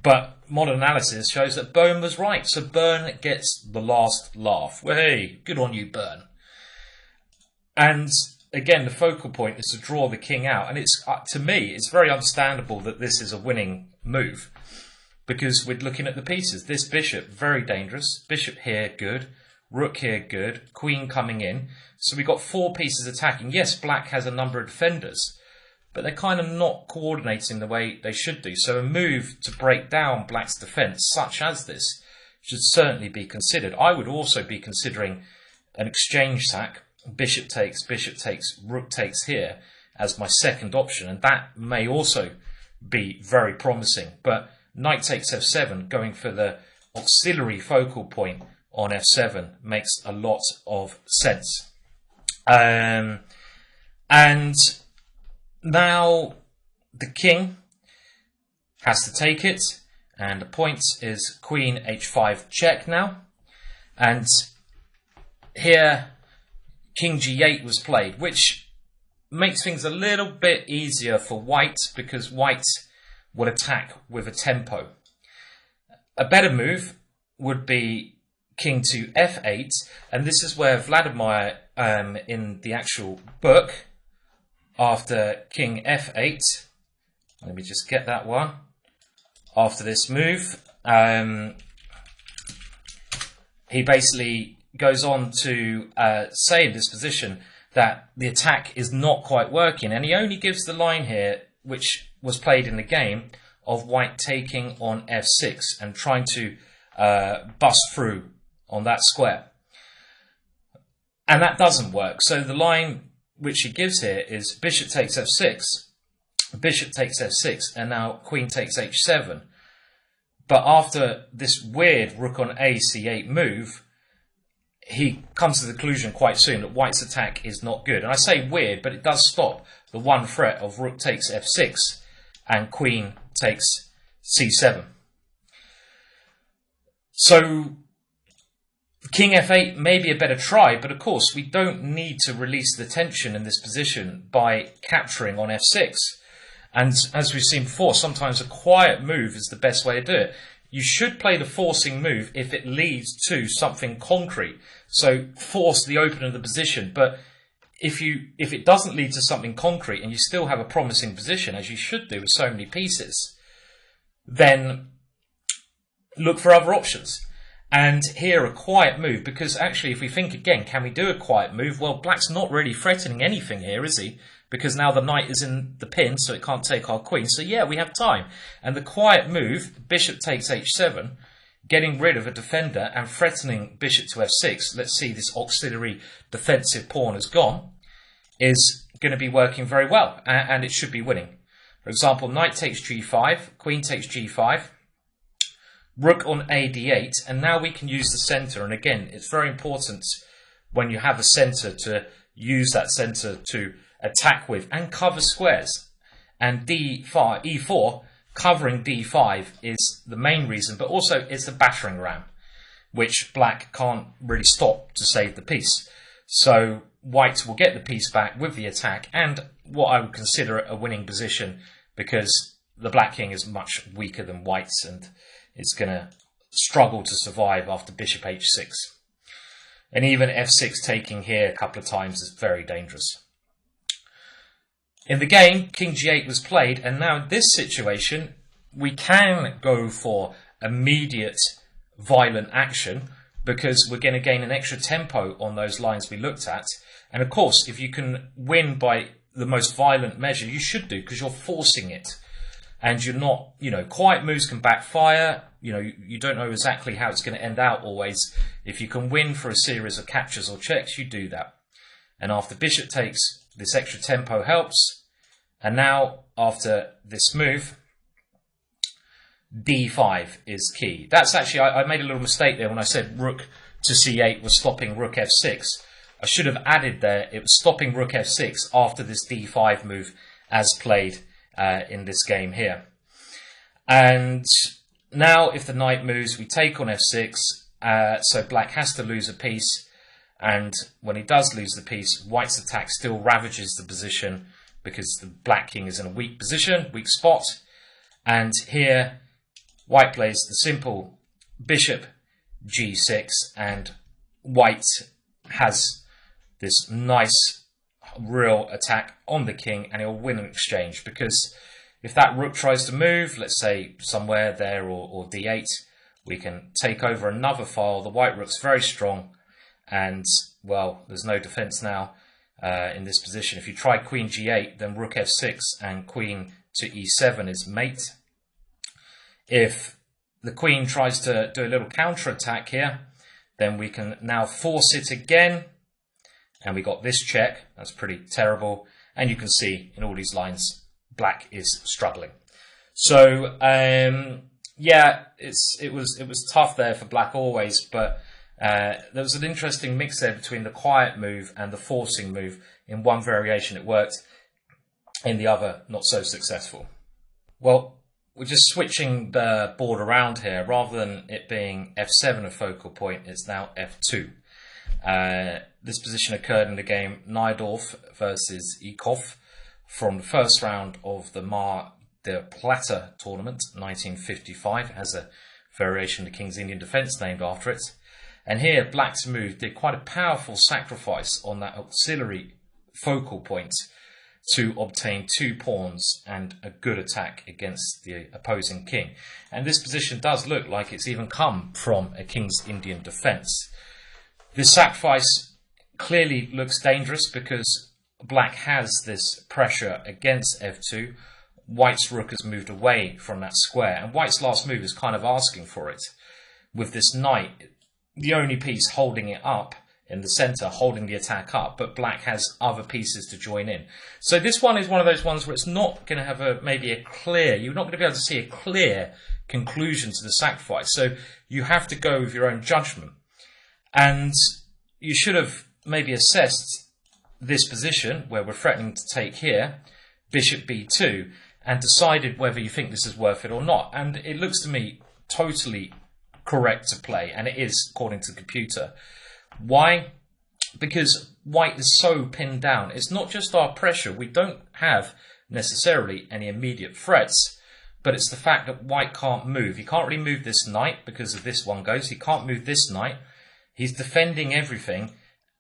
But modern analysis shows that Byrne was right, so Byrne gets the last laugh. Well, hey, good on you, Byrne. And again, the focal point is to draw the king out. And it's to me, it's very understandable that this is a winning move, because we're looking at the pieces. This bishop, very dangerous. Bishop here, good. Rook here, good. Queen coming in. So we've got 4 pieces attacking. Yes, black has a number of defenders, but they're kind of not coordinating the way they should do. So a move to break down black's defence, such as this, should certainly be considered. I would also be considering an exchange sack. Bishop takes, rook takes here as my second option. And that may also be very promising. But knight takes f7, going for the auxiliary focal point on f7 makes a lot of sense. And now the king has to take it, and the point is queen h5 check now. And here king g8 was played, which makes things a little bit easier for white because white would attack with a tempo. A better move would be king to f8, and this is where Vladimir in the actual book, after king f8, let me just get that one, after this move, he basically goes on to say in this position that the attack is not quite working, and he only gives the line here, which was played in the game, of white taking on f6 and trying to bust through on that square. And that doesn't work. So the line which he gives here is bishop takes f6, bishop takes f6, and now queen takes h7. But after this weird rook on a c8 move, he comes to the conclusion quite soon that white's attack is not good. And I say weird, but it does stop the one threat of rook takes f6 and queen takes c7. So king f8 may be a better try, but of course we don't need to release the tension in this position by capturing on f6. And as we've seen before, sometimes a quiet move is the best way to do it. You should play the forcing move if it leads to something concrete. So force the opening of the position. But if it doesn't lead to something concrete and you still have a promising position, as you should do with so many pieces, then look for other options. And here a quiet move, because actually if we think again, can we do a quiet move? Well, black's not really threatening anything here, is he? Because now the knight is in the pin, so it can't take our queen. So yeah, we have time. And the quiet move, bishop takes h7, getting rid of a defender and threatening bishop to f6. Let's see, this auxiliary defensive pawn has gone, is going to be working very well, and it should be winning. For example, knight takes g5, queen takes g5, rook on a d8, and now we can use the center. And again, it's very important when you have a center to use that center to attack with and cover squares. And d5, e4, covering d5 is the main reason, but also it's the battering ram, which black can't really stop to save the piece. So white will get the piece back with the attack, and what I would consider a winning position, because the black king is much weaker than white's and it's going to struggle to survive after bishop h6. And even f6 taking here a couple of times is very dangerous. In the game, king g8 was played, and now in this situation, we can go for immediate violent action because we're going to gain an extra tempo on those lines we looked at. And of course, if you can win by the most violent measure, you should do, because you're forcing it. And you're not, quiet moves can backfire. You don't know exactly how it's going to end out always. If you can win for a series of captures or checks, you do that. And after bishop takes, this extra tempo helps. And now, after this move, d5 is key. That's actually, I made a little mistake there when I said rook to c8 was stopping rook f6. I should have added there, it was stopping rook f6 after this d5 move as played in this game here. And now if the knight moves, we take on f6, so black has to lose a piece. And when he does lose the piece, white's attack still ravages the position because the black king is in a weak position, weak spot. And here, white plays the simple bishop g6, and white has this nice real attack on the king, and he'll win an exchange, because if that rook tries to move, let's say somewhere there, or d8, we can take over another file. The white rook's very strong, and well, there's no defense now in this position. If you try queen g8, then rook f6 and queen to e7 is mate. If the queen tries to do a little counter attack here, then we can now force it again, and we got this check. That's pretty terrible, and you can see in all these lines black is struggling. So Yeah, it was tough there for black always, but there was an interesting mix there between the quiet move and the forcing move. In one variation it worked, in the other not so successful. Well, we're just switching the board around here. Rather than it being f7 a focal point, it's now f2. This position occurred in the game Najdorf versus Eekhoff from the first round of the Mar del Plata tournament, 1955. It has a variation of the King's Indian Defence named after it. And here, black's move did quite a powerful sacrifice on that auxiliary focal point to obtain 2 pawns and a good attack against the opposing king. And this position does look like it's even come from a King's Indian Defence. This sacrifice clearly looks dangerous because black has this pressure against f2. White's rook has moved away from that square, and white's last move is kind of asking for it. With this knight, the only piece holding it up in the centre, holding the attack up, but black has other pieces to join in. So this one is one of those ones where it's not going to have you're not going to be able to see a clear conclusion to the sacrifice. So you have to go with your own judgment. And you should have maybe assessed this position where we're threatening to take here, bishop b2, and decided whether you think this is worth it or not. And it looks to me totally correct to play, and it is according to the computer. Why? Because white is so pinned down. It's not just our pressure. We don't have necessarily any immediate threats, but it's the fact that white can't move. He can't really move this knight because of this one goes. He can't move this knight. He's defending everything.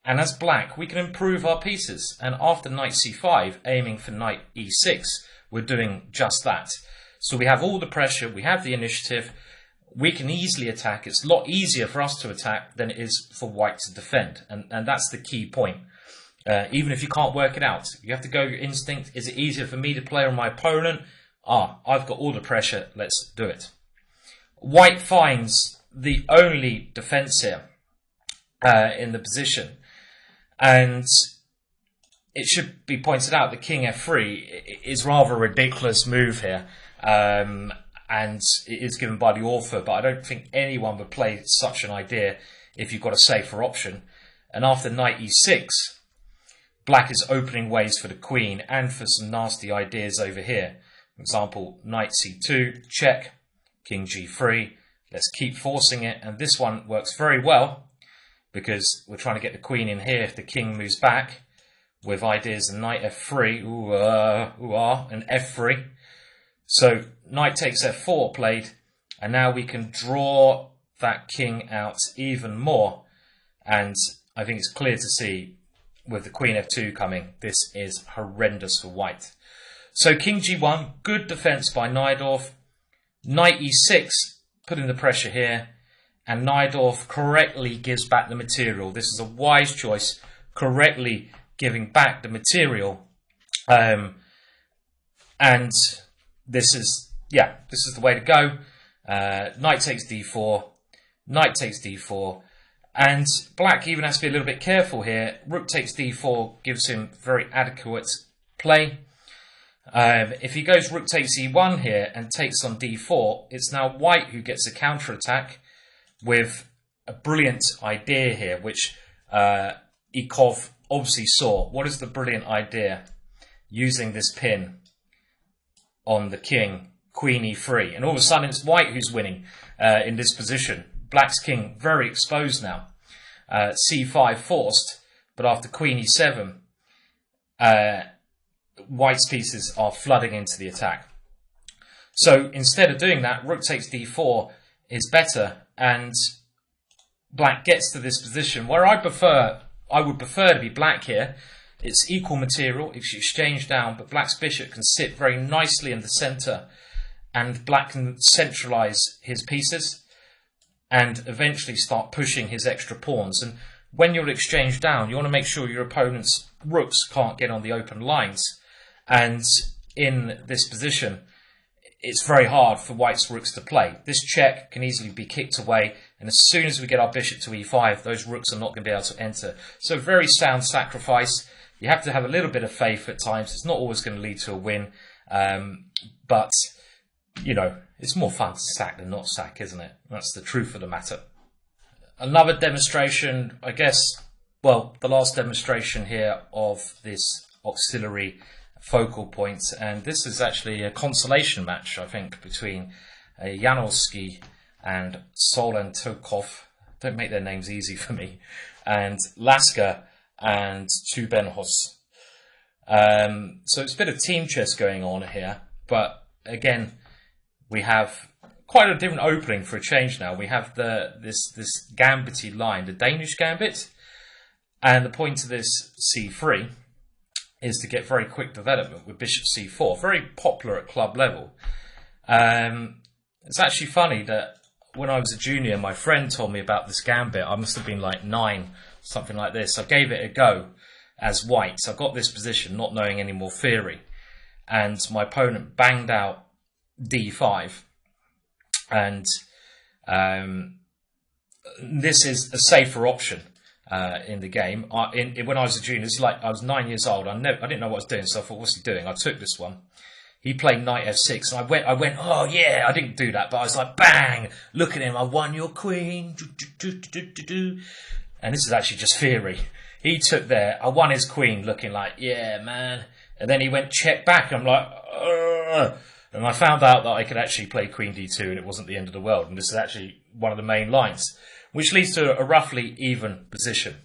And as black, we can improve our pieces. And after knight c5, aiming for knight e6, we're doing just that. So we have all the pressure. We have the initiative. We can easily attack. It's a lot easier for us to attack than it is for white to defend. And that's the key point. Even if you can't work it out, you have to go your instinct. Is it easier for me to play on my opponent? I've got all the pressure. Let's do it. White finds the only defense here in the position. And it should be pointed out that king f3 is rather a ridiculous move here. And it is given by the author, but I don't think anyone would play such an idea if you've got a safer option. And after knight e6, black is opening ways for the queen and for some nasty ideas over here. For example, knight c2, check, king g3. Let's keep forcing it. And this one works very well because we're trying to get the queen in here if the king moves back with ideas of knight f3, and f3. So knight takes f4 played, and now we can draw that king out even more. And I think it's clear to see with the queen f2 coming, this is horrendous for white. So king g1, good defense by Najdorf. Knight e6, putting the pressure here. And Najdorf correctly gives back the material. This is a wise choice, correctly giving back the material. And this is the way to go. Knight takes d4, knight takes d4, and black even has to be a little bit careful here. Rook takes d4 gives him very adequate play. If he goes rook takes e1 here and takes on d4, it's now white who gets a counter-attack with a brilliant idea here, which Eekhoff obviously saw. What is the brilliant idea? Using this pin on the king, queen e3, and all of a sudden it's white who's winning in this position. Black's king very exposed now. c5 forced, but after queen e7, white's pieces are flooding into the attack. So instead of doing that, rook takes d4 is better, and black gets to this position where I would prefer to be black here. It's equal material if you exchange down, but black's bishop can sit very nicely in the centre, and black can centralise his pieces and eventually start pushing his extra pawns. And when you're exchange down, you want to make sure your opponent's rooks can't get on the open lines. And in this position, it's very hard for white's rooks to play. This check can easily be kicked away, and as soon as we get our bishop to e5, those rooks are not going to be able to enter. So very sound sacrifice. You have to have a little bit of faith at times. It's not always going to lead to a win, but you know, it's more fun to sack than not sack, isn't it? That's the truth of the matter. Another demonstration, I guess, well, the last demonstration here of this auxiliary focal point, and this is actually a consolation match, I think, between Janowski and Solentokov. Don't make their names easy for me. And Lasker and Tubenhos. So it's a bit of team chess going on here, but again, we have quite a different opening for a change now. We have this gambity line, the Danish gambit, and the point of this c3 is to get very quick development with bishop c4, very popular at club level. It's actually funny that when I was a junior, my friend told me about this gambit. I must have been like 9, something like this. I gave it a go as white. So I got this position, not knowing any more theory. And my opponent banged out d5. And this is a safer option in the game. When I was a junior, it's like I was 9 years old. I didn't know what I was doing, so I thought, what's he doing? I took this one. He played knight f6, and I went, oh yeah, I didn't do that, but I was like, bang, look at him, I won your queen, and this is actually just theory. He took there, I won his queen, looking like, yeah, man, and then he went check back, and I'm like, ugh. And I found out that I could actually play queen d2, and it wasn't the end of the world, and this is actually one of the main lines, which leads to a roughly even position.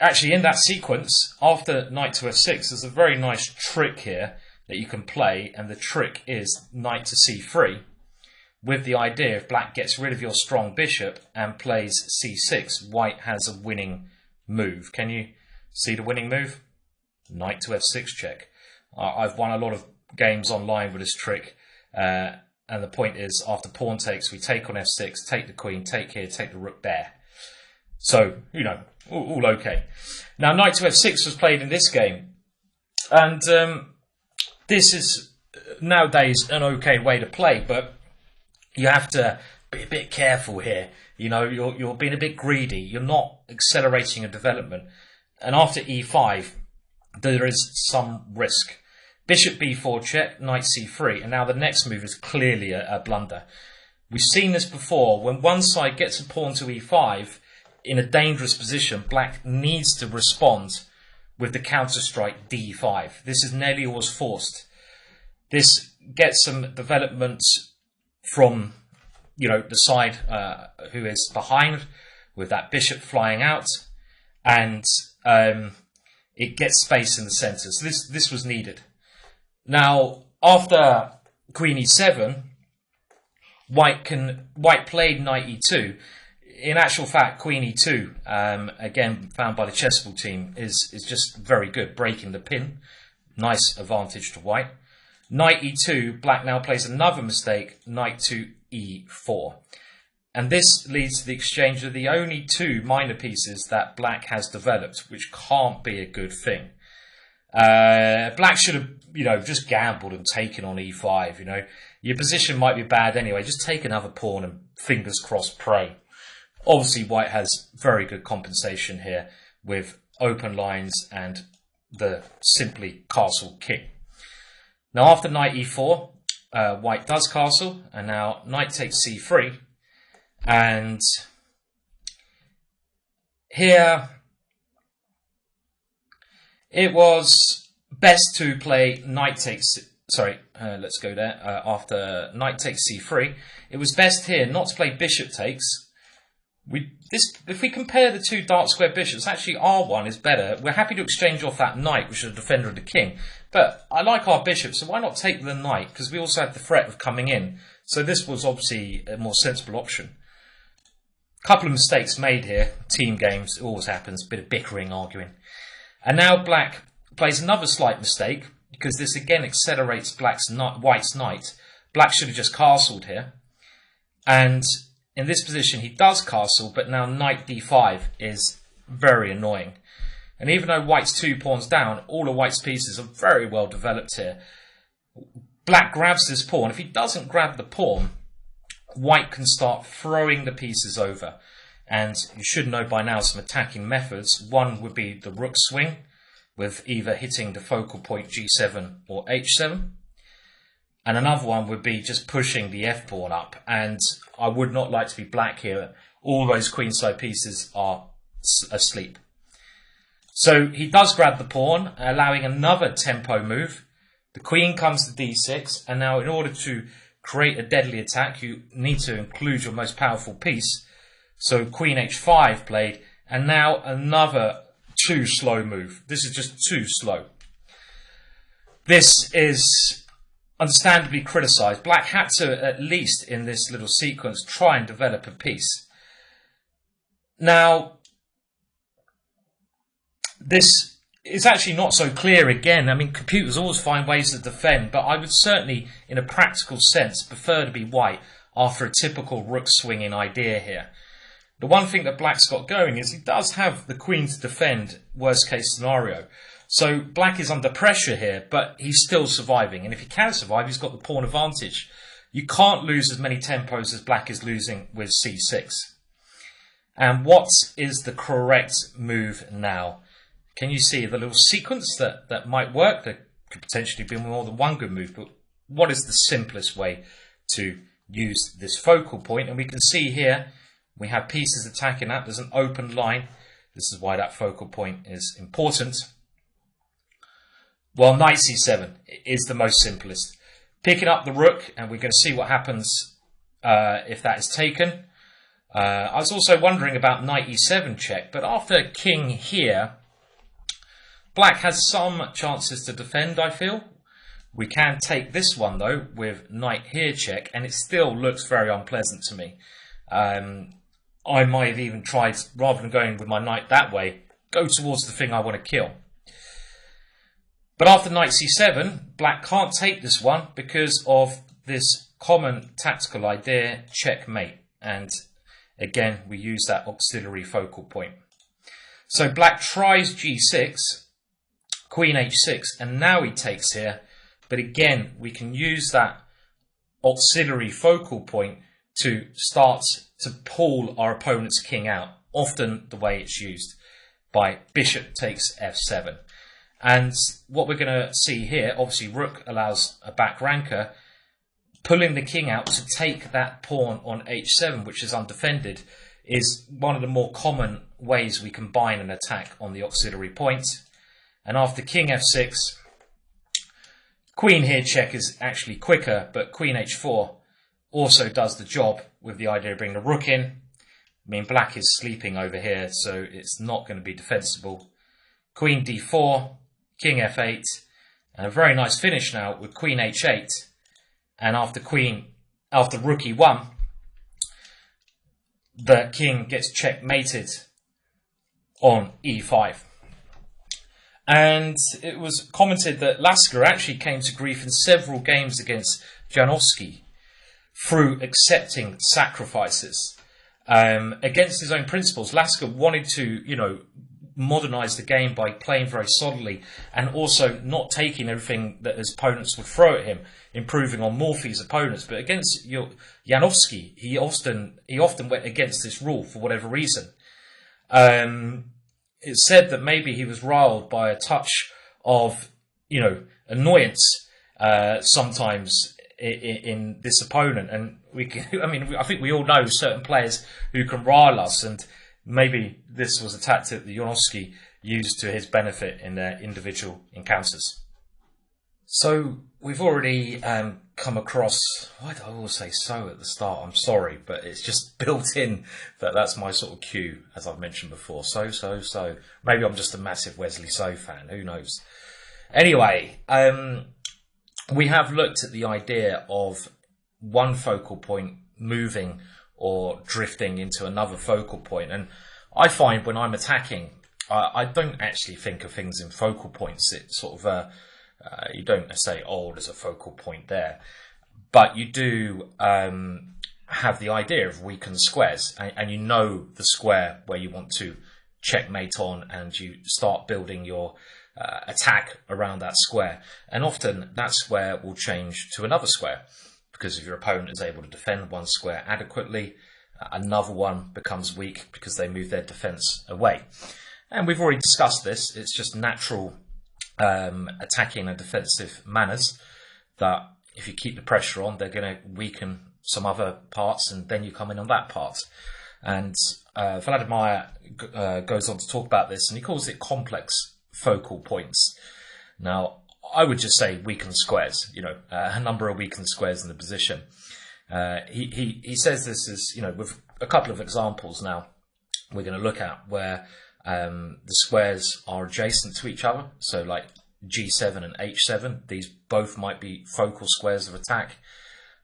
Actually, in that sequence, after knight to f6, there's a very nice trick here that you can play, and the trick is knight to c3, with the idea if black gets rid of your strong bishop and plays c6, white has a winning move. Can you see the winning move? Knight to f6 check. I've won a lot of games online with this trick, and the point is, after pawn takes, we take on f6, take the queen, take here, take the rook there. So, you know, all okay. Now, knight to f6 was played in this game. And this is nowadays an okay way to play, but you have to be a bit careful here. You know, you're being a bit greedy. You're not accelerating a development. And after e5, there is some risk. Bishop b4 check, knight c3. And now the next move is clearly a blunder. We've seen this before. When one side gets a pawn to e5, in a dangerous position, black needs to respond with the counter-strike d5. This is nearly always forced. This gets some development from, you know, the side who is behind, with that bishop flying out, and it gets space in the centre. So this was needed. Now, after queen e7, white played knight e2. In actual fact, queen e2, again found by the chessable team, is just very good, breaking the pin. Nice advantage to white. Knight e2, black now plays another mistake, knight to e4. And this leads to the exchange of the only 2 minor pieces that black has developed, which can't be a good thing. Black should have, you know, just gambled and taken on e5, you know. Your position might be bad anyway, just take another pawn and fingers crossed pray. Obviously, white has very good compensation here with open lines and the simply castle king. Now, after knight e4, white does castle, and now knight takes c3. And here, it was best to play knight takes... Sorry, let's go there. After knight takes c3, it was best here not to play bishop takes. If we compare the 2 dark square bishops, actually our one is better. We're happy to exchange off that knight, which is a defender of the king. But I like our bishop, so why not take the knight? Because we also have the threat of coming in. So this was obviously a more sensible option. Couple of mistakes made here. Team games, it always happens. Bit of bickering, arguing. And now black plays another slight mistake, because this again accelerates white's knight. Black should have just castled here. And in this position, he does castle, but now knight d5 is very annoying. And even though white's 2 pawns down, all of white's pieces are very well developed here. Black grabs this pawn. If he doesn't grab the pawn, white can start throwing the pieces over. And you should know by now some attacking methods. One would be the rook swing, with either hitting the focal point g7 or h7. And another one would be just pushing the f-pawn up. And I would not like to be black here. All those queenside pieces are asleep. So he does grab the pawn, allowing another tempo move. The queen comes to d6. And now in order to create a deadly attack, you need to include your most powerful piece. So queen h5 played. And now another too slow move. This is just too slow. This is understandably criticised. Black had to, at least in this little sequence, try and develop a piece. Now, this is actually not so clear again. I mean, computers always find ways to defend, but I would certainly, in a practical sense, prefer to be white after a typical rook swinging idea here. The one thing that Black's got going is he does have the queen to defend, worst case scenario. So Black is under pressure here, but he's still surviving. And if he can survive, he's got the pawn advantage. You can't lose as many tempos as Black is losing with c6. And what is the correct move now? Can you see the little sequence that might work? There could potentially be more than one good move, but what is the simplest way to use this focal point? And we can see here, we have pieces attacking that. There's an open line. This is why that focal point is important. Well, knight c7 is the most simplest. Picking up the rook, and we're going to see what happens if that is taken. I was also wondering about knight e7 check, but after king here, Black has some chances to defend, I feel. We can take this one, though, with knight here check, and it still looks very unpleasant to me. I might have even tried, rather than going with my knight that way, go towards the thing I want to kill. But after knight c7, Black can't take this one because of this common tactical idea, checkmate. And again, we use that auxiliary focal point. So Black tries g6, queen h6, and now he takes here. But again, we can use that auxiliary focal point to start to pull our opponent's king out. Often the way it's used by bishop takes f7. And what we're going to see here, obviously rook allows a back ranker. Pulling the king out to take that pawn on h7, which is undefended, is one of the more common ways we combine an attack on the auxiliary point. And after king f6, queen here check is actually quicker, but queen h4 also does the job with the idea of bringing the rook in. I mean, Black is sleeping over here, so it's not going to be defensible. Queen d4, king f8, and a very nice finish now with queen h8. And after rook e1, the king gets checkmated on e5. And it was commented that Lasker actually came to grief in several games against Janowski through accepting sacrifices. Against his own principles, Lasker wanted to, modernize the game by playing very solidly and also not taking everything that his opponents would throw at him, improving on Morphy's opponents. But against Janowski, he often went against this rule for whatever reason. It's said that maybe he was riled by a touch of, annoyance sometimes in this opponent. And I think we all know certain players who can rile us, and maybe this was a tactic that Janowski used to his benefit in their individual encounters. So we've already come across, why do I always say so at the start? I'm sorry, but it's just built in that that's my sort of cue, as I've mentioned before. So. Maybe I'm just a massive Wesley So fan, who knows? Anyway, we have looked at the idea of one focal point moving or drifting into another focal point. And I find when I'm attacking, I don't actually think of things in focal points. It's sort of, you don't say, oh, there's a focal point there. But you do have the idea of weakened squares. And you know the square where you want to checkmate on, and you start building your attack around that square. And often that square will change to another square, because if your opponent is able to defend one square adequately, another one becomes weak because they move their defense away. And we've already discussed this. It's just natural attacking and defensive manners that if you keep the pressure on, they're going to weaken some other parts, and then you come in on that part. And Vladimir goes on to talk about this, and he calls it complex focal points. Now, I would just say weakened squares, a number of weakened squares in the position. He says this is, with a couple of examples now we're going to look at where the squares are adjacent to each other. So like G7 and H7, these both might be focal squares of attack.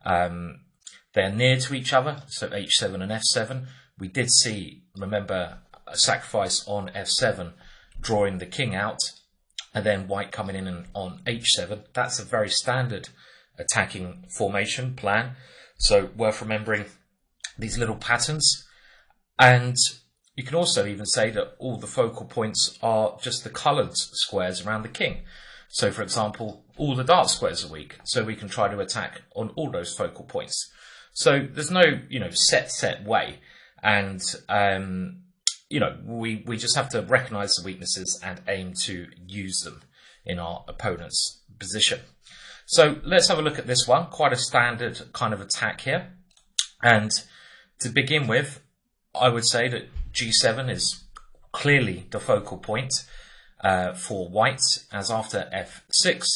They're near to each other, so H7 and F7. We did see, remember, a sacrifice on F7, drawing the king out, and then white coming in on H7. That's a very standard attacking formation plan, so worth remembering these little patterns. And you can also even say that all the focal points are just the coloured squares around the king. So, for example, all the dark squares are weak, so we can try to attack on all those focal points. So there's no, set way. And, we just have to recognise the weaknesses and aim to use them in our opponent's position. So let's have a look at this one. Quite a standard kind of attack here. And to begin with, I would say that G7 is clearly the focal point for white, as after F6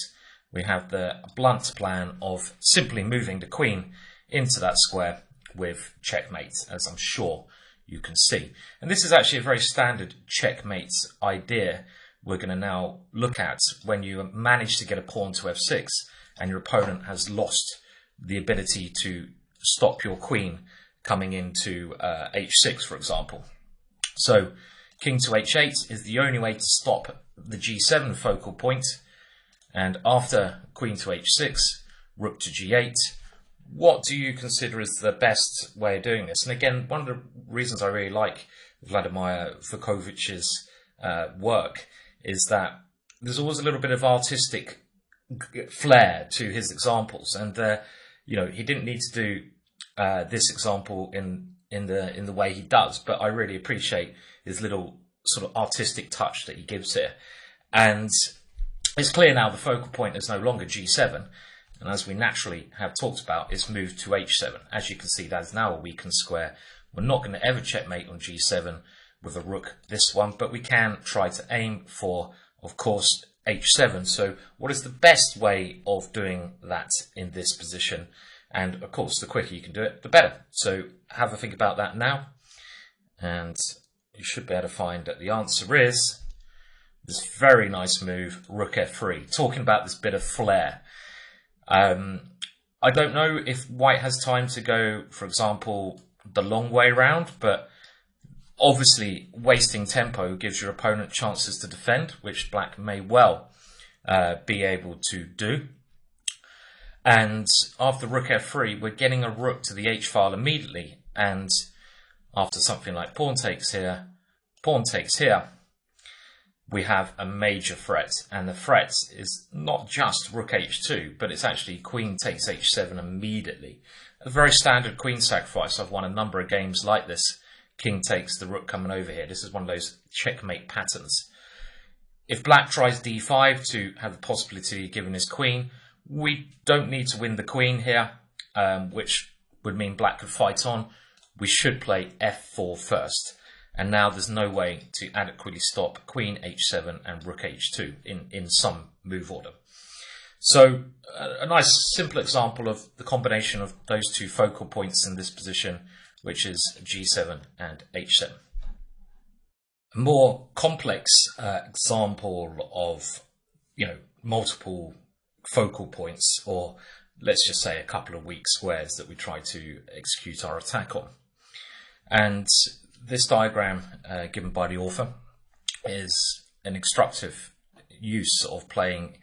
we have the blunt plan of simply moving the queen into that square with checkmate, as I'm sure you can see. And this is actually a very standard checkmate idea we're going to now look at when you manage to get a pawn to F6 and your opponent has lost the ability to stop your queen coming into H6, for example. So king to H8 is the only way to stop the G7 focal point. And after queen to H6, rook to G8, what do you consider is the best way of doing this? And again, one of the reasons I really like Vladimir Vukovic's work is that there's always a little bit of artistic flair to his examples. And, he didn't need to do this example in the way he does, but I really appreciate his little sort of artistic touch that he gives here. And it's clear now the focal point is no longer G7, and as we naturally have talked about, it's moved to H7. As you can see, that is now a weakened square. We're not going to ever checkmate on G7 with a rook this one, but we can try to aim for, of course, H7. So what is the best way of doing that in this position? And of course, the quicker you can do it, the better. So have a think about that now, and you should be able to find that the answer is this very nice move, rook F3. Talking about this bit of flair. I don't know if white has time to go, for example, the long way round, but obviously wasting tempo gives your opponent chances to defend, which black may well be able to do. And after rook F3, we're getting a rook to the H file immediately. And after something like pawn takes here, we have a major threat. And the threat is not just rook H2, but it's actually queen takes H7 immediately. A very standard queen sacrifice. I've won a number of games like this. King takes the rook coming over here. This is one of those checkmate patterns. If black tries D5 to have the possibility of giving his queen, we don't need to win the queen here, which would mean black could fight on. We should play F4 first. And now there's no way to adequately stop queen H7 and rook H2 in some move order. So a nice simple example of the combination of those two focal points in this position, which is G7 and H7. A more complex example of, multiple focal points, or let's just say a couple of weak squares that we try to execute our attack on. And this diagram given by the author is an instructive use of playing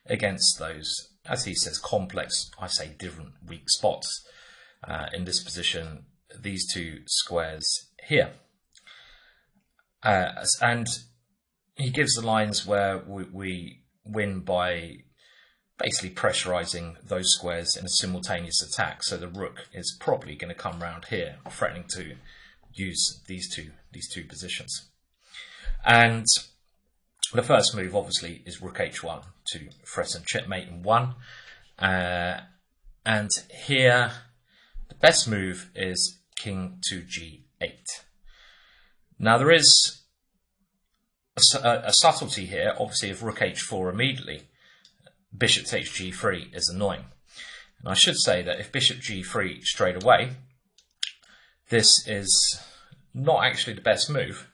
against those, as he says, complex, I say different weak spots. In this position, these two squares here. And he gives the lines where we win by basically pressurizing those squares in a simultaneous attack. So the rook is probably going to come round here, threatening to use these two positions. And the first move, obviously, is rook H1 to threaten checkmate in 1. And here, the best move is king to g8. Now there is a subtlety here. Obviously, if rook h4 immediately, bishop takes g3 is annoying. And I should say that if bishop g3 straight away, this is not actually the best move,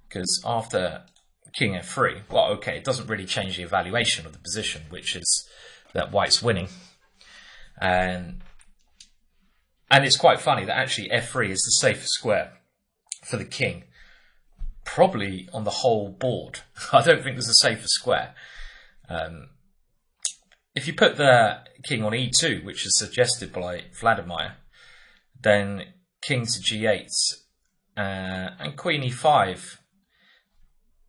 because after king f3, well, okay, it doesn't really change the evaluation of the position, which is that white's winning. And it's quite funny that actually f3 is the safest square for the king, probably on the whole board. I don't think there's a safer square. If you put the king on e2, which is suggested by Vladimir, then king to g8 and queen e5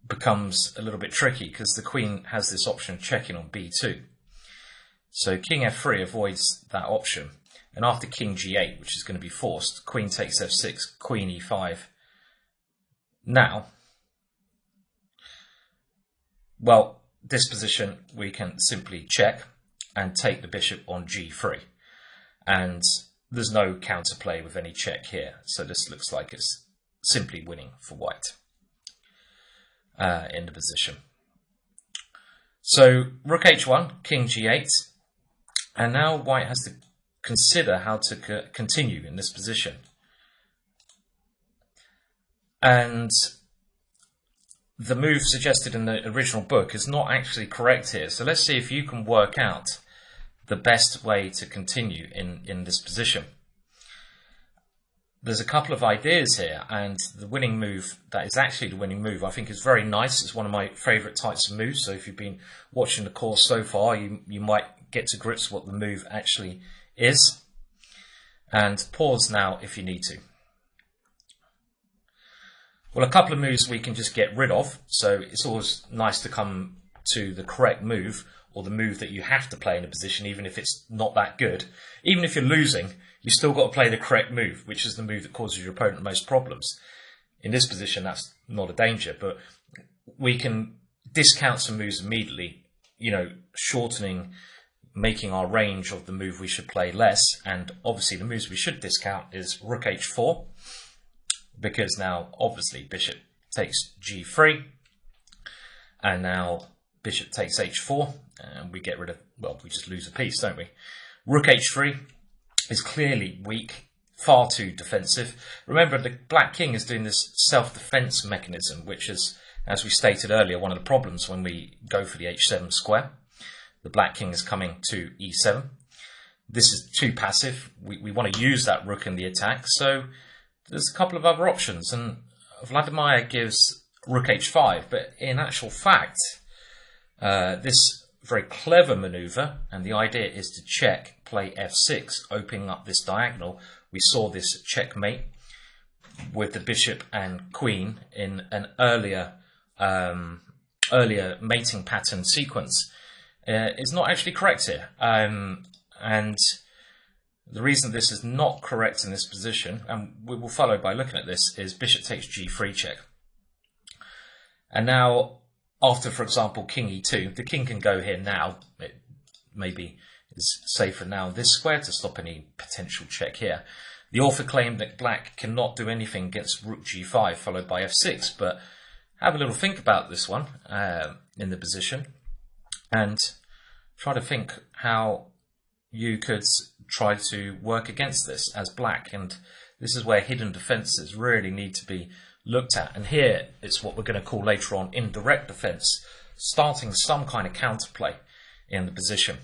becomes a little bit tricky, because the queen has this option of checking on b2. So king f3 avoids that option. And after king g8, which is going to be forced, queen takes f6, queen e5. Now, well, this position we can simply check and take the bishop on g3. And there's no counterplay with any check here. So this looks like it's simply winning for white in the position. So rook h1, king g8. And now white has to consider how to continue in this position. And the move suggested in the original book is not actually correct here. So let's see if you can work out the best way to continue in this position. There's a couple of ideas here, and the winning move that is actually the winning move I think is very nice. It's one of my favourite types of moves. So if you've been watching the course so far, you might get to grips with what the move actually is. And pause now if you need to. Well, a couple of moves we can just get rid of. So it's always nice to come to the correct move, or the move that you have to play in a position, even if it's not that good. Even if you're losing, you still got to play the correct move, which is the move that causes your opponent the most problems. In this position, that's not a danger, but we can discount some moves immediately, you know, shortening, making our range of the move we should play less. And obviously the moves we should discount is rook h4, because now obviously bishop takes g3, and now bishop takes h4, and we get rid of, well, we just lose a piece, don't we? Rook h3 is clearly weak, far too defensive. Remember, the black king is doing this self-defense mechanism, which is, as we stated earlier, one of the problems when we go for the h7 square. The black king is coming to e7. This is too passive. We want to use that rook in the attack, so there's a couple of other options, and Vladimir gives rook h5, but in actual fact, this very clever maneuver, and the idea is to check, play f6, opening up this diagonal. We saw this checkmate with the bishop and queen in an earlier mating pattern sequence. Is not actually correct here, and the reason this is not correct in this position, and we will follow by looking at this, is bishop takes g3 check. And now, after, for example, king e2, the king can go here now. It maybe is safer now this square to stop any potential check here. The author claimed that black cannot do anything against rook g5 followed by f6, but have a little think about this one in the position and try to think how you could try to work against this as black. And this is where hidden defences really need to be looked at. And here it's what we're going to call later on indirect defence, starting some kind of counterplay in the position.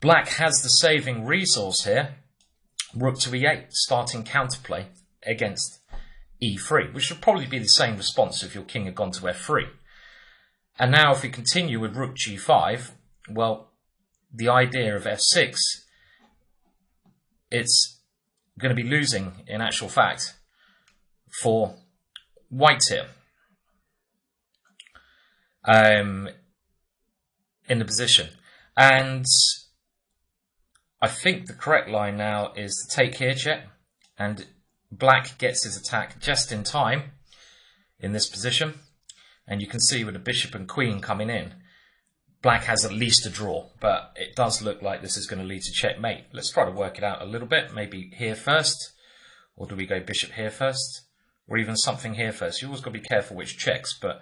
Black has the saving resource here, rook to e8, starting counterplay against e3, which would probably be the same response if your king had gone to f3. And now if we continue with rook g5, well, the idea of f6, it's going to be losing in actual fact for white here in the position. And I think the correct line now is to take here check, and black gets his attack just in time in this position. And you can see with the bishop and queen coming in, black has at least a draw, but it does look like this is going to lead to checkmate. Let's try to work it out a little bit. Maybe here first, or do we go bishop here first, or even something here first? You always got to be careful which checks, but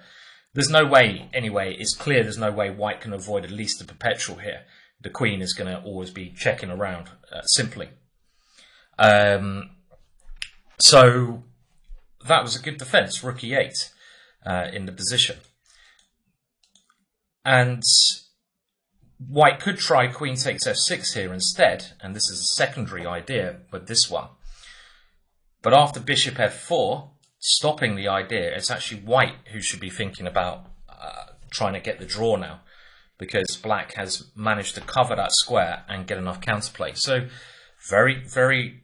there's no way, anyway, it's clear there's no way white can avoid at least a perpetual here. The queen is going to always be checking around, simply. So that was a good defense, rook e8 in the position. And white could try queen takes f6 here instead, and this is a secondary idea with this one. But after bishop f4, stopping the idea, it's actually white who should be thinking about trying to get the draw now, because black has managed to cover that square and get enough counterplay. So very, very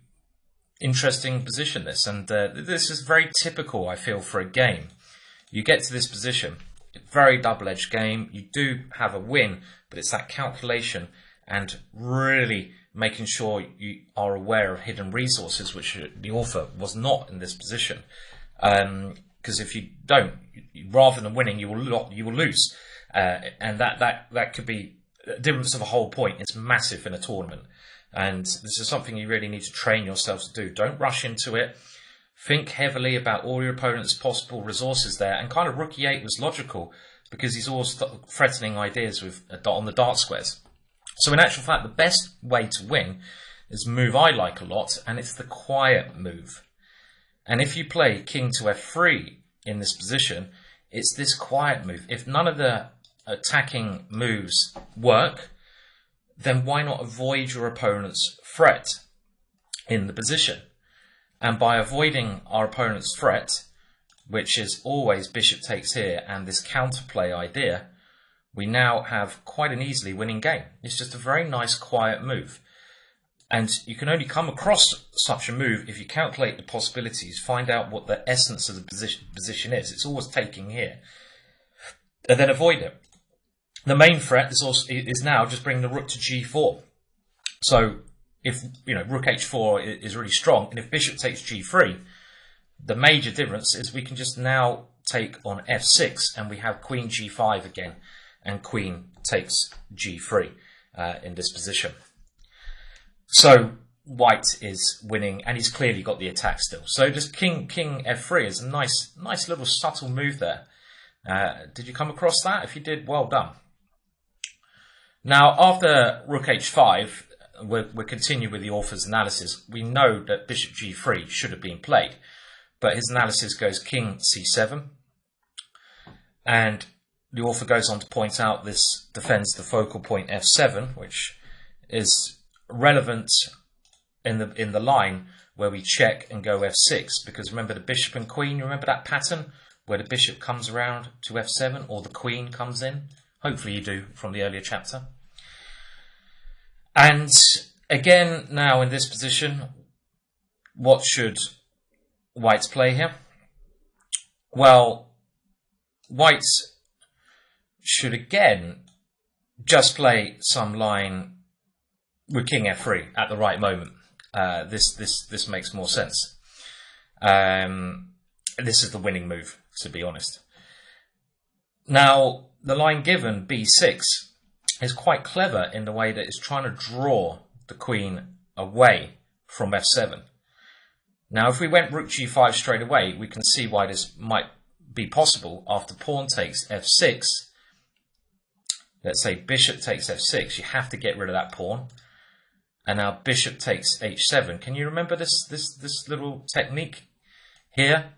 interesting position this, and this is very typical, I feel, for a game. You get to this position, very double-edged game, you do have a win, but it's that calculation and really making sure you are aware of hidden resources, which the author was not in this position. Because if you don't, rather than winning, you will lose, and that could be the difference of a whole point. It's massive in a tournament, and this is something you really need to train yourself to do. Don't rush into it. Think heavily about all your opponent's possible resources there, and kind of rook e8 was logical because he's always threatening ideas with on the dark squares. So in actual fact, the best way to win is a move I like a lot, and it's the quiet move. And if you play king to f3 in this position, it's this quiet move. If none of the attacking moves work, then why not avoid your opponent's threat in the position? And by avoiding our opponent's threat, which is always bishop takes here and this counterplay idea, we now have quite an easily winning game. It's just a very nice quiet move. And you can only come across such a move if you calculate the possibilities, find out what the essence of the position is. It's always taking here. And then avoid it. The main threat is now just bringing the rook to g4. So if rook h4 is really strong, and if bishop takes g3, the major difference is we can just now take on f6, and we have queen g5 again, and queen takes g3 in this position. So white is winning, and he's clearly got the attack still. So just king f3 is a nice little subtle move there. Did you come across that? If you did, well done. Now after rook h5, we'll continue with the author's analysis. We know that bishop g3 should have been played, but his analysis goes king c7, and the author goes on to point out this defends the focal point f7, which is relevant in the line where we check and go f6, because remember the bishop and queen, you remember that pattern where the bishop comes around to f7 or the queen comes in? Hopefully you do from the earlier chapter. And again, now in this position, what should white play here? Well, white should again just play some line with king f3 at the right moment. This makes more sense. This is the winning move, to be honest. Now, the line given, b6, is quite clever in the way that it's trying to draw the queen away from f7. Now, if we went rook g5 straight away, we can see why this might be possible. After pawn takes f6, let's say bishop takes f6, you have to get rid of that pawn. And now bishop takes h7. Can you remember this little technique here?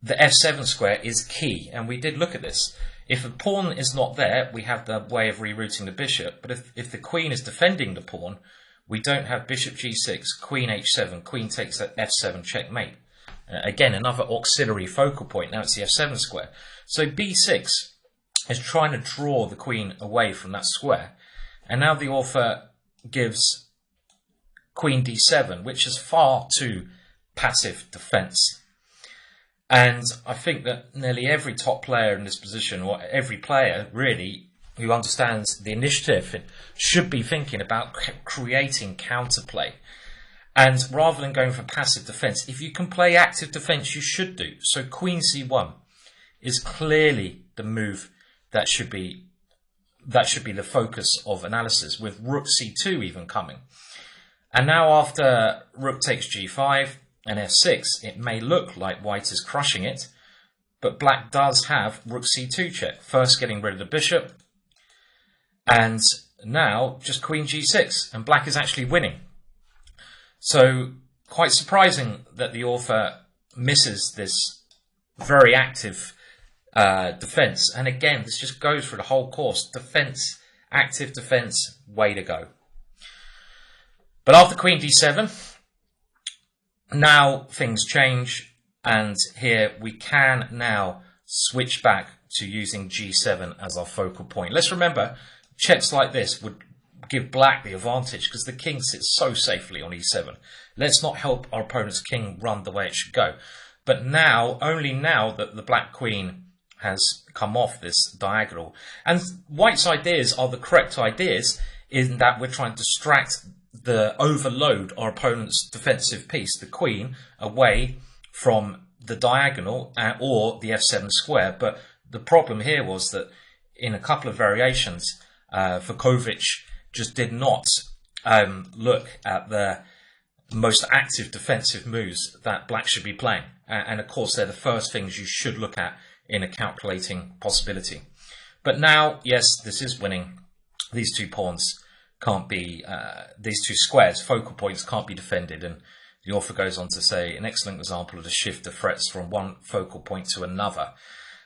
The f7 square is key, and we did look at this. If a pawn is not there, we have the way of rerouting the bishop. But if the queen is defending the pawn, we don't have bishop g6, queen h7, queen takes f7, checkmate. Again, another auxiliary focal point. Now it's the f7 square. So b6 is trying to draw the queen away from that square. And now the author gives queen d7, which is far too passive defense. And I think that nearly every top player in this position, or every player really who understands the initiative, should be thinking about creating counterplay. And rather than going for passive defense, if you can play active defense, you should do. So queen c1 is clearly the move that should be that should be the focus of analysis, with rook c2 even coming. And now after rook takes g5 and f6, it may look like white is crushing it, but black does have rook c2 check, first getting rid of the bishop, and now just queen g6, and black is actually winning. So quite surprising that the author misses this very active defense. And again, this just goes through the whole course. Defense, active defense, way to go. But after queen d7, now things change, and here we can now switch back to using g7 as our focal point. Let's remember, checks like this would give black the advantage because the king sits so safely on e7. Let's not help our opponent's king run the way it should go. But now, only now that the black queen has come off this diagonal, and white's ideas are the correct ideas in that we're trying to distract overload our opponent's defensive piece, the queen, away from the diagonal or the f7 square. But the problem here was that in a couple of variations, Vukovic just did not look at the most active defensive moves that black should be playing. And of course, they're the first things you should look at in a calculating possibility. But now, yes, this is winning. These two pawns can't be, these two squares, focal points, can't be defended. And the author goes on to say, an excellent example of the shift of threats from one focal point to another.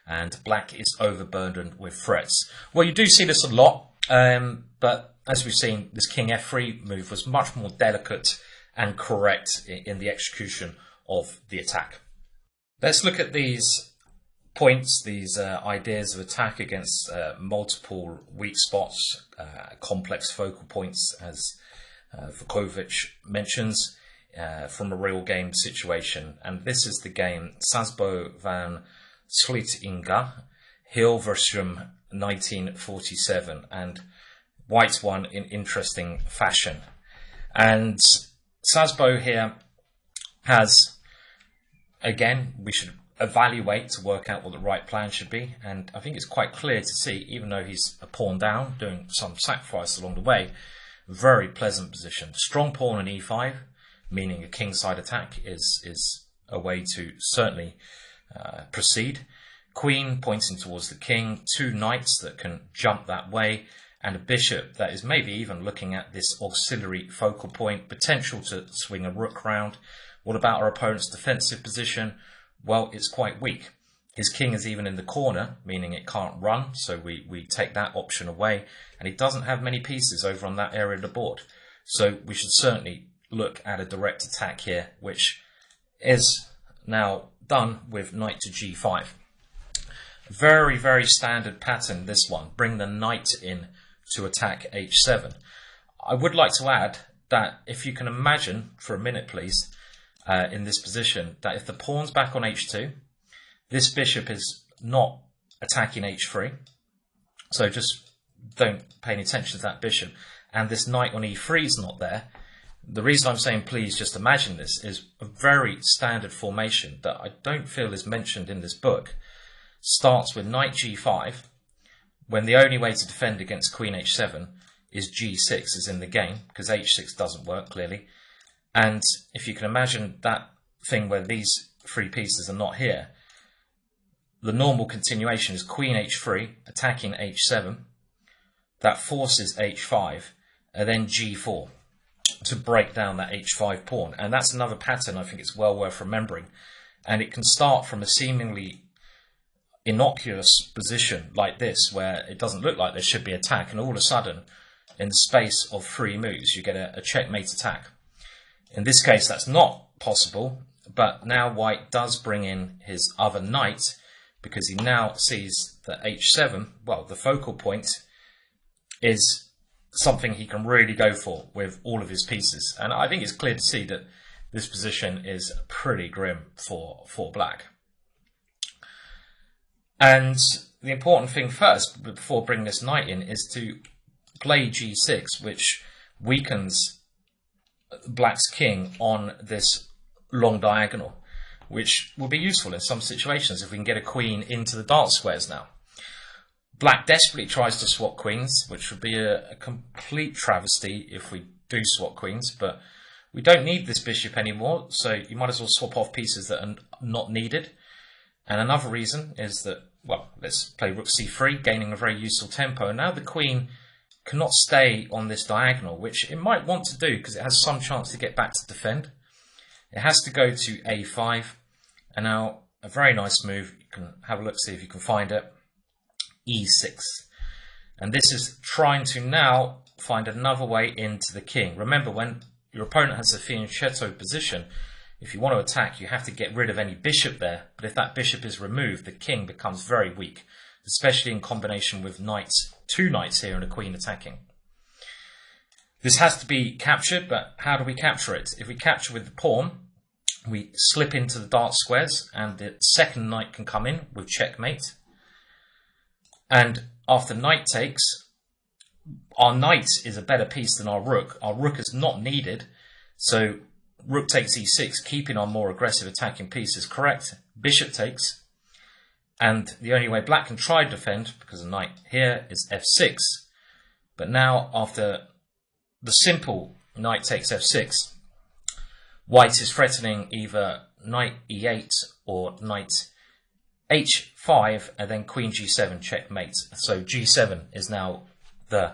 And black is overburdened with threats. Well, you do see this a lot, but as we've seen, this king f3 move was much more delicate and correct in the execution of the attack. Let's look at these points, these ideas of attack against multiple weak spots, complex focal points, as Vukovic mentions, from a real game situation. And this is the game Sasbo van Sluitinga, Hilversum 1947, and white won in interesting fashion. And Sasbo here has, again, we should evaluate to work out what the right plan should be, and I think it's quite clear to see, even though he's a pawn down, doing some sacrifice along the way, very pleasant position. Strong pawn on e5, meaning a kingside attack is a way to certainly proceed. Queen pointing towards the king, two knights that can jump that way, and a bishop that is maybe even looking at this auxiliary focal point, potential to swing a rook round. What about our opponent's defensive position? Well, it's quite weak. His king is even in the corner, meaning it can't run, so we take that option away, and he doesn't have many pieces over on that area of the board. So we should certainly look at a direct attack here, which is now done with knight to g5. Very, very standard pattern, this one. Bring the knight in to attack h7. I would like to add that if you can imagine, for a minute please, in this position, that if the pawn's back on h2, this bishop is not attacking h3, so just don't pay any attention to that bishop, and this knight on e3 is not there. The reason I'm saying please just imagine this is a very standard formation that I don't feel is mentioned in this book. Starts with knight g5, when the only way to defend against queen h7 is g6 is in the game, because h6 doesn't work clearly. And if you can imagine that thing where these three pieces are not here, the normal continuation is queen h3 attacking h7, that forces h5, and then g4 to break down that h5 pawn. And that's another pattern I think it's well worth remembering. And it can start from a seemingly innocuous position like this, where it doesn't look like there should be attack, and all of a sudden, in the space of 3 moves, you get a checkmate attack. In this case, that's not possible, but now white does bring in his other knight, because he now sees that h7, well, the focal point, is something he can really go for with all of his pieces. And I think it's clear to see that this position is pretty grim for black. And the important thing first, before bringing this knight in, is to play g6, which weakens black's king on this long diagonal, which will be useful in some situations if we can get a queen into the dark squares now. Black desperately tries to swap queens, which would be a complete travesty if we do swap queens, but we don't need this bishop anymore, so you might as well swap off pieces that are not needed. And another reason is that, well, let's play rook c3, gaining a very useful tempo. Now the queen cannot stay on this diagonal, which it might want to do because it has some chance to get back to defend. It has to go to a5, and now a very nice move, you can have a look, see if you can find it, e6. And this is trying to now find another way into the king. Remember, when your opponent has a fianchetto position, if you want to attack, you have to get rid of any bishop there. But if that bishop is removed, the king becomes very weak, especially in combination with knights, two knights here and a queen attacking. This has to be captured, but how do we capture it? If we capture with the pawn, we slip into the dark squares, and the second knight can come in with checkmate. And after knight takes, our knight is a better piece than our rook. Our rook is not needed, so rook takes e6, keeping our more aggressive attacking piece is correct. Bishop takes, and the only way black can try to defend, because the knight here, is f6. But now, after the simple knight takes f6, white is threatening either knight e8 or knight h5, and then queen g7 checkmate. So g7 is now the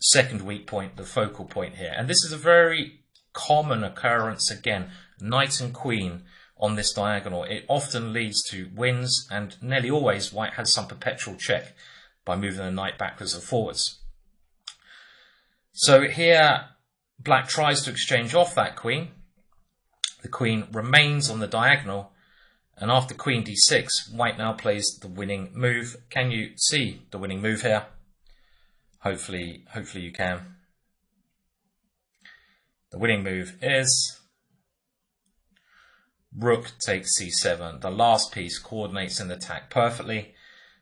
second weak point, the focal point here. And this is a very common occurrence again, knight and queen on this diagonal. It often leads to wins, and nearly always white has some perpetual check by moving the knight backwards and forwards. So here black tries to exchange off that queen. The queen remains on the diagonal, and after queen d6, white now plays the winning move. Can you see the winning move here? Hopefully you can. The winning move is rook takes c7. The last piece coordinates in the attack perfectly.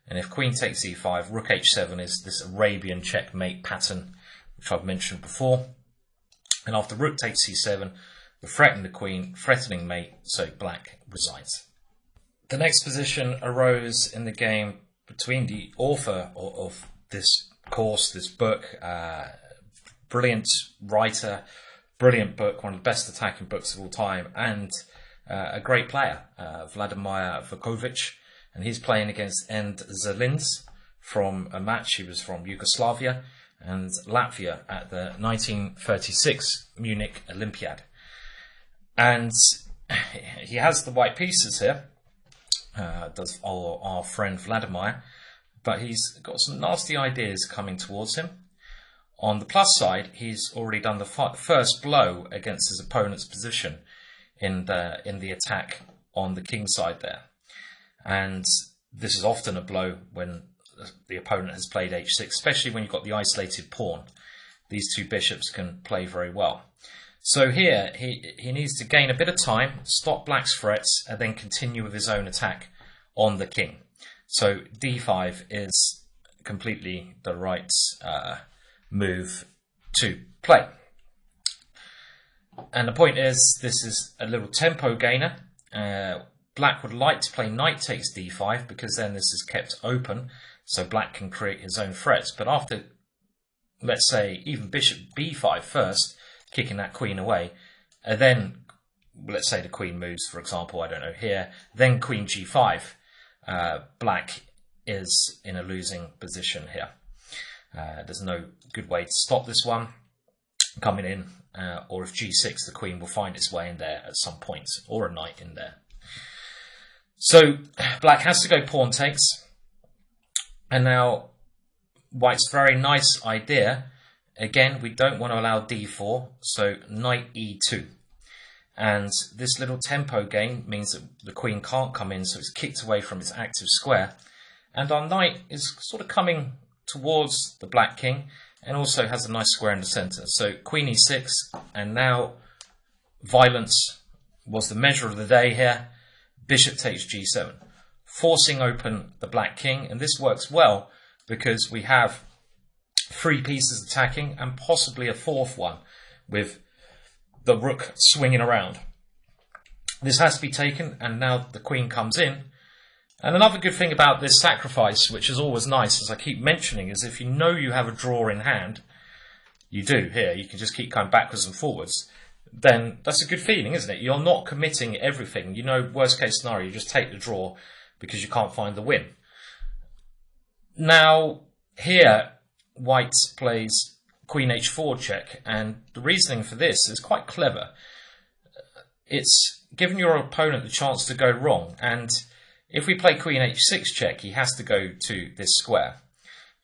And if queen takes e5, rook h7 is this Arabian checkmate pattern, which I've mentioned before. And after rook takes c7, we're threatening the queen, threatening mate, so black resigns. The next position arose in the game between the author of this course, this book, brilliant writer, brilliant book, one of the best attacking books of all time, and a great player, Vladimir Vukovic, and he's playing against End Zelins from a match. He was from Yugoslavia and Latvia at the 1936 Munich Olympiad. And he has the white pieces here, does our friend Vladimir, but he's got some nasty ideas coming towards him. On the plus side, he's already done the first blow against his opponent's position in the attack on the king side there. And this is often a blow when the opponent has played h6, especially when you've got the isolated pawn. These two bishops can play very well. So here, he needs to gain a bit of time, stop black's threats, and then continue with his own attack on the king. So d5 is completely the right move to play. And the point is, this is a little tempo gainer. Black would like to play knight takes d5, because then this is kept open, so black can create his own threats. But after, let's say, even bishop b5 first, kicking that queen away, and then, let's say the queen moves, for example, I don't know, here, then queen g5, black is in a losing position here. There's no good way to stop this one coming in, or if g6, the queen will find its way in there at some point, or a knight in there. So black has to go pawn takes, and now white's very nice idea. Again, we don't want to allow d4, so knight e2. And this little tempo gain means that the queen can't come in, so it's kicked away from its active square. And our knight is sort of coming towards the black king, and also has a nice square in the centre. So queen e6, and now violence was the measure of the day here. Bishop takes g7, forcing open the black king, and this works well because we have three pieces attacking and possibly a fourth one with the rook swinging around. This has to be taken, and now the queen comes in, And another good thing about this sacrifice, which is always nice, as I keep mentioning, is if you know you have a draw in hand, you do here, you can just keep going backwards and forwards, then that's a good feeling, isn't it? You're not committing everything. You know, worst case scenario, you just take the draw because you can't find the win. Now, here, white plays queen h4 check, and the reasoning for this is quite clever. It's giving your opponent the chance to go wrong, and if we play queen h6 check, he has to go to this square.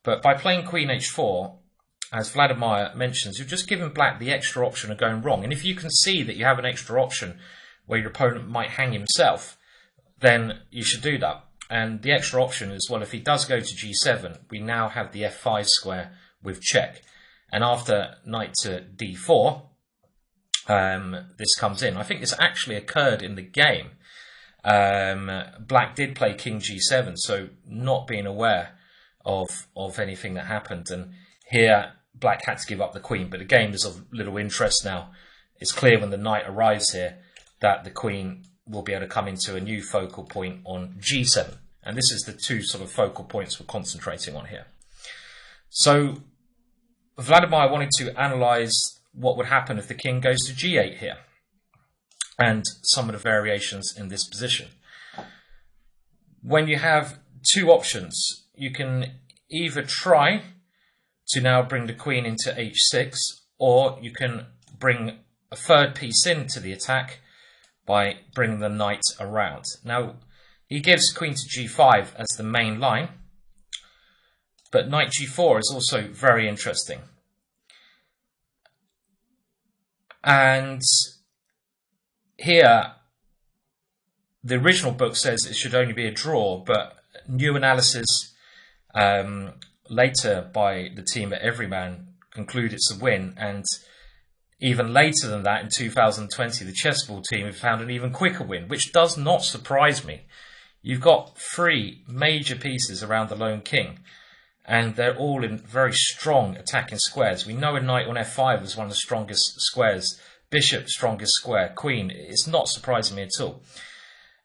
But by playing queen h4, as Vladimir mentions, you've just given black the extra option of going wrong. And if you can see that you have an extra option where your opponent might hang himself, then you should do that. And the extra option is, well, if he does go to g7, we now have the f5 square with check. And after knight to d4, this comes in. I think this actually occurred in the game. Black did play king g7, so not being aware of anything that happened. And here, black had to give up the queen, but the game is of little interest now. It's clear when the knight arrives here that the queen will be able to come into a new focal point on g7. And this is the two sort of focal points we're concentrating on here. So Vladimir wanted to analyse what would happen if the king goes to g8 here, and some of the variations in this position. When you have two options, you can either try to now bring the queen into h6, or you can bring a third piece into the attack by bringing the knight around. Now, he gives queen to g5 as the main line, but knight g4 is also very interesting. And here, the original book says it should only be a draw, but new analysis later by the team at Everyman conclude it's a win. And even later than that, in 2020, the chessball team have found an even quicker win, which does not surprise me. You've got three major pieces around the lone king, and they're all in very strong attacking squares. We know a knight on f5 is one of the strongest squares, bishop strongest square, queen. It's not surprising me at all.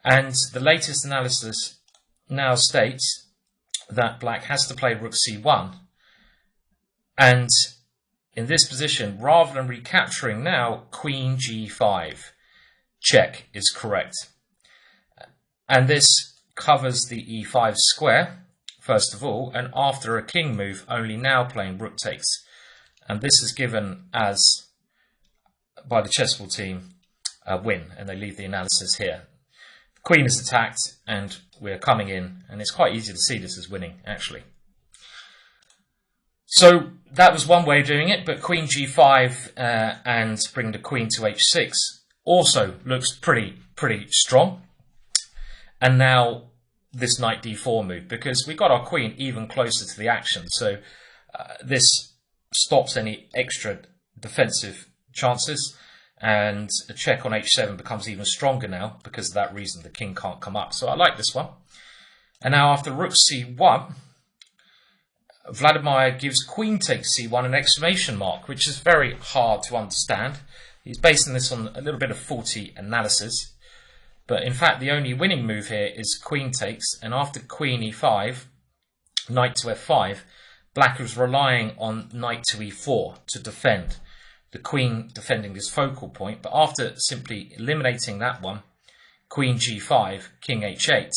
And the latest analysis now states that black has to play rook c1, and in this position, rather than recapturing now, queen g5 check is correct. And this covers the e5 square, first of all, and after a king move, only now playing rook takes. And this is given as, by the chessball team, a win, and they leave the analysis here. The queen is attacked, and we're coming in, and it's quite easy to see this as winning, actually. So that was one way of doing it, but queen g5 and bring the queen to h6 also looks pretty strong. And now this knight d4 move, because we got our queen even closer to the action, so this stops any extra defensive chances, and a check on h7 becomes even stronger now because of that reason. The king can't come up, so I like this one. And now after rook c1, Vladimir gives queen takes c1 an exclamation mark, which is very hard to understand. He's basing this on a little bit of faulty analysis. But in fact, the only winning move here is queen takes, and after queen e5, knight to f5, black is relying on knight to e4 to defend. The queen defending this focal point, but after simply eliminating that one, queen g5, king h8.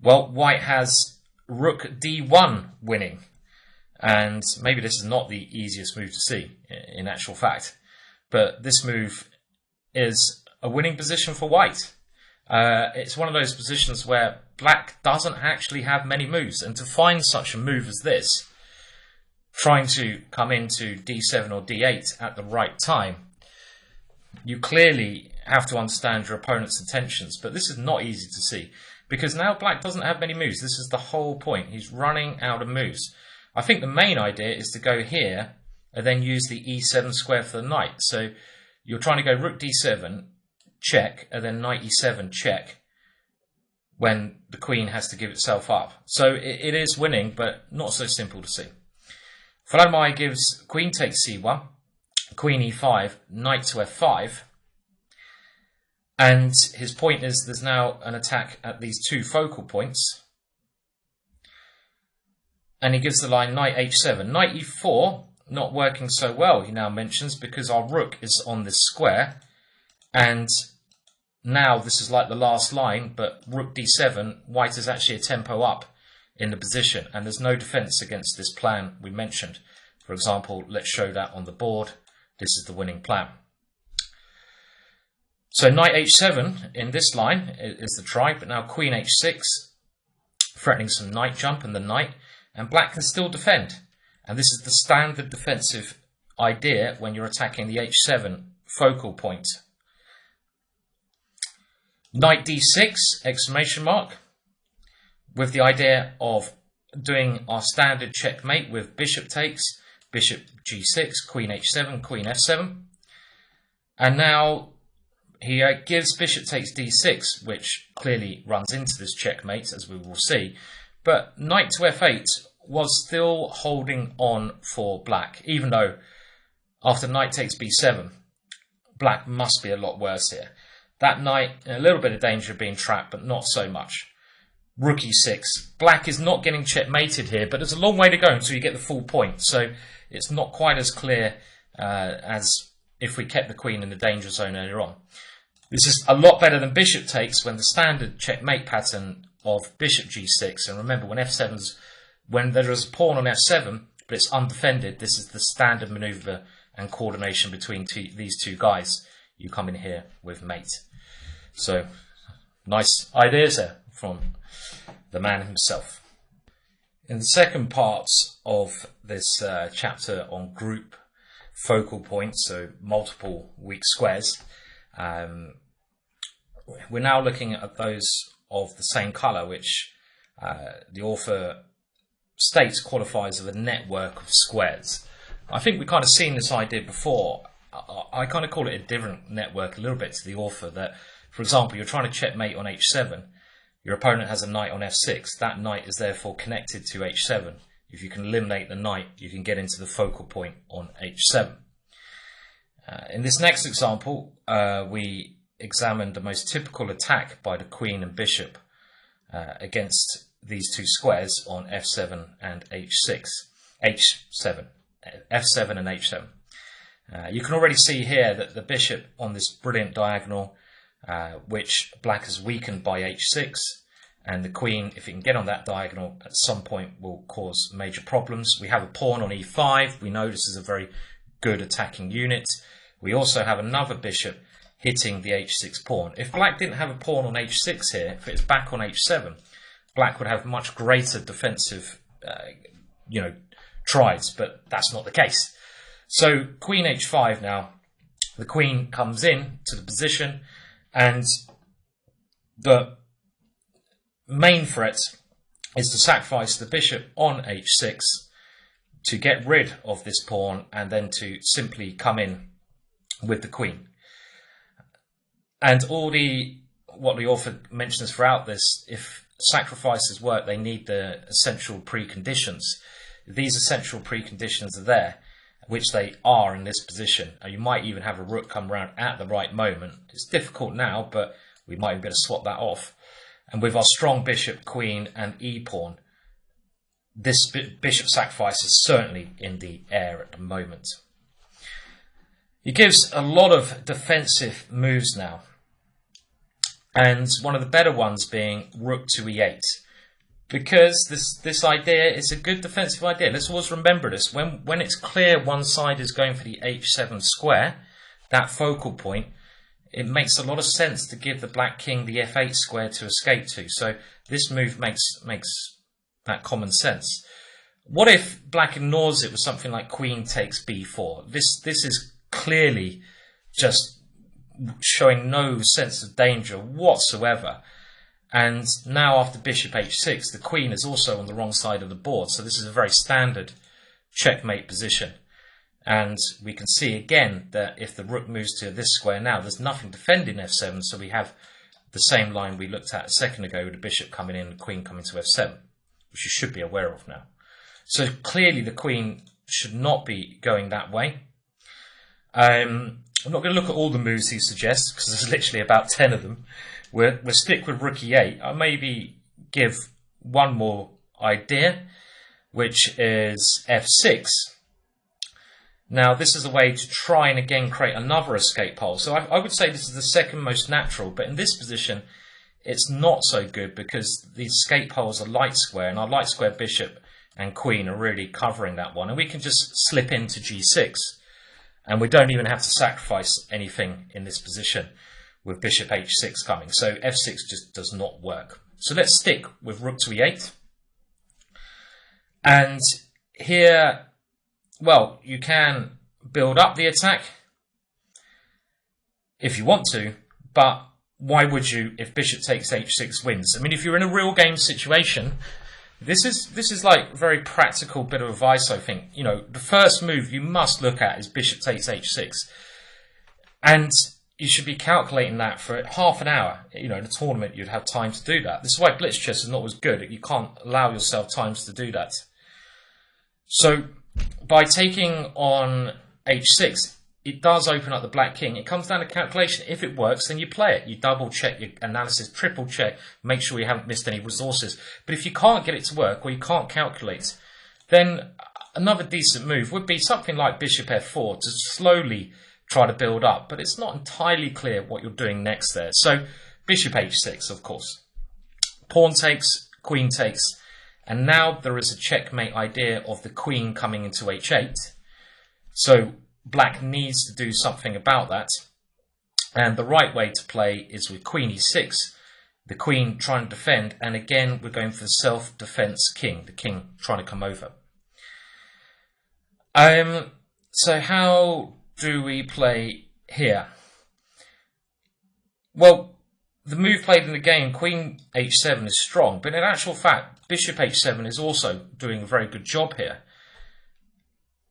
Well, white has rook d1 winning, and maybe this is not the easiest move to see in actual fact, but this move is a winning position for white. It's one of those positions where black doesn't actually have many moves, and to find such a move as this, trying to come into d7 or d8 at the right time, you clearly have to understand your opponent's intentions, but this is not easy to see, because now black doesn't have many moves. This is the whole point. He's running out of moves. I think the main idea is to go here and then use the e7 square for the knight. So you're trying to go rook d7, check, and then knight e7 check when the queen has to give itself up. So it is winning, but not so simple to see. Vladimir gives queen takes c1, queen e5, knight to f5, And his point is there's now an attack at these two focal points. And he gives the line knight h7. Knight e4, not working so well, he now mentions, because our rook is on this square. And now this is like the last line, but rook d7, white is actually a tempo up in the position. And there's no defense against this plan we mentioned. For example, let's show that on the board. This is the winning plan. So knight h7 in this line is the try, but now queen h6, threatening some knight jump and the knight. And black can still defend. And this is the standard defensive idea when you're attacking the h7 focal point. Knight d6, exclamation mark, with the idea of doing our standard checkmate with bishop takes, bishop g6, queen h7, queen f7. And now he gives bishop takes d6, which clearly runs into this checkmate, as we will see. But knight to f8 was still holding on for black, even though after knight takes b7, black must be a lot worse here. That knight in a little bit of danger of being trapped, but not so much. Rook e6. Black is not getting checkmated here, but there's a long way to go until you get the full point. So it's not quite as clear as if we kept the queen in the danger zone earlier on. This is a lot better than bishop takes when the standard checkmate pattern of bishop g6. And remember, when there is a pawn on f7, but it's undefended, this is the standard maneuver and coordination between these two guys. You come in here with mate. So, nice ideas there from the man himself. In the second part of this chapter on group focal points, so multiple weak squares, we're now looking at those of the same colour, which the author states qualifies as a network of squares. I think we've kind of seen this idea before. I kind of call it a different network a little bit to the author, that, for example, you're trying to checkmate on h7. Your opponent has a knight on f6. That knight is therefore connected to h7. If you can eliminate the knight, you can get into the focal point on h7. In this next example, we examined the most typical attack by the queen and bishop against these two squares on f7 and h6. f7 and h7. You can already see here that the bishop on this brilliant diagonal, which black has weakened by h6, and the queen, if it can get on that diagonal at some point, will cause major problems. We have a pawn on e5. We know this is a very good attacking unit. We also have another bishop hitting the h6 pawn. If black didn't have a pawn on h6 here, if it's back on h7, black would have much greater defensive tries, but that's not the case. So queen h5 now, the queen comes in to the position, and the main threat is to sacrifice the bishop on h6 to get rid of this pawn, and then to simply come in with the queen. And what the author mentions throughout this, if sacrifices work, they need the essential preconditions. These essential preconditions are there, which they are in this position. You might even have a rook come around at the right moment. It's difficult now, but we might even be able to swap that off. And with our strong bishop, queen, and e-pawn, this bishop sacrifice is certainly in the air at the moment. He gives a lot of defensive moves now, and one of the better ones being rook to e8. Because this idea is a good defensive idea. Let's always remember this. When it's clear one side is going for the h7 square, that focal point, it makes a lot of sense to give the black king the f8 square to escape to. So this move makes that common sense. What if black ignores it with something like queen takes b4? This is clearly just showing no sense of danger whatsoever. And now after bishop h6, the queen is also on the wrong side of the board. So this is a very standard checkmate position. And we can see again that if the rook moves to this square now, there's nothing defending f7. So we have the same line we looked at a second ago with the bishop coming in and the queen coming to f7, which you should be aware of now. So clearly the queen should not be going that way. I'm not going to look at all the moves he suggests because there's literally about 10 of them. We'll stick with rook e8. I'll maybe give one more idea, which is f6. Now, this is a way to try and again create another escape hole. So I would say this is the second most natural, but in this position, it's not so good because the escape holes are light square, and our light square bishop and queen are really covering that one. And we can just slip into g6, and we don't even have to sacrifice anything in this position with bishop h6 coming. So f6 just does not work. So let's stick with rook to e8. And here, well, you can build up the attack if you want to, but why would you if bishop takes h6 wins? I mean, if you're in a real game situation, this is like very practical bit of advice, I think. You know, the first move you must look at is bishop takes h6. And you should be calculating that for half an hour. You know, in a tournament, you'd have time to do that. This is why blitz chess is not as good. You can't allow yourself times to do that. So by taking on h6, it does open up the black king. It comes down to calculation. If it works, then you play it. You double check your analysis, triple check, make sure you haven't missed any resources. But if you can't get it to work or you can't calculate, then another decent move would be something like bishop f4 to slowly try to build up. But it's not entirely clear what you're doing next there. So bishop h6, of course. Pawn takes, queen takes. And now there is a checkmate idea of the queen coming into h8. So black needs to do something about that. And the right way to play is with queen e6, the queen trying to defend. And again, we're going for the self-defense king, the king trying to come over. So how do we play here? Well, the move played in the game, queen h7, is strong. But in actual fact, bishop h7 is also doing a very good job here.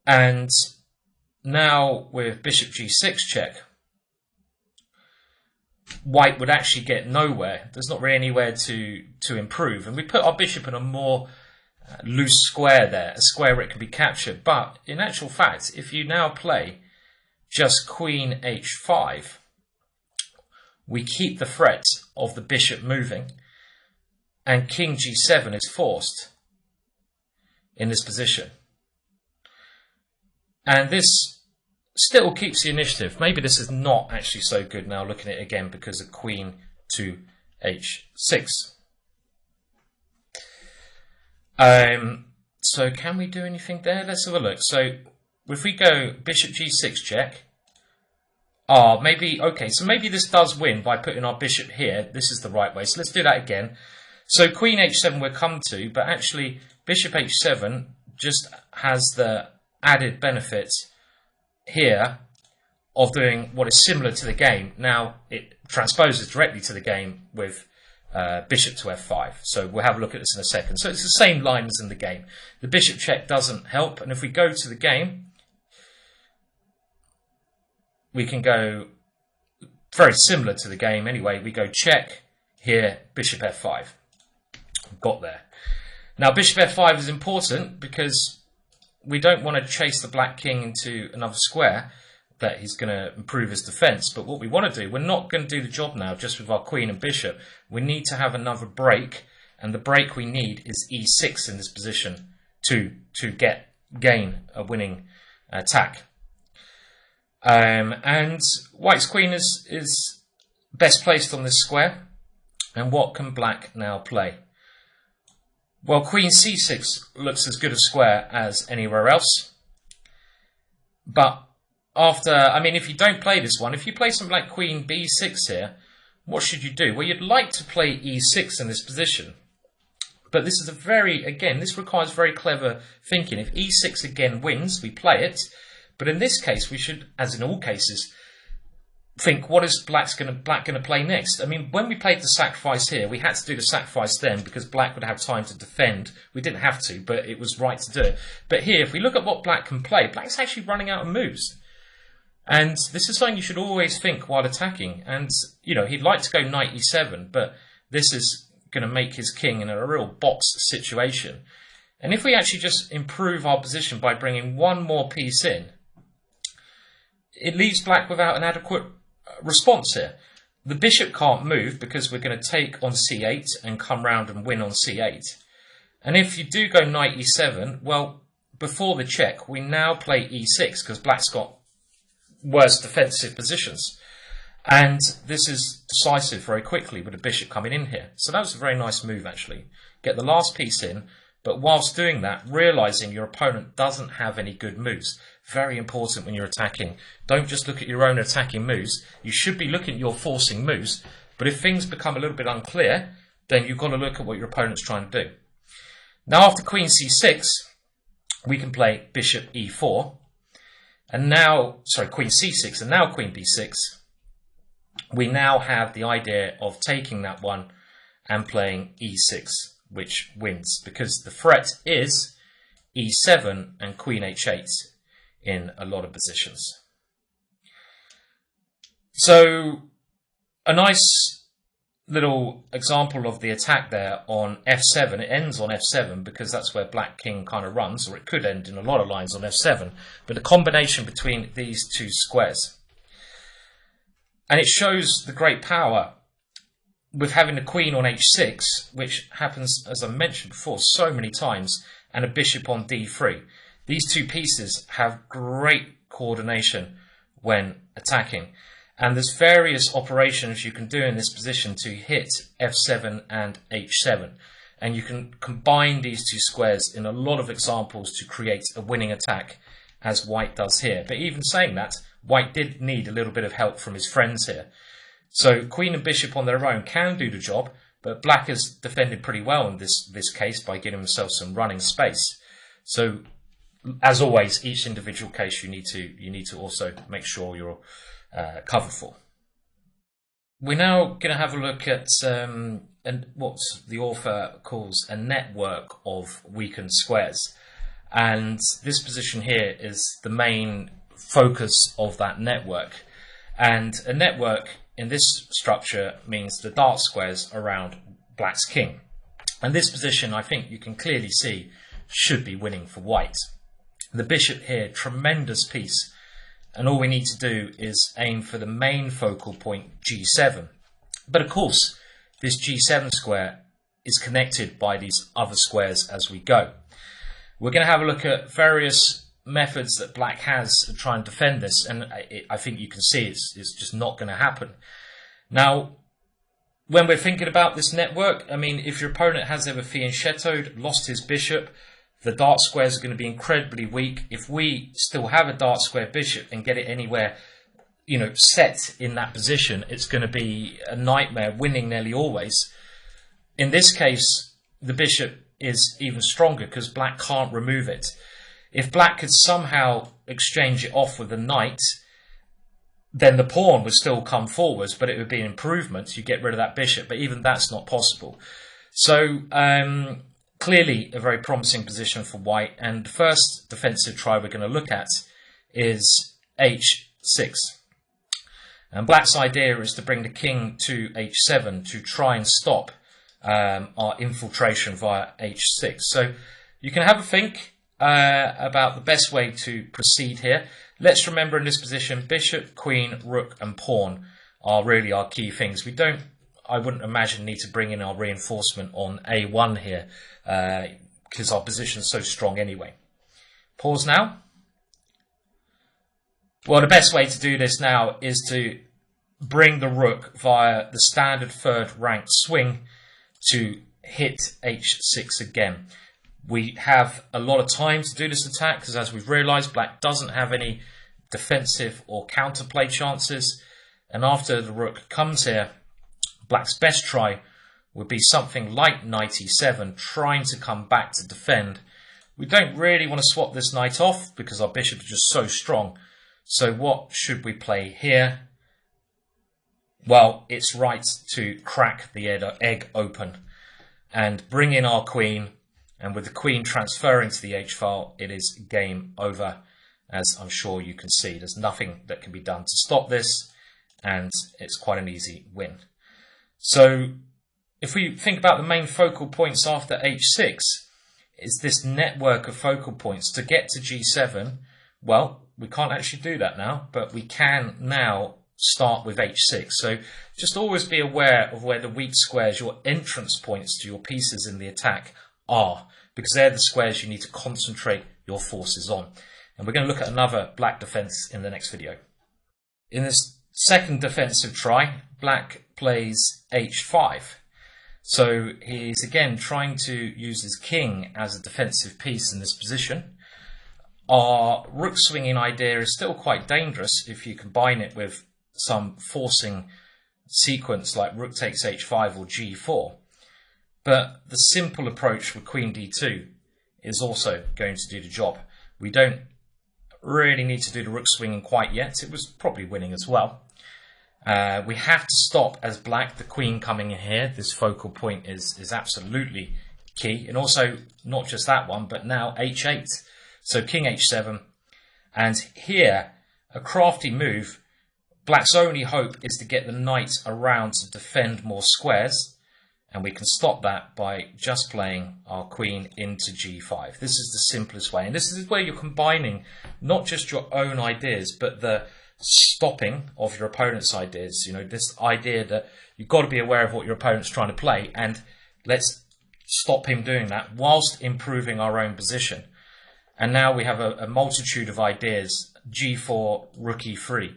And now with bishop g6 check, white would actually get nowhere. There's not really anywhere to improve. And we put our bishop in a more loose square there, a square where it can be captured. But in actual fact, if you now play just queen h5, we keep the threat of the bishop moving. And king g7 is forced in this position. And this still keeps the initiative. Maybe this is not actually so good now looking at it again because of queen to h6. So can we do anything there? Let's have a look. So if we go bishop g6 check. Okay, so maybe this does win by putting our bishop here. This is the right way. So let's do that again. So queen h7 we'll come to, but actually bishop h7 just has the added benefit here of doing what is similar to the game. Now it transposes directly to the game with bishop to f5. So we'll have a look at this in a second. So it's the same line as in the game. The bishop check doesn't help, and if we go to the game, we can go very similar to the game anyway. We go check, here, bishop f5. Got there. Now bishop f5 is important because we don't want to chase the black king into another square that he's going to improve his defense. But what we want to do, we're not going to do the job now just with our queen and bishop. We need to have another break, and the break we need is e6 in this position to gain a winning attack. And white's queen is best placed on this square. And what can black now play? Well, queen c6 looks as good a square as anywhere else. But if you don't play this one, if you play something like queen b6 here, what should you do? Well, you'd like to play e6 in this position. But this is this requires very clever thinking. If e6 again wins, we play it. But in this case, we should, as in all cases, think, what is black going to play next? I mean, when we played the sacrifice here, we had to do the sacrifice then because black would have time to defend. We didn't have to, but it was right to do it. But here, if we look at what black can play, black's actually running out of moves. And this is something you should always think while attacking. And, you know, he'd like to go knight e7, but this is going to make his king in a real box situation. And if we actually just improve our position by bringing one more piece in, it leaves black without an adequate response here. The bishop can't move because we're going to take on c8 and come round and win on c8. And if you do go knight e7, well, before the check, we now play e6 because black's got worse defensive positions. And this is decisive very quickly with the bishop coming in here. So that was a very nice move, actually. Get the last piece in, but whilst doing that, realising your opponent doesn't have any good moves. Very important when you're attacking. Don't just look at your own attacking moves. You should be looking at your forcing moves. But if things become a little bit unclear, then you've got to look at what your opponent's trying to do. Now after queen c6, we can play bishop e4. And now, sorry, queen c6 and now queen b6. We now have the idea of taking that one and playing e6, which wins, because the threat is e7 and queen h8 in a lot of positions. So a nice little example of the attack there on f7. It ends on f7 because that's where black king kind of runs, or it could end in a lot of lines on f7, but the combination between these two squares. And it shows the great power with having the queen on h6, which happens, as I mentioned before, so many times, and a bishop on d3. These two pieces have great coordination when attacking. And there's various operations you can do in this position to hit f7 and h7. And you can combine these two squares in a lot of examples to create a winning attack, as white does here. But even saying that, white did need a little bit of help from his friends here. So queen and bishop on their own can do the job, but black has defended pretty well in this case by giving himself some running space. So as always, each individual case you need to also make sure you're covered for. We're now going to have a look at what the author calls a network of weakened squares. And this position here is the main focus of that network. And a network in this structure means the dark squares around black's king. And this position, I think you can clearly see, should be winning for white. The bishop here, tremendous piece. And all we need to do is aim for the main focal point, g7. But of course, this g7 square is connected by these other squares as we go. We're going to have a look at various methods that black has to try and defend this, and I think you can see it's just not going to happen. Now, when we're thinking about this network, I mean, if your opponent has ever fianchettoed, lost his bishop, the dark squares are going to be incredibly weak. If we still have a dark square bishop and get it anywhere, set in that position, it's going to be a nightmare, winning nearly always. In this case, the bishop is even stronger because black can't remove it. If black could somehow exchange it off with a knight, then the pawn would still come forwards, but it would be an improvement. You get rid of that bishop, but even that's not possible. So clearly a very promising position for white. And the first defensive try we're going to look at is h6. And black's idea is to bring the king to h7 to try and stop our infiltration via h6. So you can have a think about the best way to proceed here. Let's remember in this position, bishop, queen, rook and pawn are really our key things. I wouldn't imagine need to bring in our reinforcement on a1 here because our position is so strong anyway. Pause now. Well, the best way to do this now is to bring the rook via the standard third rank swing to hit h6 again. We have a lot of time to do this attack because, as we've realised, black doesn't have any defensive or counterplay chances. And after the rook comes here, black's best try would be something like knight e7, trying to come back to defend. We don't really want to swap this knight off because our bishop is just so strong. So what should we play here? Well, it's right to crack the egg open and bring in our queen. And with the queen transferring to the h-file, it is game over, as I'm sure you can see. There's nothing that can be done to stop this, and it's quite an easy win. So if we think about the main focal points after h6, is this network of focal points. To get to g7, well, we can't actually do that now, but we can now start with h6. So just always be aware of where the weak squares, your entrance points to your pieces in the attack, are, because they're the squares you need to concentrate your forces on. And we're going to look at another black defense in the next video. In this second defensive try, black plays h5. So he's again trying to use his king as a defensive piece in this position. Our rook swinging idea is still quite dangerous if you combine it with some forcing sequence like rook takes h5 or g4. But the simple approach with queen d2 is also going to do the job. We don't really need to do the rook swinging quite yet. It was probably winning as well. We have to stop as black, the queen coming in here. This focal point is absolutely key. And also, not just that one, but now h8. So king h7. And here, a crafty move. Black's only hope is to get the knight around to defend more squares. And we can stop that by just playing our queen into g5. This is the simplest way. And this is where you're combining not just your own ideas, but the stopping of your opponent's ideas. You know, this idea that you've got to be aware of what your opponent's trying to play, and let's stop him doing that whilst improving our own position. And now we have a multitude of ideas. g4, rook e3.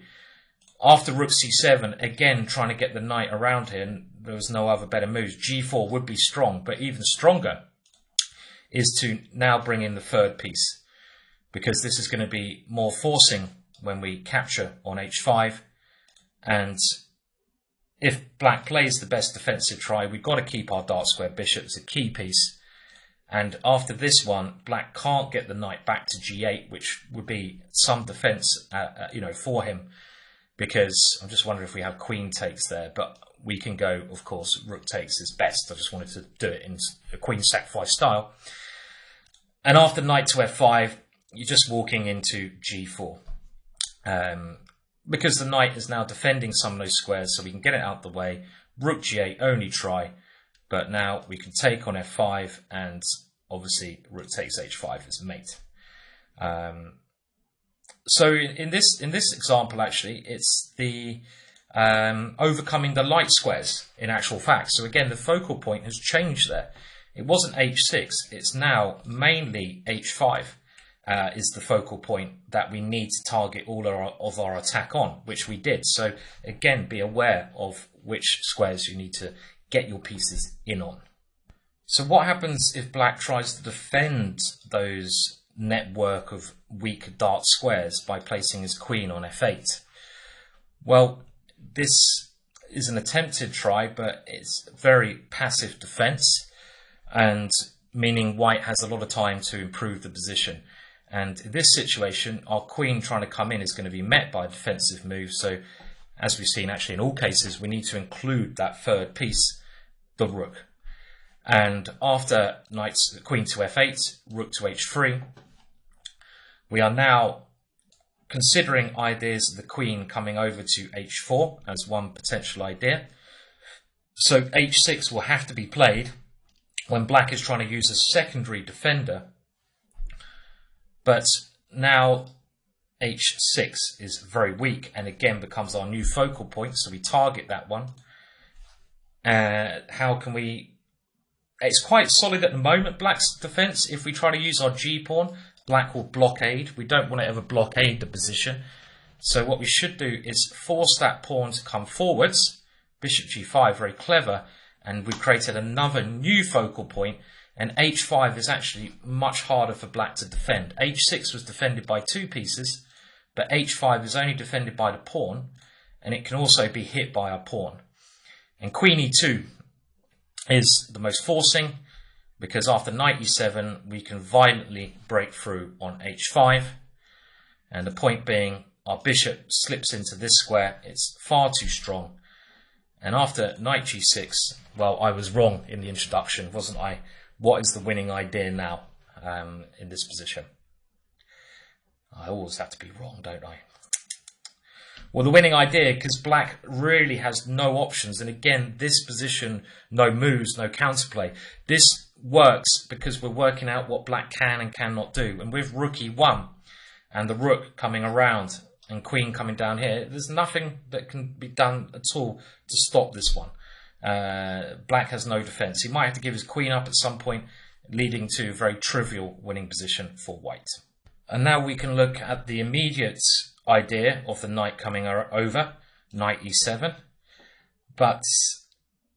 After rook c7, again trying to get the knight around here, and there was no other better moves. g4 would be strong, but even stronger is to now bring in the third piece, because this is going to be more forcing when we capture on h5. And if black plays the best defensive try, we've got to keep our dark square bishop as a key piece. And after this one, black can't get the knight back to g8, which would be some defense, for him. Because I'm just wondering if we have queen takes there, but we can go, of course, rook takes is best. I just wanted to do it in a queen sacrifice style. And after knight to f5, you're just walking into g4. Because the knight is now defending some of those squares, so we can get it out the way. Rook g8, only try. But now we can take on f5, and obviously rook takes h5 is mate. So in this example, actually, it's the overcoming the light squares in actual fact. So again, the focal point has changed there. It wasn't h6, it's now mainly h5 is the focal point that we need to target all of our attack on, which we did. So again, be aware of which squares you need to get your pieces in on. So what happens if black tries to defend those network of weak dark squares by placing his queen on f8? Well, this is an attempted try, but it's very passive defense, and meaning white has a lot of time to improve the position. And in this situation, our queen trying to come in is going to be met by a defensive move. So as we've seen, actually in all cases, we need to include that third piece, the rook. And after queen to f8, rook to h3, we are now considering ideas of the queen coming over to h4 as one potential idea. So h6 will have to be played when black is trying to use a secondary defender. But now h6 is very weak and again becomes our new focal point, so we target that one. How can we... It's quite solid at the moment, black's defense. If we try to use our g-pawn, black will blockade. We don't want to ever blockade the position. So what we should do is force that pawn to come forwards. Bishop g5, very clever. And we've created another new focal point. And h5 is actually much harder for black to defend. h6 was defended by two pieces, but h5 is only defended by the pawn. And it can also be hit by our pawn. And queen e2 is the most forcing, because after knight e7 we can violently break through on h5, and the point being our bishop slips into this square. It's far too strong. And after knight g6, well, I was wrong in the introduction, wasn't I? What is the winning idea now in this position? I always have to be wrong, don't I? Well, the winning idea, because black really has no options, and again, this position, no moves, no counterplay. This works because we're working out what black can and cannot do. And with rook e1, and the rook coming around and queen coming down here, there's nothing that can be done at all to stop this one. Black has no defense. He might have to give his queen up at some point, leading to a very trivial winning position for white. And now we can look at the immediate idea of the knight coming over, knight e7. But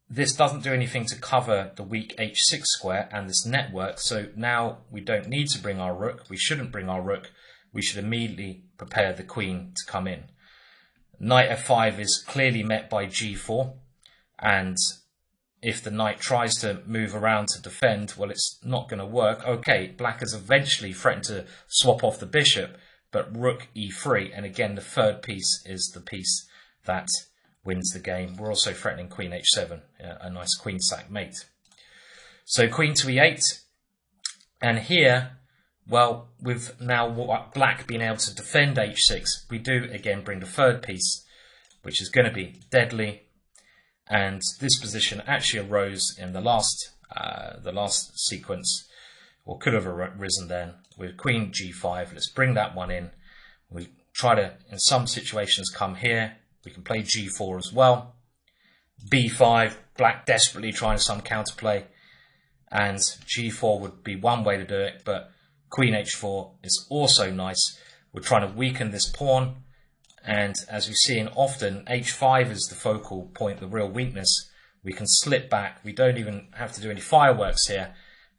this doesn't do anything to cover the weak h6 square and this network, so now we don't need to bring our rook. We shouldn't bring our rook. We should immediately prepare the queen to come in. Knight f5 is clearly met by g4, and if the knight tries to move around to defend, well, it's not going to work. Okay, black has eventually threatened to swap off the bishop, but rook e3, and again the third piece is the piece that wins the game. We're also threatening queen h7, a nice queen sack mate. So queen to e8, and here, well, with now black being able to defend h6, we do again bring the third piece, which is going to be deadly. And this position actually arose in the last sequence, or could have arisen then, with queen g5. Let's bring that one in. We try to, in some situations, come here. We can play g4 as well. b5, black desperately trying some counterplay, and g4 would be one way to do it, but queen h4 is also nice. We're trying to weaken this pawn. And as we've seen often, h5 is the focal point, the real weakness. We can slip back. We don't even have to do any fireworks here.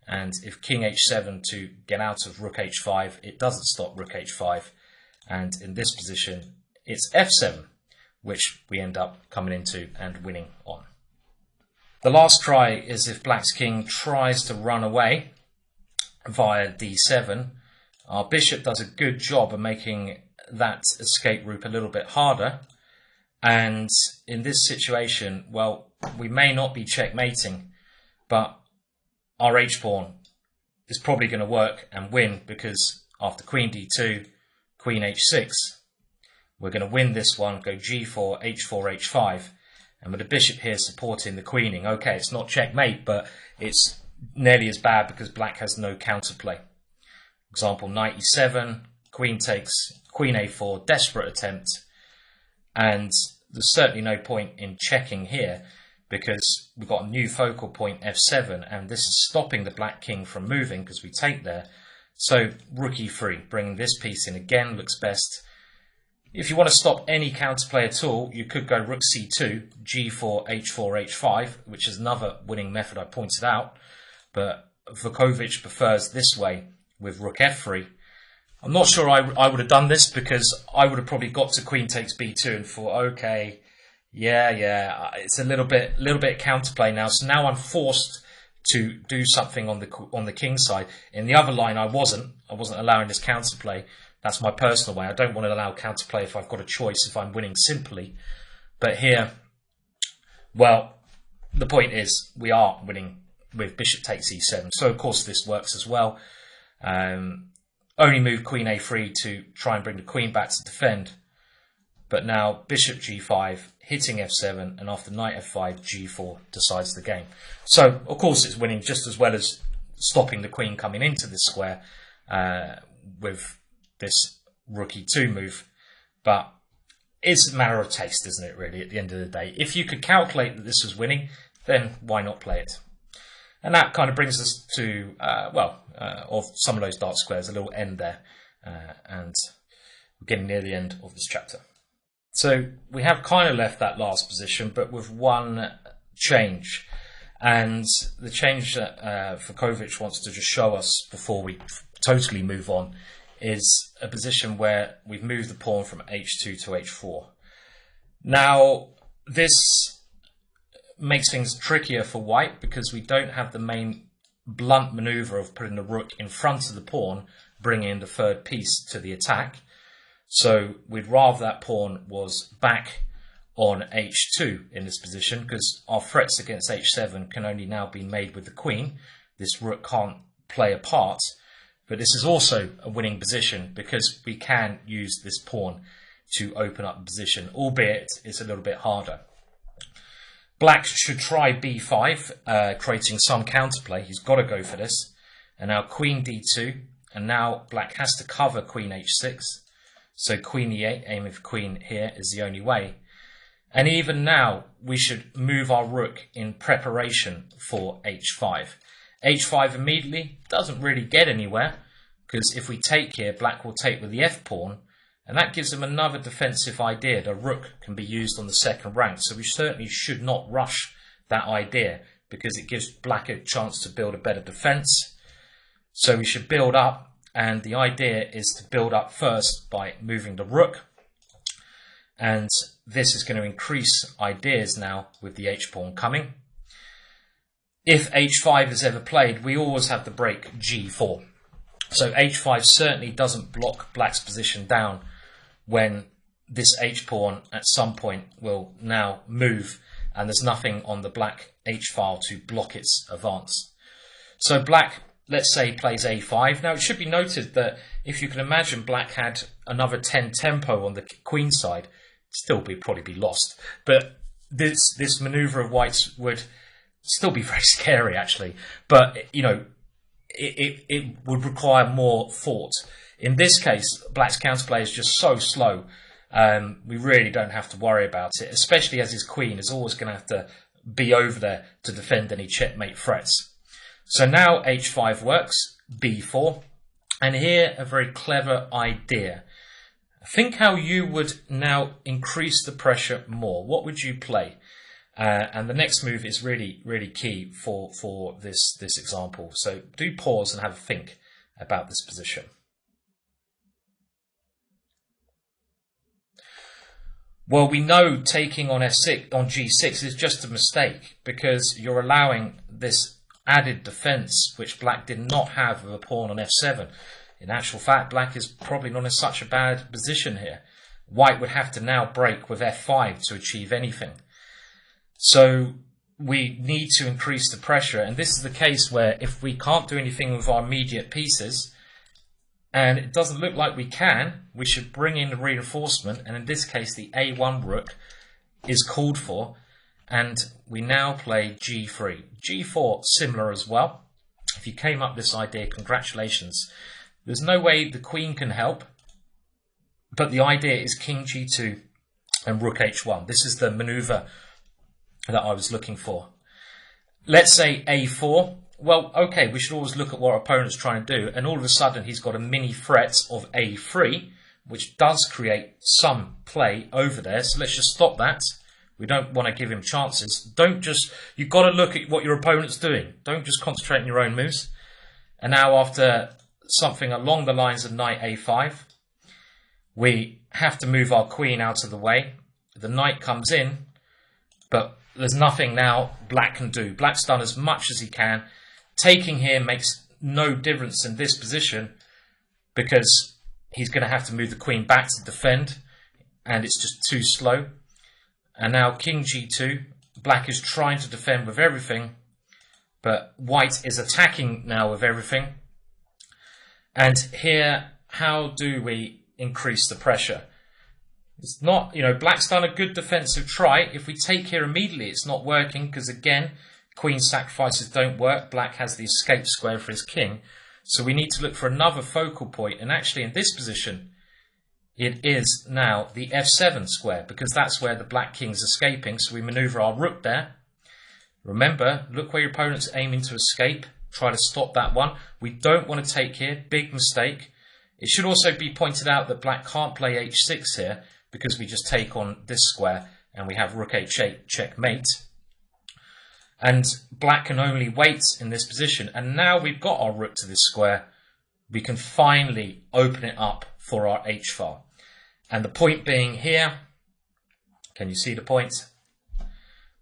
And if king h7 to get out of rook h5, it doesn't stop rook h5. And in this position, it's f7, which we end up coming into and winning on. The last try is if black's king tries to run away via d7. Our bishop does a good job of making that escape route a little bit harder, and in this situation, well, we may not be checkmating, but our h-pawn is probably going to work and win, because after queen d2, queen h6, we're going to win this one, go g4, h4, h5, and with the bishop here supporting the queening. Okay, it's not checkmate, but it's nearly as bad because black has no counterplay. Example, knight e7, queen takes, queen a4, desperate attempt, and there's certainly no point in checking here because we've got a new focal point f7, and this is stopping the black king from moving because we take there. So rook e3, bringing this piece in again looks best. If you want to stop any counterplay at all, you could go rook c2, g4, h4, h5, which is another winning method I pointed out, but Vukovic prefers this way with rook f3. I'm not sure I would have done this, because I would have probably got to queen takes b2 and thought, okay, yeah, it's a little bit counterplay now. So now I'm forced to do something on the king side. In the other line, I wasn't allowing this counterplay. That's my personal way. I don't want to allow counterplay if I've got a choice, if I'm winning simply. But here, well, the point is we are winning with bishop takes e7. So of course this works as well. Only move queen a3 to try and bring the queen back to defend. But now bishop g5, hitting f7, and after knight f5, g4 decides the game. So of course it's winning just as well as stopping the queen coming into this square with this rook e2 move. But it's a matter of taste, isn't it, really, at the end of the day? If you could calculate that this was winning, then why not play it? And that kind of brings us to, of some of those dark squares, a little end there. And we're getting near the end of this chapter. So we have kind of left that last position, but with one change. And the change that Vukovic wants to just show us before we totally move on is a position where we've moved the pawn from h2 to h4. Now, this makes things trickier for white because we don't have the main blunt maneuver of putting the rook in front of the pawn, bringing in the third piece to the attack. So we'd rather that pawn was back on h2 in this position, because our threats against h7 can only now be made with the queen. This rook can't play a part, but this is also a winning position because we can use this pawn to open up the position, albeit it's a little bit harder. Black should try b5, creating some counterplay. He's got to go for this. And now queen d2, and now black has to cover queen h6. So queen e8, aiming for queen here, is the only way. And even now, we should move our rook in preparation for h5. h5 immediately doesn't really get anywhere, because if we take here, black will take with the f-pawn, and that gives him another defensive idea. The rook can be used on the second rank, so we certainly should not rush that idea, because it gives black a chance to build a better defense. So we should build up, and the idea is to build up first by moving the rook. And this is going to increase ideas now with the h-pawn coming. If h5 is ever played, we always have the break g4. So h5 certainly doesn't block black's position down when this h-pawn at some point will now move, and there's nothing on the black h-file to block its advance. So black, let's say, plays a5. Now it should be noted that if you can imagine black had another 10 tempo on the queen side, still probably be lost. But this maneuver of white's would still be very scary, actually. But, you know, it would require more thought. In this case, black's counterplay is just so slow. We really don't have to worry about it, especially as his queen is always going to have to be over there to defend any checkmate threats. So now h5 works, b4, and here a very clever idea. Think how you would now increase the pressure more. What would you play? And the next move is really, really key for this example. So do pause and have a think about this position. Well, we know taking on f6 on g6 is just a mistake, because you're allowing this added defense which black did not have with a pawn on f7. In actual fact, black is probably not in such a bad position here. White would have to now break with f5 to achieve anything. So we need to increase the pressure, and this is the case where if we can't do anything with our immediate pieces, and it doesn't look like we can, we should bring in the reinforcement, and in this case the a1 rook is called for, and we now play g3. g4 similar as well. If you came up with this idea, congratulations. There's no way the queen can help, but the idea is king g2 and rook h1. This is the maneuver that I was looking for. Let's say a4. Well, okay, we should always look at what our opponent's trying to do, and all of a sudden he's got a mini threat of a3, which does create some play over there, so let's just stop that. We don't want to give him chances. You've got to look at what your opponent's doing. Don't just concentrate on your own moves. And now after something along the lines of knight a5, we have to move our queen out of the way. The knight comes in, but there's nothing now black can do. Black's done as much as he can. Taking here makes no difference in this position, because he's going to have to move the queen back to defend, and it's just too slow. And now king g2, black is trying to defend with everything, but white is attacking now with everything. And here, how do we increase the pressure? It's not, you know, black's done a good defensive try. If we take here immediately, it's not working, because again, queen sacrifices don't work. Black has the escape square for his king. So we need to look for another focal point. And actually in this position, it is now the f7 square, because that's where the black king's escaping. So we maneuver our rook there. Remember, look where your opponent's aiming to escape. Try to stop that one. We don't want to take here. Big mistake. It should also be pointed out that black can't play h6 here, because we just take on this square and we have rook h8 checkmate. And black can only wait in this position. And now we've got our rook to this square, we can finally open it up for our h-file. And the point being here, can you see the point?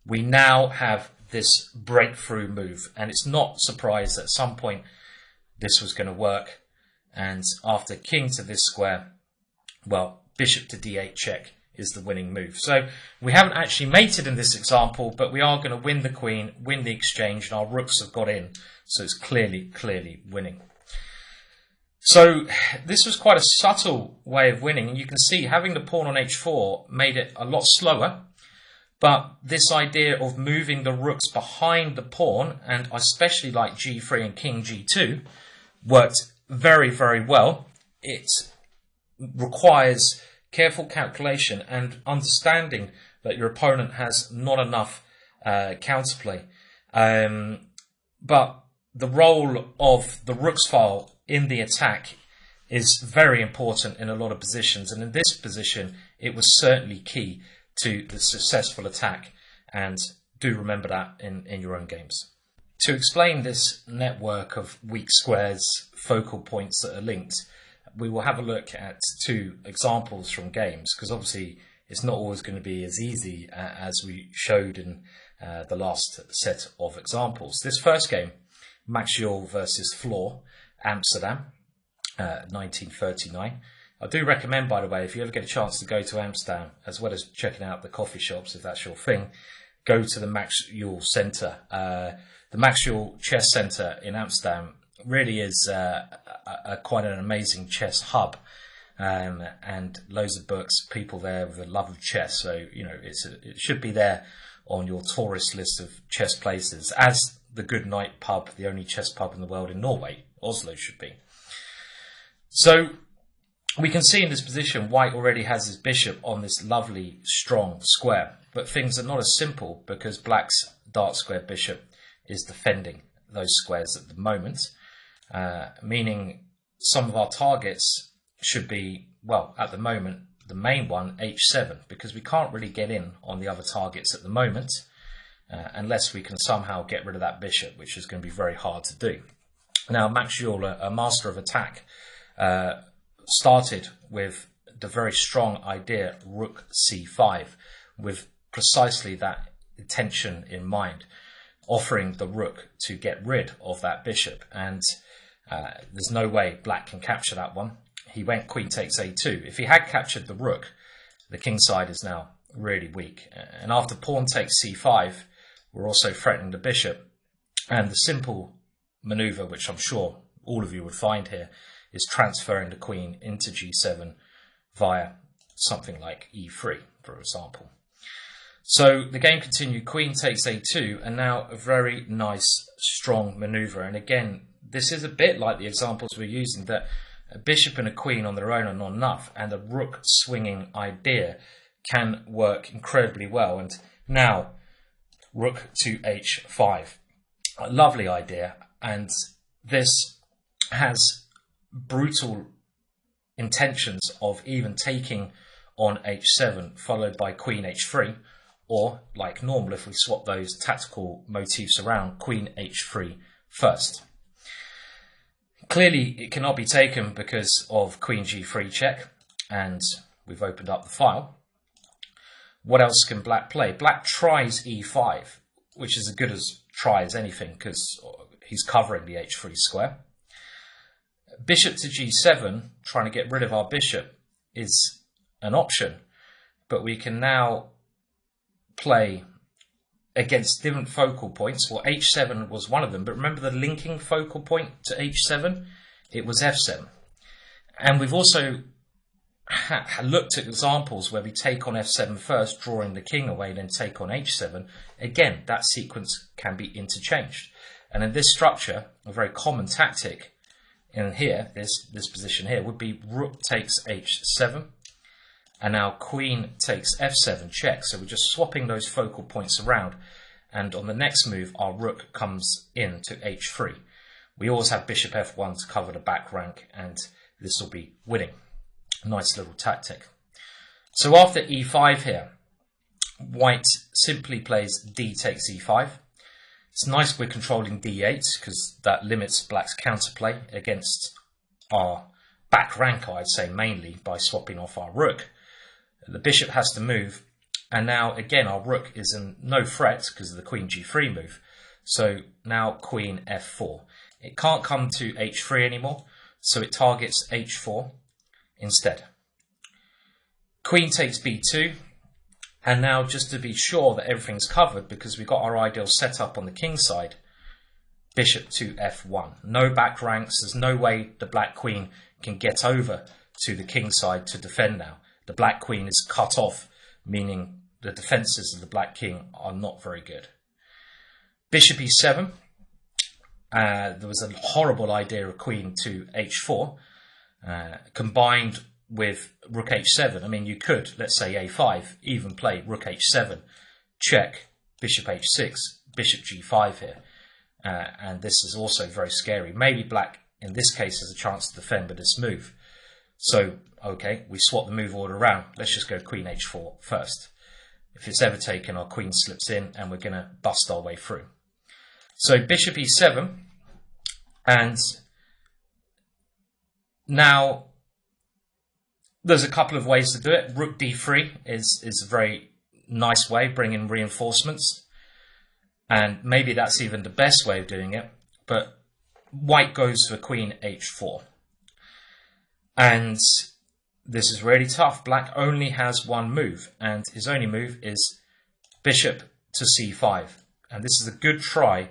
We now have this breakthrough move, and it's not surprised that at some point this was going to work. And after king to this square, well, bishop to d8 check is the winning move. So we haven't actually mated in this example, but we are going to win the queen, win the exchange, and our rooks have got in. So it's clearly winning. So this was quite a subtle way of winning, and you can see having the pawn on h4 made it a lot slower. But this idea of moving the rooks behind the pawn, and I especially like g3 and king g2, worked very, very well. It requires careful calculation and understanding that your opponent has not enough counterplay. But the role of the rook's file in the attack is very important in a lot of positions, and in this position it was certainly key to the successful attack, and do remember that in your own games. To explain this network of weak squares, focal points that are linked, we will have a look at two examples from games, because obviously it's not always going to be as easy as we showed in the last set of examples. This first game, Maxiol versus Floor, Amsterdam, 1939. I do recommend, by the way, if you ever get a chance to go to Amsterdam, as well as checking out the coffee shops, if that's your thing, go to the Maxiol Centre. The Maxiol Chess Centre in Amsterdam really is quite an amazing chess hub, and loads of books, people there with a love of chess. So, you know, it should be there on your tourist list of chess places, as the Good Night pub, the only chess pub in the world in Norway, Oslo, should be. So we can see in this position, white already has his bishop on this lovely, strong square. But things are not as simple, because black's dark square bishop is defending those squares at the moment, meaning some of our targets should be, well, at the moment, the main one, h7, because we can't really get in on the other targets at the moment, unless we can somehow get rid of that bishop, which is going to be very hard to do. Now, Maxiol, a master of attack, started with the very strong idea rook c5, with precisely that intention in mind, offering the rook to get rid of that bishop, and there's no way black can capture that one. He went queen takes a2. If he had captured the rook, the king side is now really weak, and after pawn takes c5, we're also threatening the bishop, and the simple maneuver, which I'm sure all of you would find here, is transferring the queen into g7 via something like e3, for example. So the game continued, queen takes a2, and now a very nice, strong maneuver. And again, this is a bit like the examples we're using, that a bishop and a queen on their own are not enough, and a rook swinging idea can work incredibly well. And now, rook to h5. A lovely idea, and this has brutal intentions of even taking on h7, followed by queen h3, or, like normal, if we swap those tactical motifs around, queen h3 first. Clearly, it cannot be taken because of queen g3 check, and we've opened up the file. What else can black play? Black tries e5, which is as good as try as anything, because he's covering the h3 square. Bishop to g7, trying to get rid of our bishop, is an option, but we can now play against different focal points. Well, h7 was one of them, but remember the linking focal point to h7? It was f7. And we've also looked at examples where we take on f7 first, drawing the king away, then take on h7. Again, that sequence can be interchanged. And in this structure, a very common tactic in here, this position here, would be rook takes h7, and now queen takes f7 check. So we're just swapping those focal points around, and on the next move, our rook comes in to h3. We always have bishop f1 to cover the back rank, and this will be winning. Nice little tactic. So after e5 here, white simply plays d takes e5. It's nice we're controlling d8, because that limits black's counterplay against our back rank, I'd say, mainly by swapping off our rook. The bishop has to move, and now again our rook is in no threat because of the queen g3 move. So now queen f4. It can't come to h3 anymore, so it targets h4 instead. Queen takes b2. And now, just to be sure that everything's covered, because we've got our ideal setup on the king side, bishop to f1. No back ranks. There's no way the black queen can get over to the king side to defend now. The black queen is cut off, meaning the defences of the black king are not very good. Bishop e7. there was a horrible idea of queen to h4, combined with rook h7. I mean, you could, let's say a5, even play rook h7, check, bishop h6, bishop g5 here. And this is also very scary. Maybe black, in this case, has a chance to defend with this move. So, okay, we swap the move order around. Let's just go queen h4 first. If it's ever taken, our queen slips in and we're going to bust our way through. So bishop e7, and now there's a couple of ways to do it. Rook d3 is a very nice way, bringing reinforcements, and maybe that's even the best way of doing it, but white goes for queen h4. And this is really tough. Black only has one move, and his only move is bishop to c5. And this is a good try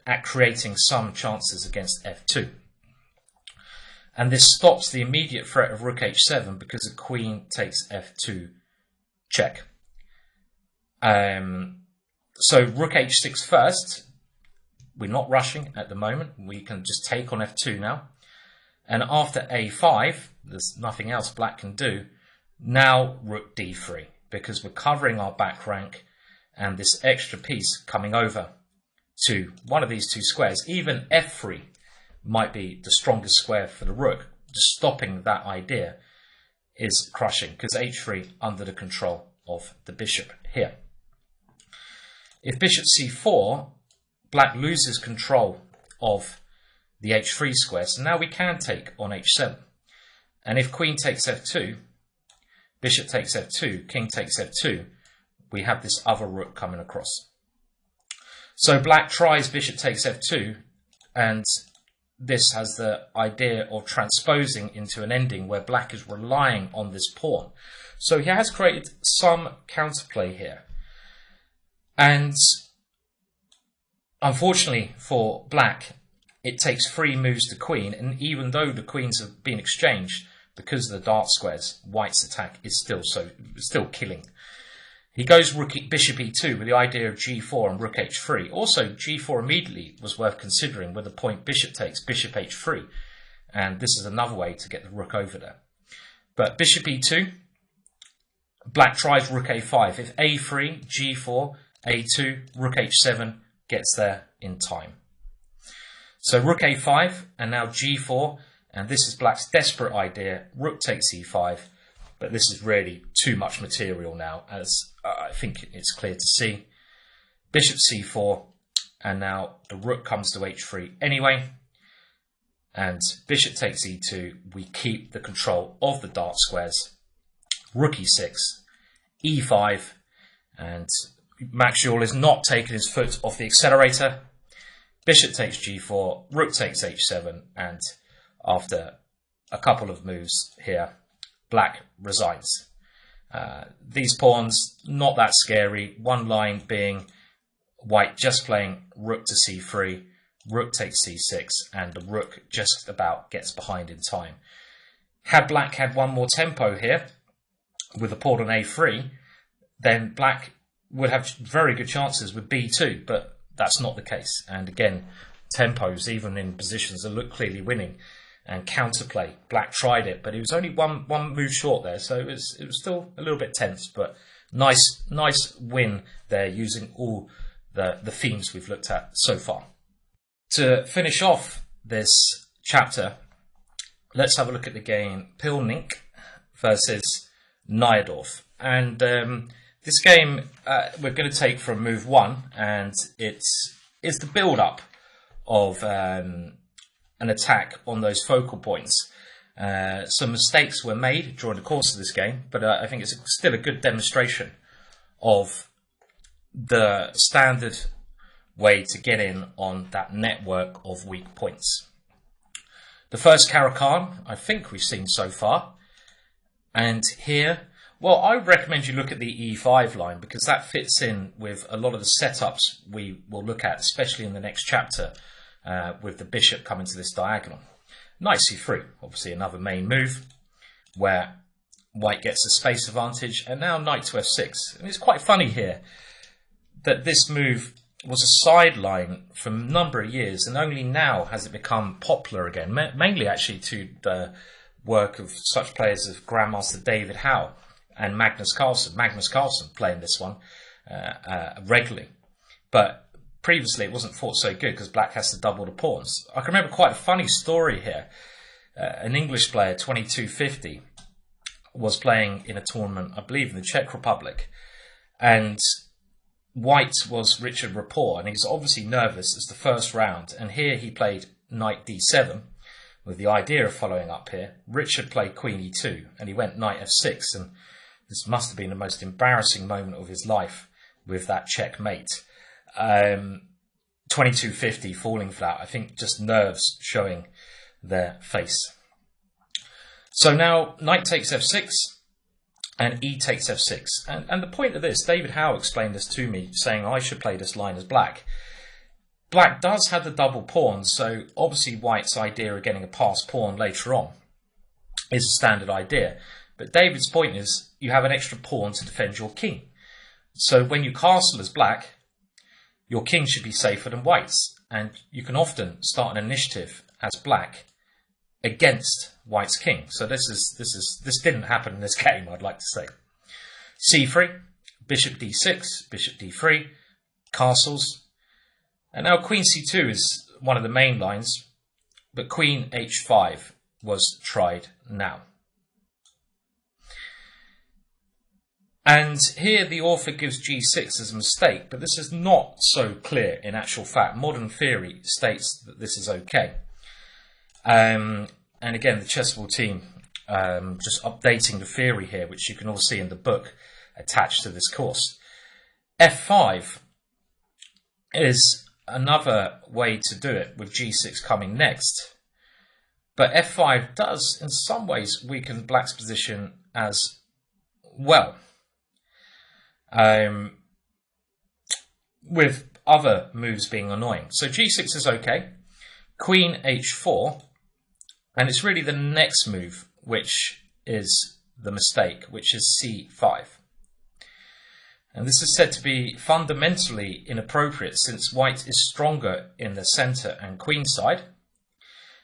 at creating some chances against f2. And this stops the immediate threat of rook h7 because the queen takes f2 check. So rook h6 first. We're not rushing at the moment. We can just take on f2 now. And after a5, there's nothing else black can do. Now rook d3, because we're covering our back rank and this extra piece coming over to one of these two squares. Even f3 might be the strongest square for the rook. Just stopping that idea is crushing, because h3 under the control of the bishop here. If bishop c4, black loses control of the h3 square, so now we can take on h7. And if queen takes f2, bishop takes f2, king takes f2, we have this other rook coming across. So black tries bishop takes f2, and this has the idea of transposing into an ending where black is relying on this pawn. So he has created some counterplay here. And unfortunately for black, it takes 3 moves to queen, and even though the queens have been exchanged, because of the dart squares, white's attack is still killing. He goes bishop e2 with the idea of g4 and rook h3. Also, g4 immediately was worth considering with the point bishop takes bishop h3, and this is another way to get the rook over there. But bishop e2, black tries rook a5. If a3, g4, a2, rook h7 gets there in time. So rook a5, and now g4, and this is black's desperate idea. Rook takes e5, but this is really too much material now, as I think it's clear to see. Bishop c4, and now the rook comes to h3 anyway, and bishop takes e2. We keep the control of the dart squares. Rook e6, e5, and Max Schul is not taking his foot off the accelerator. Bishop takes g4, rook takes h7, and after a couple of moves here, black resigns. These pawns, not that scary. One line being white just playing rook to c3, rook takes c6, and the rook just about gets behind in time. Had black had one more tempo here, with a pawn on a3, then black would have very good chances with b2, but that's not the case. And again, tempos, even in positions that look clearly winning, and counterplay. Black tried it, but he was only one move short there, so it was still a little bit tense, but nice win there using all the themes we've looked at so far. To finish off this chapter, let's have a look at the game Pilnink versus Nyadorf. And this game we're going to take from move 1, and it's the build-up of an attack on those focal points. Some mistakes were made during the course of this game, but I think it's still a good demonstration of the standard way to get in on that network of weak points. The first Caro-Kann I think we've seen so far, and here, well, I would recommend you look at the e5 line, because that fits in with a lot of the setups we will look at, especially in the next chapter, with the bishop coming to this diagonal. Knight c3, obviously another main move, where white gets a space advantage, and now knight to f6. And it's quite funny here that this move was a sideline for a number of years, and only now has it become popular again, mainly actually to the work of such players as Grandmaster David Howe and Magnus Carlsen. Magnus Carlsen playing this one regularly. But previously it wasn't thought so good because black has to double the pawns. I can remember quite a funny story here. An English player, 2250, was playing in a tournament, I believe, in the Czech Republic. And white was Richard Rapport, and he was obviously nervous as the first round. And here he played knight d7 with the idea of following up here. Richard played queen e2, and he went knight f6. And this must have been the most embarrassing moment of his life with that checkmate. 2250 falling flat. I think just nerves showing their face. So now knight takes f6 and e takes f6. And the point of this, David Howe explained this to me, saying I should play this line as black. Black does have the double pawns, so obviously white's idea of getting a passed pawn later on is a standard idea. But David's point is you have an extra pawn to defend your king. So when you castle as black, your king should be safer than white's. And you can often start an initiative as black against white's king. So this didn't happen in this game, I'd like to say. c3, bishop d6, bishop d3, castles. And now queen c2 is one of the main lines, but queen h5 was tried now. And here the author gives g6 as a mistake, but this is not so clear in actual fact. Modern theory states that this is okay. And again, the chessable team just updating the theory here, which you can all see in the book attached to this course. f5 is another way to do it, with g6 coming next. But f5 does, in some ways, weaken black's position as well. With other moves being annoying. So g6 is okay. Queen h4. And it's really the next move which is the mistake, which is c5. And this is said to be fundamentally inappropriate since white is stronger in the centre and queen side.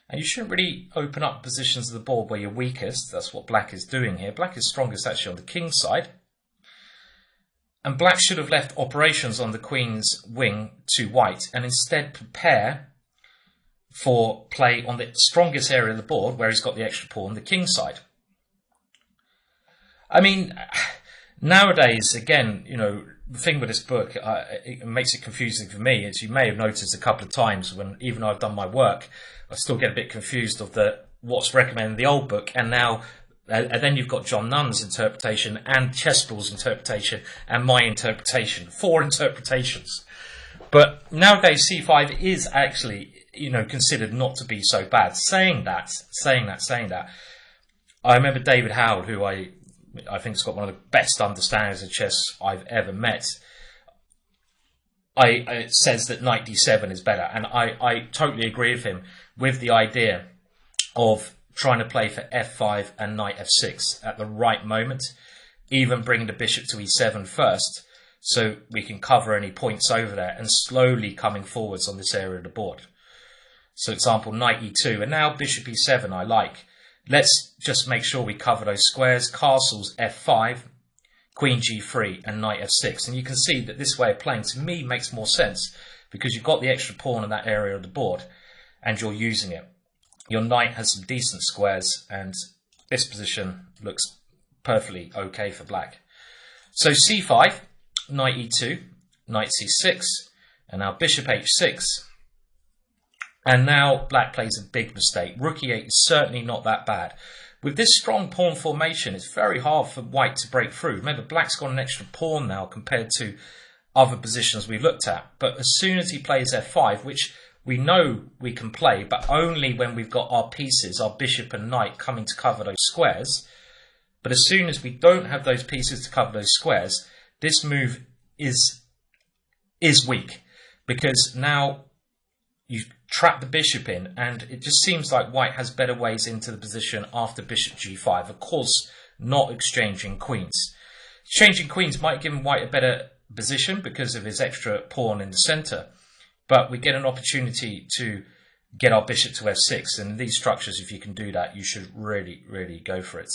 And you shouldn't really open up positions of the board where you're weakest. That's what black is doing here. Black is strongest actually on the king side. And black should have left operations on the queen's wing to white and instead prepare for play on the strongest area of the board where he's got the extra pawn, the king side. I mean, nowadays, again, you know, the thing with this book, it makes it confusing for me, as you may have noticed a couple of times when, even though I've done my work, I still get a bit confused of what's recommended in the old book, and now, and then you've got John Nunn's interpretation and Chessball's interpretation and my interpretation, 4 interpretations. But nowadays, c5 is actually, you know, considered not to be so bad. Saying that, I remember David Howe, who I think has got one of the best understandings of chess I've ever met. It says that knight d7 is better, and I totally agree with him with the idea of trying to play for f5 and knight f6 at the right moment, even bringing the bishop to e7 first, so we can cover any points over there and slowly coming forwards on this area of the board. So example, knight e2, and now bishop e7 I like. Let's just make sure we cover those squares, castles f5, queen g3 and knight f6. And you can see that this way of playing to me makes more sense because you've got the extra pawn in that area of the board and you're using it. Your knight has some decent squares and this position looks perfectly okay for black. So c5, knight e2, knight c6, and now bishop h6. And now black plays a big mistake. Rook e8 is certainly not that bad. With this strong pawn formation, it's very hard for white to break through. Remember, black's got an extra pawn now compared to other positions we've looked at. But as soon as he plays f5, which we know we can play, but only when we've got our pieces, our bishop and knight, coming to cover those squares. But as soon as we don't have those pieces to cover those squares, this move is weak. Because now you trap the bishop in, and it just seems like white has better ways into the position after bishop g5. Of course, not exchanging queens. Exchanging queens might give white a better position because of his extra pawn in the centre, but we get an opportunity to get our bishop to f6, and in these structures, if you can do that, you should really, really go for it.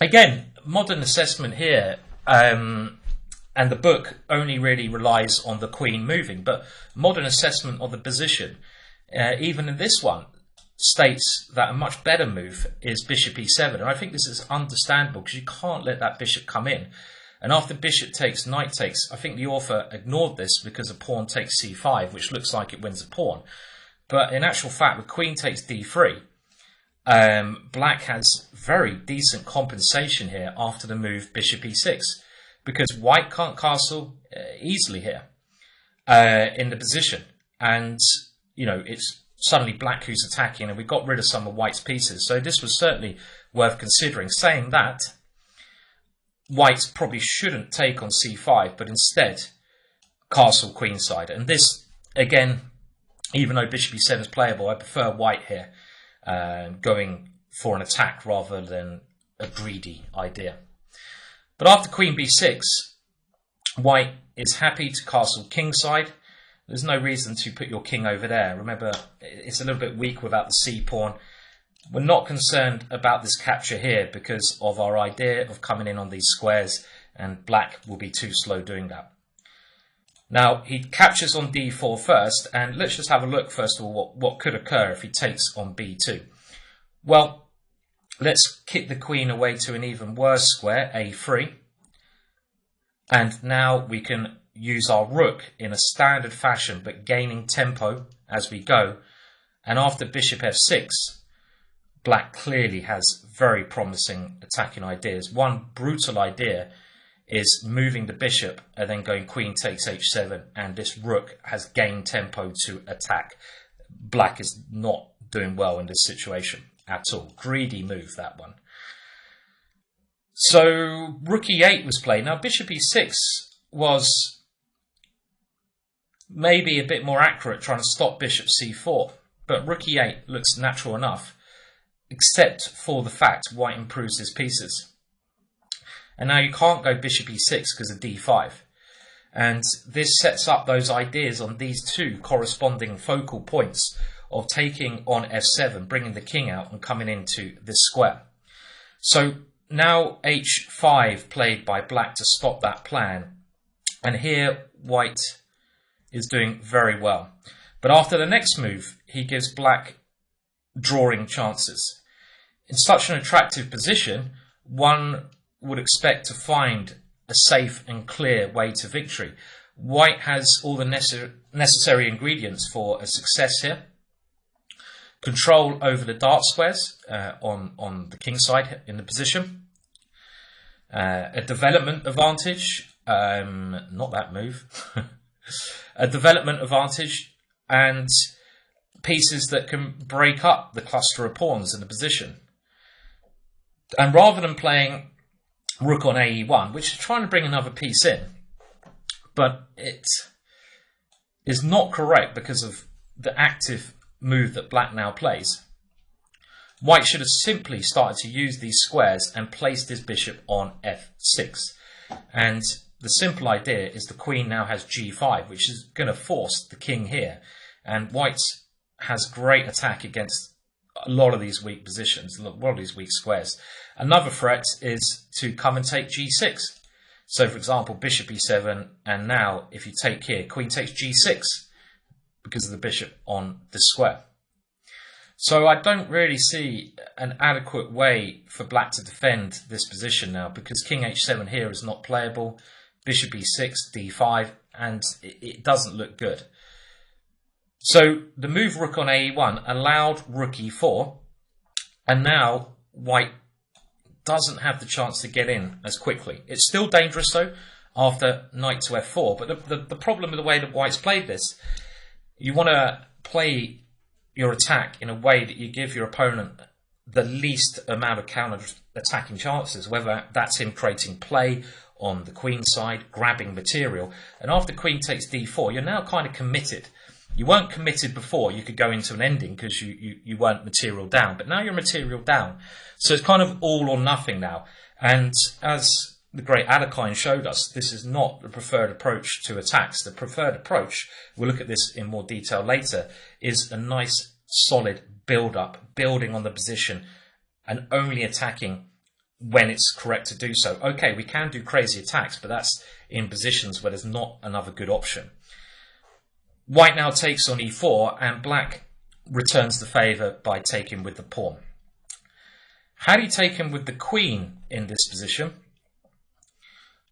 Again, modern assessment here, and the book only really relies on the queen moving, but modern assessment of the position, even in this one, states that a much better move is bishop e7, and I think this is understandable because you can't let that bishop come in. And after bishop takes, knight takes, I think the author ignored this because a pawn takes c5, which looks like it wins a pawn. But in actual fact, with queen takes d3, black has very decent compensation here after the move bishop e6, because white can't castle easily here in the position. And, you know, it's suddenly black who's attacking, and we got rid of some of white's pieces. So this was certainly worth considering. Saying that, white probably shouldn't take on c5, but instead castle queenside. And this, again, even though bishop e7 is playable, I prefer white here, going for an attack rather than a greedy idea. But after queen b6, white is happy to castle kingside. There's no reason to put your king over there. Remember, it's a little bit weak without the c-pawn. We're not concerned about this capture here because of our idea of coming in on these squares, and black will be too slow doing that. Now, he captures on d4 first, and let's just have a look first of all what could occur if he takes on b2. Well, let's kick the queen away to an even worse square, a3. And now we can use our rook in a standard fashion, but gaining tempo as we go. And after bishop f6, black clearly has very promising attacking ideas. One brutal idea is moving the bishop and then going queen takes h7, and this rook has gained tempo to attack. Black is not doing well in this situation at all. Greedy move, that one. So rook e8 was played. Now bishop e6 was maybe a bit more accurate, trying to stop bishop c4, but rook e8 looks natural enough, except for the fact white improves his pieces. And now you can't go bishop e6 because of d5. And this sets up those ideas on these two corresponding focal points of taking on f7, bringing the king out and coming into this square. So now h5 played by black to stop that plan. And here white is doing very well. But after the next move, he gives black drawing chances. In such an attractive position, one would expect to find a safe and clear way to victory. White has all the necessary ingredients for a success here. Control over the dark squares on the king side in the position. A development advantage, not that move. A development advantage and pieces that can break up the cluster of pawns in the position. And rather than playing rook on ae1, which is trying to bring another piece in, but it is not correct because of the active move that black now plays. White should have simply started to use these squares and placed his bishop on f6. And the simple idea is the queen now has g5, which is going to force the king here. And white has great attack against a lot of these weak positions, a lot of these weak squares. Another threat is to come and take g6. So, for example, bishop e7, and now if you take here, queen takes g6 because of the bishop on this square. So I don't really see an adequate way for black to defend this position now, because king h7 here is not playable, bishop e6, d5, and it doesn't look good. So the move rook on ae1 allowed rook e4, and now white doesn't have the chance to get in as quickly. It's still dangerous though after knight to f4, but the problem with the way that white's played this, you want to play your attack in a way that you give your opponent the least amount of counter-attacking chances, whether that's him creating play on the queen side, grabbing material. And after queen takes d4, you're now kind of committed. You weren't committed before. You could go into an ending because you weren't material down, but now you're material down. So it's kind of all or nothing now. And as the great Alekhine showed us, this is not the preferred approach to attacks. The preferred approach, we'll look at this in more detail later, is a nice solid build-up, building on the position and only attacking when it's correct to do so. Okay, we can do crazy attacks, but that's in positions where there's not another good option. White now takes on e4, and black returns the favour by taking with the pawn. Had he taken with the queen in this position,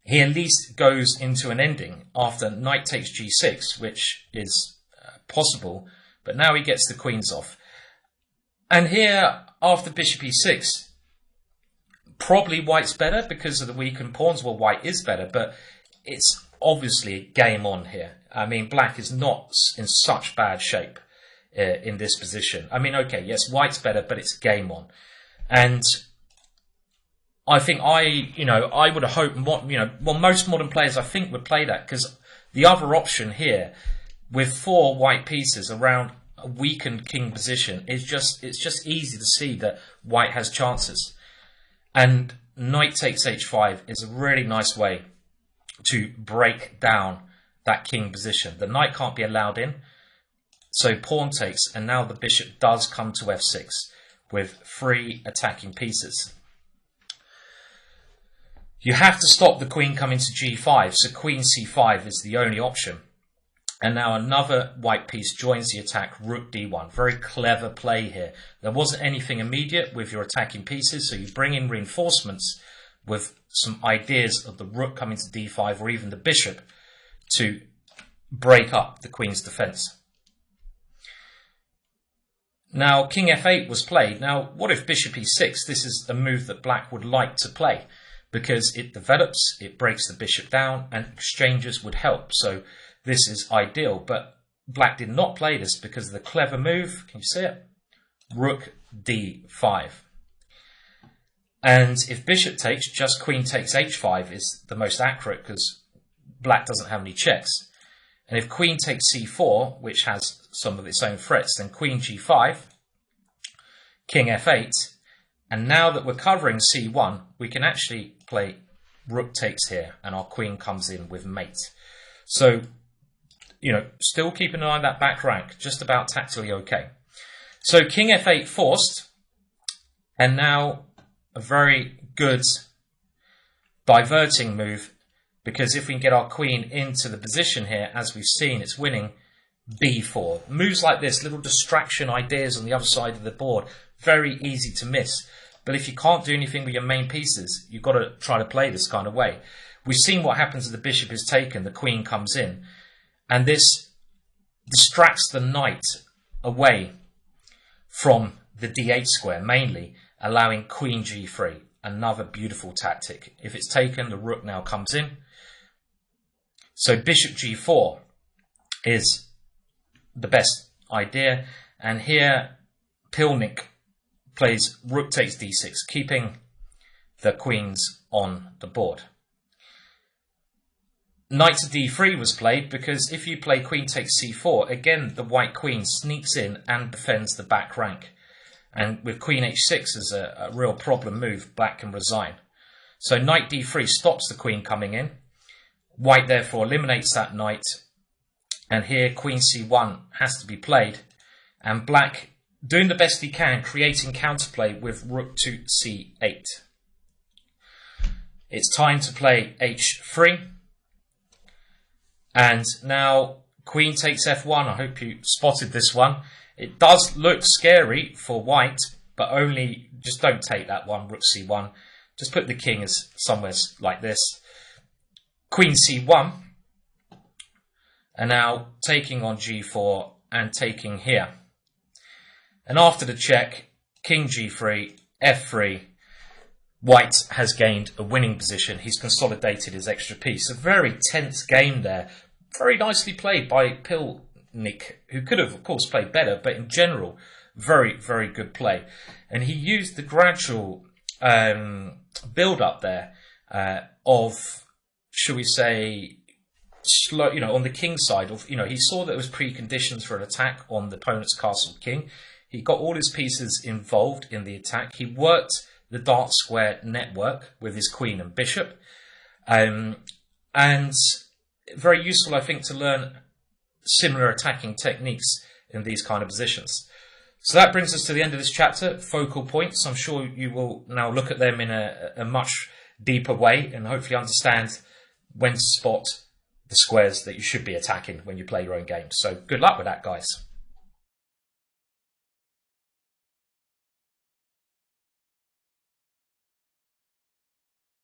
he at least goes into an ending after knight takes g6, which is possible, but now he gets the queens off. And here, after bishop e6, probably white's better because of the weakened pawns. Well, white is better, but it's obviously game on here. I mean, black is not in such bad shape in this position. I mean, okay, yes, white's better, but it's game on. And I think I would have hoped, most modern players I think would play that, because the other option here with 4 white pieces around a weakened king position is it's just easy to see that white has chances. And knight takes h5 is a really nice way to break down that king position. The knight can't be allowed in, so pawn takes, and now the bishop does come to f6 with 3 attacking pieces. You have to stop the queen coming to g5, so queen c5 is the only option. And now another white piece joins the attack, rook d1. Very clever play here. There wasn't anything immediate with your attacking pieces, so you bring in reinforcements with some ideas of the rook coming to d5 or even the bishop to break up the queen's defense. Now king f8 was played. Now what if bishop e6? This is a move that black would like to play because it develops, it breaks the bishop down, and exchanges would help. So this is ideal, but black did not play this because of the clever move. Can you see it? Rook d5. And if bishop takes, just queen takes h5 is the most accurate because black doesn't have any checks. And if queen takes c4, which has some of its own threats, then queen g5, king f8. And now that we're covering c1, we can actually play rook takes here, and our queen comes in with mate. So, still keeping an eye on that back rank, just about tactically okay. So king f8 forced, and now a very good diverting move, because if we can get our queen into the position here, as we've seen, it's winning b4. Moves like this, little distraction ideas on the other side of the board, very easy to miss. But if you can't do anything with your main pieces, you've got to try to play this kind of way. We've seen what happens if the bishop is taken, the queen comes in. And this distracts the knight away from the d8 square, mainly, allowing queen g3. Another beautiful tactic. If it's taken, the rook now comes in. So bishop g4 is the best idea. And here, Pilnik plays rook takes d6, keeping the queens on the board. Knight to d3 was played because if you play queen takes c4, again the white queen sneaks in and defends the back rank. And with queen h6 as a real problem move, black can resign. So knight d3 stops the queen coming in. White therefore eliminates that knight. And here queen c1 has to be played. And black doing the best he can, creating counterplay with rook to c8. It's time to play h3. And now queen takes f1. I hope you spotted this one. It does look scary for white, but only just don't take that one, rook c1. Just put the king as somewhere like this. Queen c1. And now taking on g4 and taking here. And after the check, king g3, f3, white has gained a winning position. He's consolidated his extra piece. A very tense game there. Very nicely played by Pilnik, who could have, of course, played better, but in general, very, very good play. And he used the gradual build-up there of, shall we say, slow, on the king side. Of, he saw that there was preconditions for an attack on the opponent's castle king. He got all his pieces involved in the attack. He worked the dark square network with his queen and bishop. And very useful, I think, to learn similar attacking techniques in these kind of positions. So that brings us to the end of this chapter, focal points. I'm sure you will now look at them in a much deeper way and hopefully understand when to spot the squares that you should be attacking when you play your own game. So good luck with that, guys.